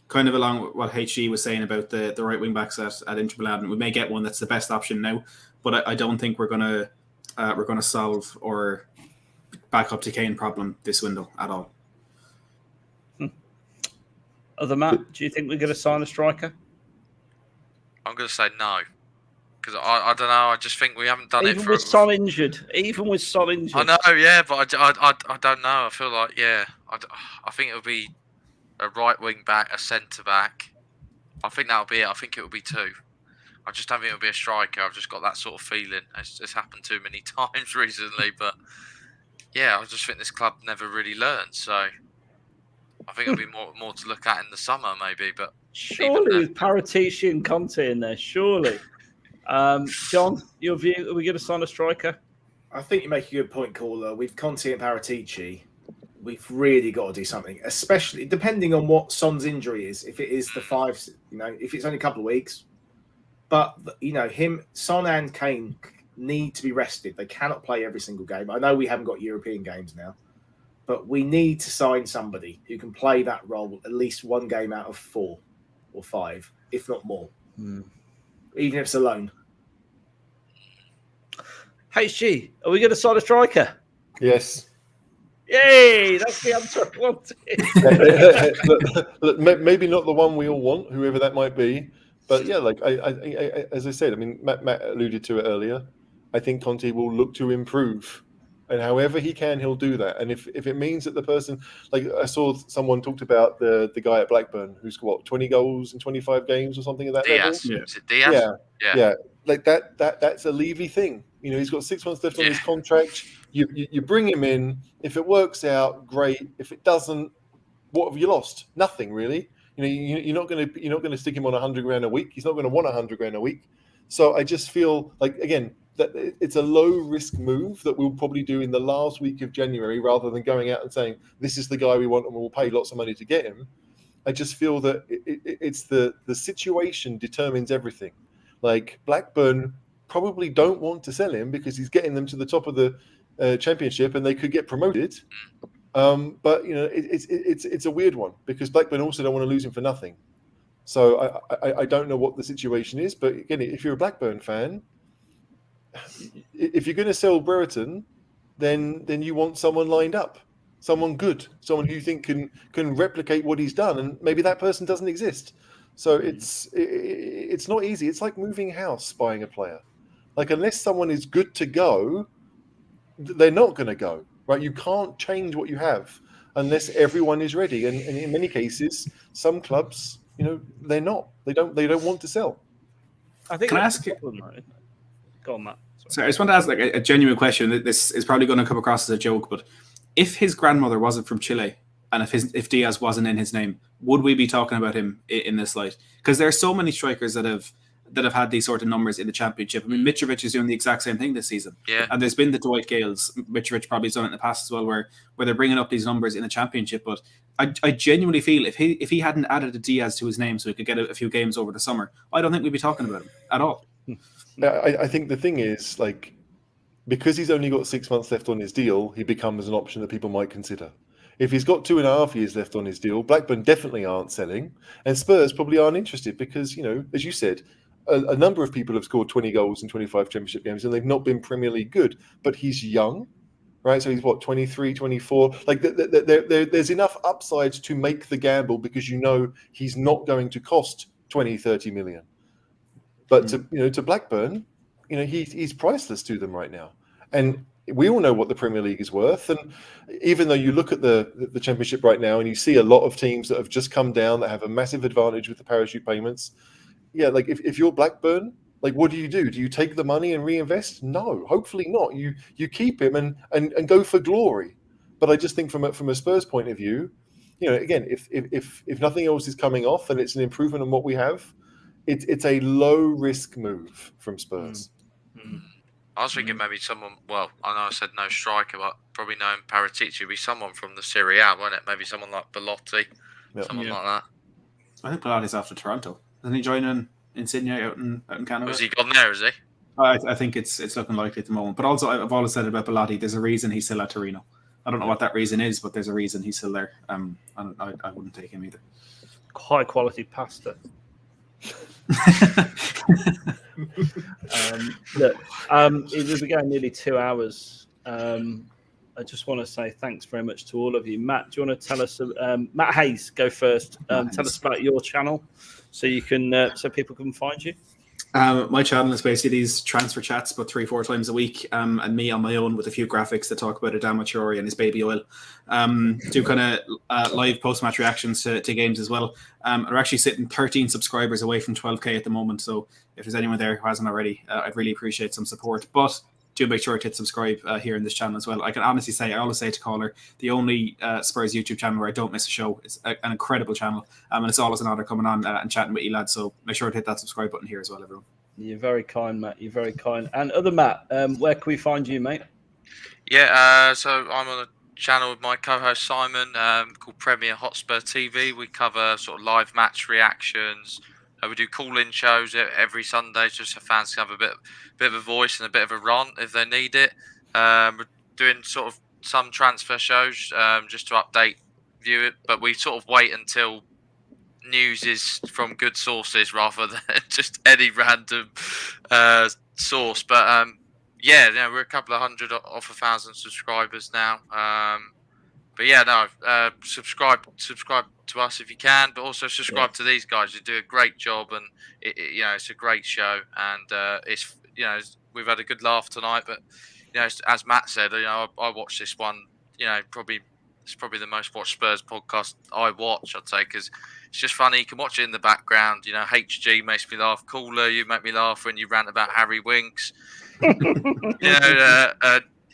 S4: Kind of along with what HG was saying about the right wing backs at Inter Milan. We may get one that's the best option now, but I don't think we're going to solve or back up to Kane problem this window at all.
S1: Other Matt, do you think we're going to sign a striker?
S5: I'm going to say no. Because I don't know, I just think we haven't done it for...
S1: Even with Son injured. I
S5: know, yeah, but I don't know. I feel like, I think it'll be a right wing back, a centre back. I think that'll be it. I think it'll be two. I just don't think it'll be a striker. I've just got that sort of feeling. It's happened too many times recently, but I just think this club never really learned, so I think it'll be more to look at in the summer, maybe. But
S1: surely with Paratici and Conte in there, surely. John, your view, are we going to sign a striker?
S2: I think you make a good point, caller. With Conte and Paratici, we've really got to do something, especially depending on what Son's injury is. If it is the 5, if it's only a couple of weeks. But, Son and Kane need to be rested. They cannot play every single game. I know we haven't got European games now, but we need to sign somebody who can play that role at least one game out of 4 or 5, if not more, even if it's a loan.
S1: HG, are we going to sign a striker?
S3: Yes.
S1: Yay! That's the answer I wanted.
S3: Look, maybe not the one we all want, whoever that might be, but yeah, like I as I said, I mean, Matt alluded to it earlier. I think Conte will look to improve, and however he can, he'll do that. And if it means that the person, like I saw someone talked about the guy at Blackburn who's got 20 goals in 25 games or something at that
S5: Diaz.
S3: level.
S5: Yeah. Is it Diaz?
S3: Yeah. Like that's a Levy thing. You know, he's got 6 months left on his contract. You bring him in. If it works out, great. If it doesn't, what have you lost? Nothing really. You know, you're not going to stick him on $100,000 a week. He's not going to want $100,000 a week. So I just feel like, again, that it's a low risk move that we'll probably do in the last week of January, rather than going out and saying this is the guy we want and we'll pay lots of money to get him. I just feel that it's the situation determines everything. Like Blackburn probably don't want to sell him because he's getting them to the top of the Championship and they could get promoted. But you know, it's a weird one because Blackburn also don't want to lose him for nothing. So I don't know what the situation is, but again, if you're a Blackburn fan, if you're going to sell Brereton, then you want someone lined up, someone good, someone who you think can replicate what he's done, and maybe that person doesn't exist. So it's not easy. It's like moving house, buying a player. Like unless someone is good to go, they're not going to go, right? You can't change what you have unless everyone is ready. And in many cases, some clubs, you know, they're not. They don't want to sell.
S1: I think.
S4: Can I ask you?
S1: Go on, Matt.
S4: Sorry, I just want to ask like a genuine question. This is probably going to come across as a joke, but if his grandmother wasn't from Chile and if Diaz wasn't in his name, would we be talking about him in this light? Because there are so many strikers that have had these sort of numbers in the Championship. I mean, Mitrovic is doing the exact same thing this season.
S5: Yeah.
S4: And there's been the Dwight Gales. Mitrovic probably has done it in the past as well, where they're bringing up these numbers in the Championship. But I genuinely feel if he hadn't added a Diaz to his name so he could get a few games over the summer, I don't think we'd be talking about him at all.
S3: I think the thing is, like, because he's only got 6 months left on his deal, he becomes an option that people might consider. If he's got 2.5 years left on his deal, Blackburn definitely aren't selling, and Spurs probably aren't interested because, you know, as you said, a number of people have scored 20 goals in 25 Championship games and they've not been Premier League good. But he's young, right? So he's 23, 24. Like there's enough upsides to make the gamble because you know he's not going to cost 20, 30 million. But to Blackburn, you know, he's priceless to them right now. And we all know what the Premier League is worth. And even though you look at the Championship right now and you see a lot of teams that have just come down that have a massive advantage with the parachute payments, yeah, like if you're Blackburn, like what do? Do you take the money and reinvest? No, hopefully not. You keep him and go for glory. But I just think from a Spurs point of view, you know, again, if nothing else is coming off and it's an improvement on what we have, it's a low risk move from Spurs.
S5: I was thinking maybe someone. Well, I know I said no striker, but probably knowing Paratici would be someone from the Serie A, wouldn't it? Maybe someone like Belotti, someone like that.
S4: I think Belotti's after Toronto. Isn't he joining Insigne out in Canada?
S5: Was he gone there? Is he?
S4: I think it's looking likely at the moment. But also, I've always said about Belotti, there's a reason he's still at Torino. I don't know what that reason is, but there's a reason he's still there. I wouldn't take him either.
S1: High quality pasta. Look, we've been going nearly 2 hours. I just want to say thanks very much to all of you. Matt, do you want to tell us? Matt Hayes, go first. Tell us about your channel, so you can so people can find you.
S4: My channel is basically these transfer chats, about 3-4 times a week, and me on my own with a few graphics that talk about Adama Traore and his baby oil. Do kind of live post-match reactions to games as well. We're actually sitting 13 subscribers away from 12k at the moment, so if there's anyone there who hasn't already, I'd really appreciate some support. But do make sure to hit subscribe here in this channel as well. I can honestly say, I always say to Caller, the only Spurs YouTube channel where I don't miss a show. It's an incredible channel, and it's always an honor coming on and chatting with you lads. So make sure to hit that subscribe button here as well, everyone.
S1: You're very kind, Matt. You're very kind. And other Matt, where can we find you, mate?
S5: Yeah, so I'm on a channel with my co-host Simon called Premier Hotspur TV. We cover sort of live match reactions, We do call-in shows every Sunday, just for fans to have a bit of a voice and a bit of a rant if they need it. We're doing sort of some transfer shows just to update it, but we sort of wait until news is from good sources rather than just any random source. But yeah, we're a couple of hundred off 1,000 subscribers now. But yeah, no, subscribe to us if you can, but also subscribe to these guys who do a great job, and it's a great show, and it's we've had a good laugh tonight. But as Matt said, I watched this one. It's probably the most watched Spurs podcast I watch, I'd say, because it's just funny. You can watch it in the background. HG makes me laugh. Cooler, you make me laugh when you rant about Harry Winks.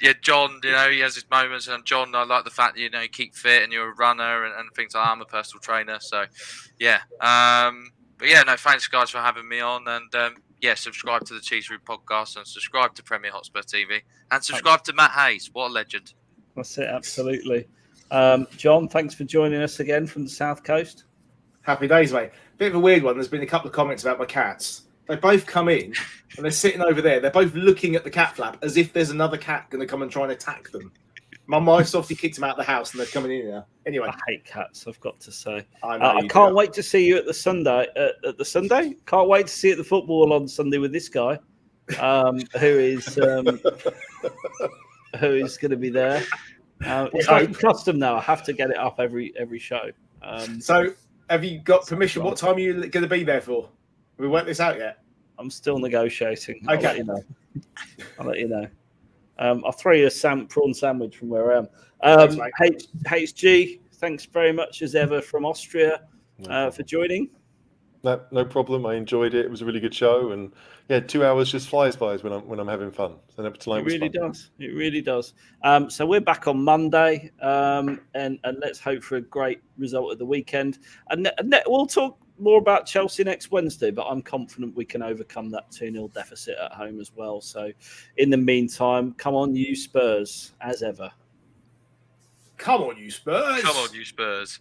S5: Yeah, John, he has his moments, and John, I like the fact that you keep fit and you're a runner and things like that. I'm a personal trainer, so yeah. But yeah, no, thanks guys for having me on, and yeah, subscribe to the Cheese Room podcast and subscribe to Premier Hotspur TV and subscribe to Matt Hayes. What a legend!
S1: That's it, absolutely. John, thanks for joining us again from the South Coast.
S2: Happy days, mate. Bit of a weird one. There's been a couple of comments about my cats. They both come in and they're sitting over there. They're both looking at the cat flap as if there's another cat going to come and try and attack them. My wife's obviously kicked them out of the house and they're coming in now. Anyway,
S1: I hate cats, I've got to say.
S2: I
S1: can't wait to see you at the Sunday. Can't wait to see you at the football on Sunday with this guy, who is going to be there. It's like a custom now. I have to get it up every show.
S2: So, have you got permission? What time are you going to be there for? Have we worked this out yet?
S1: I'm still negotiating.
S2: Okay.
S1: I'll let you know. I'll throw you a prawn sandwich from where I am. HG, thanks very much as ever from Austria for joining.
S3: No problem. I enjoyed it. It was a really good show, and yeah, 2 hours just flies by when I'm having fun. So tonight was fun.
S1: Does. It really does. So we're back on Monday, and let's hope for a great result at the weekend. And we'll talk more about Chelsea next Wednesday, but I'm confident we can overcome that 2-0 deficit at home as well. So in the meantime, come on, you Spurs, as ever.
S2: Come on, you Spurs.
S5: Come on, you Spurs.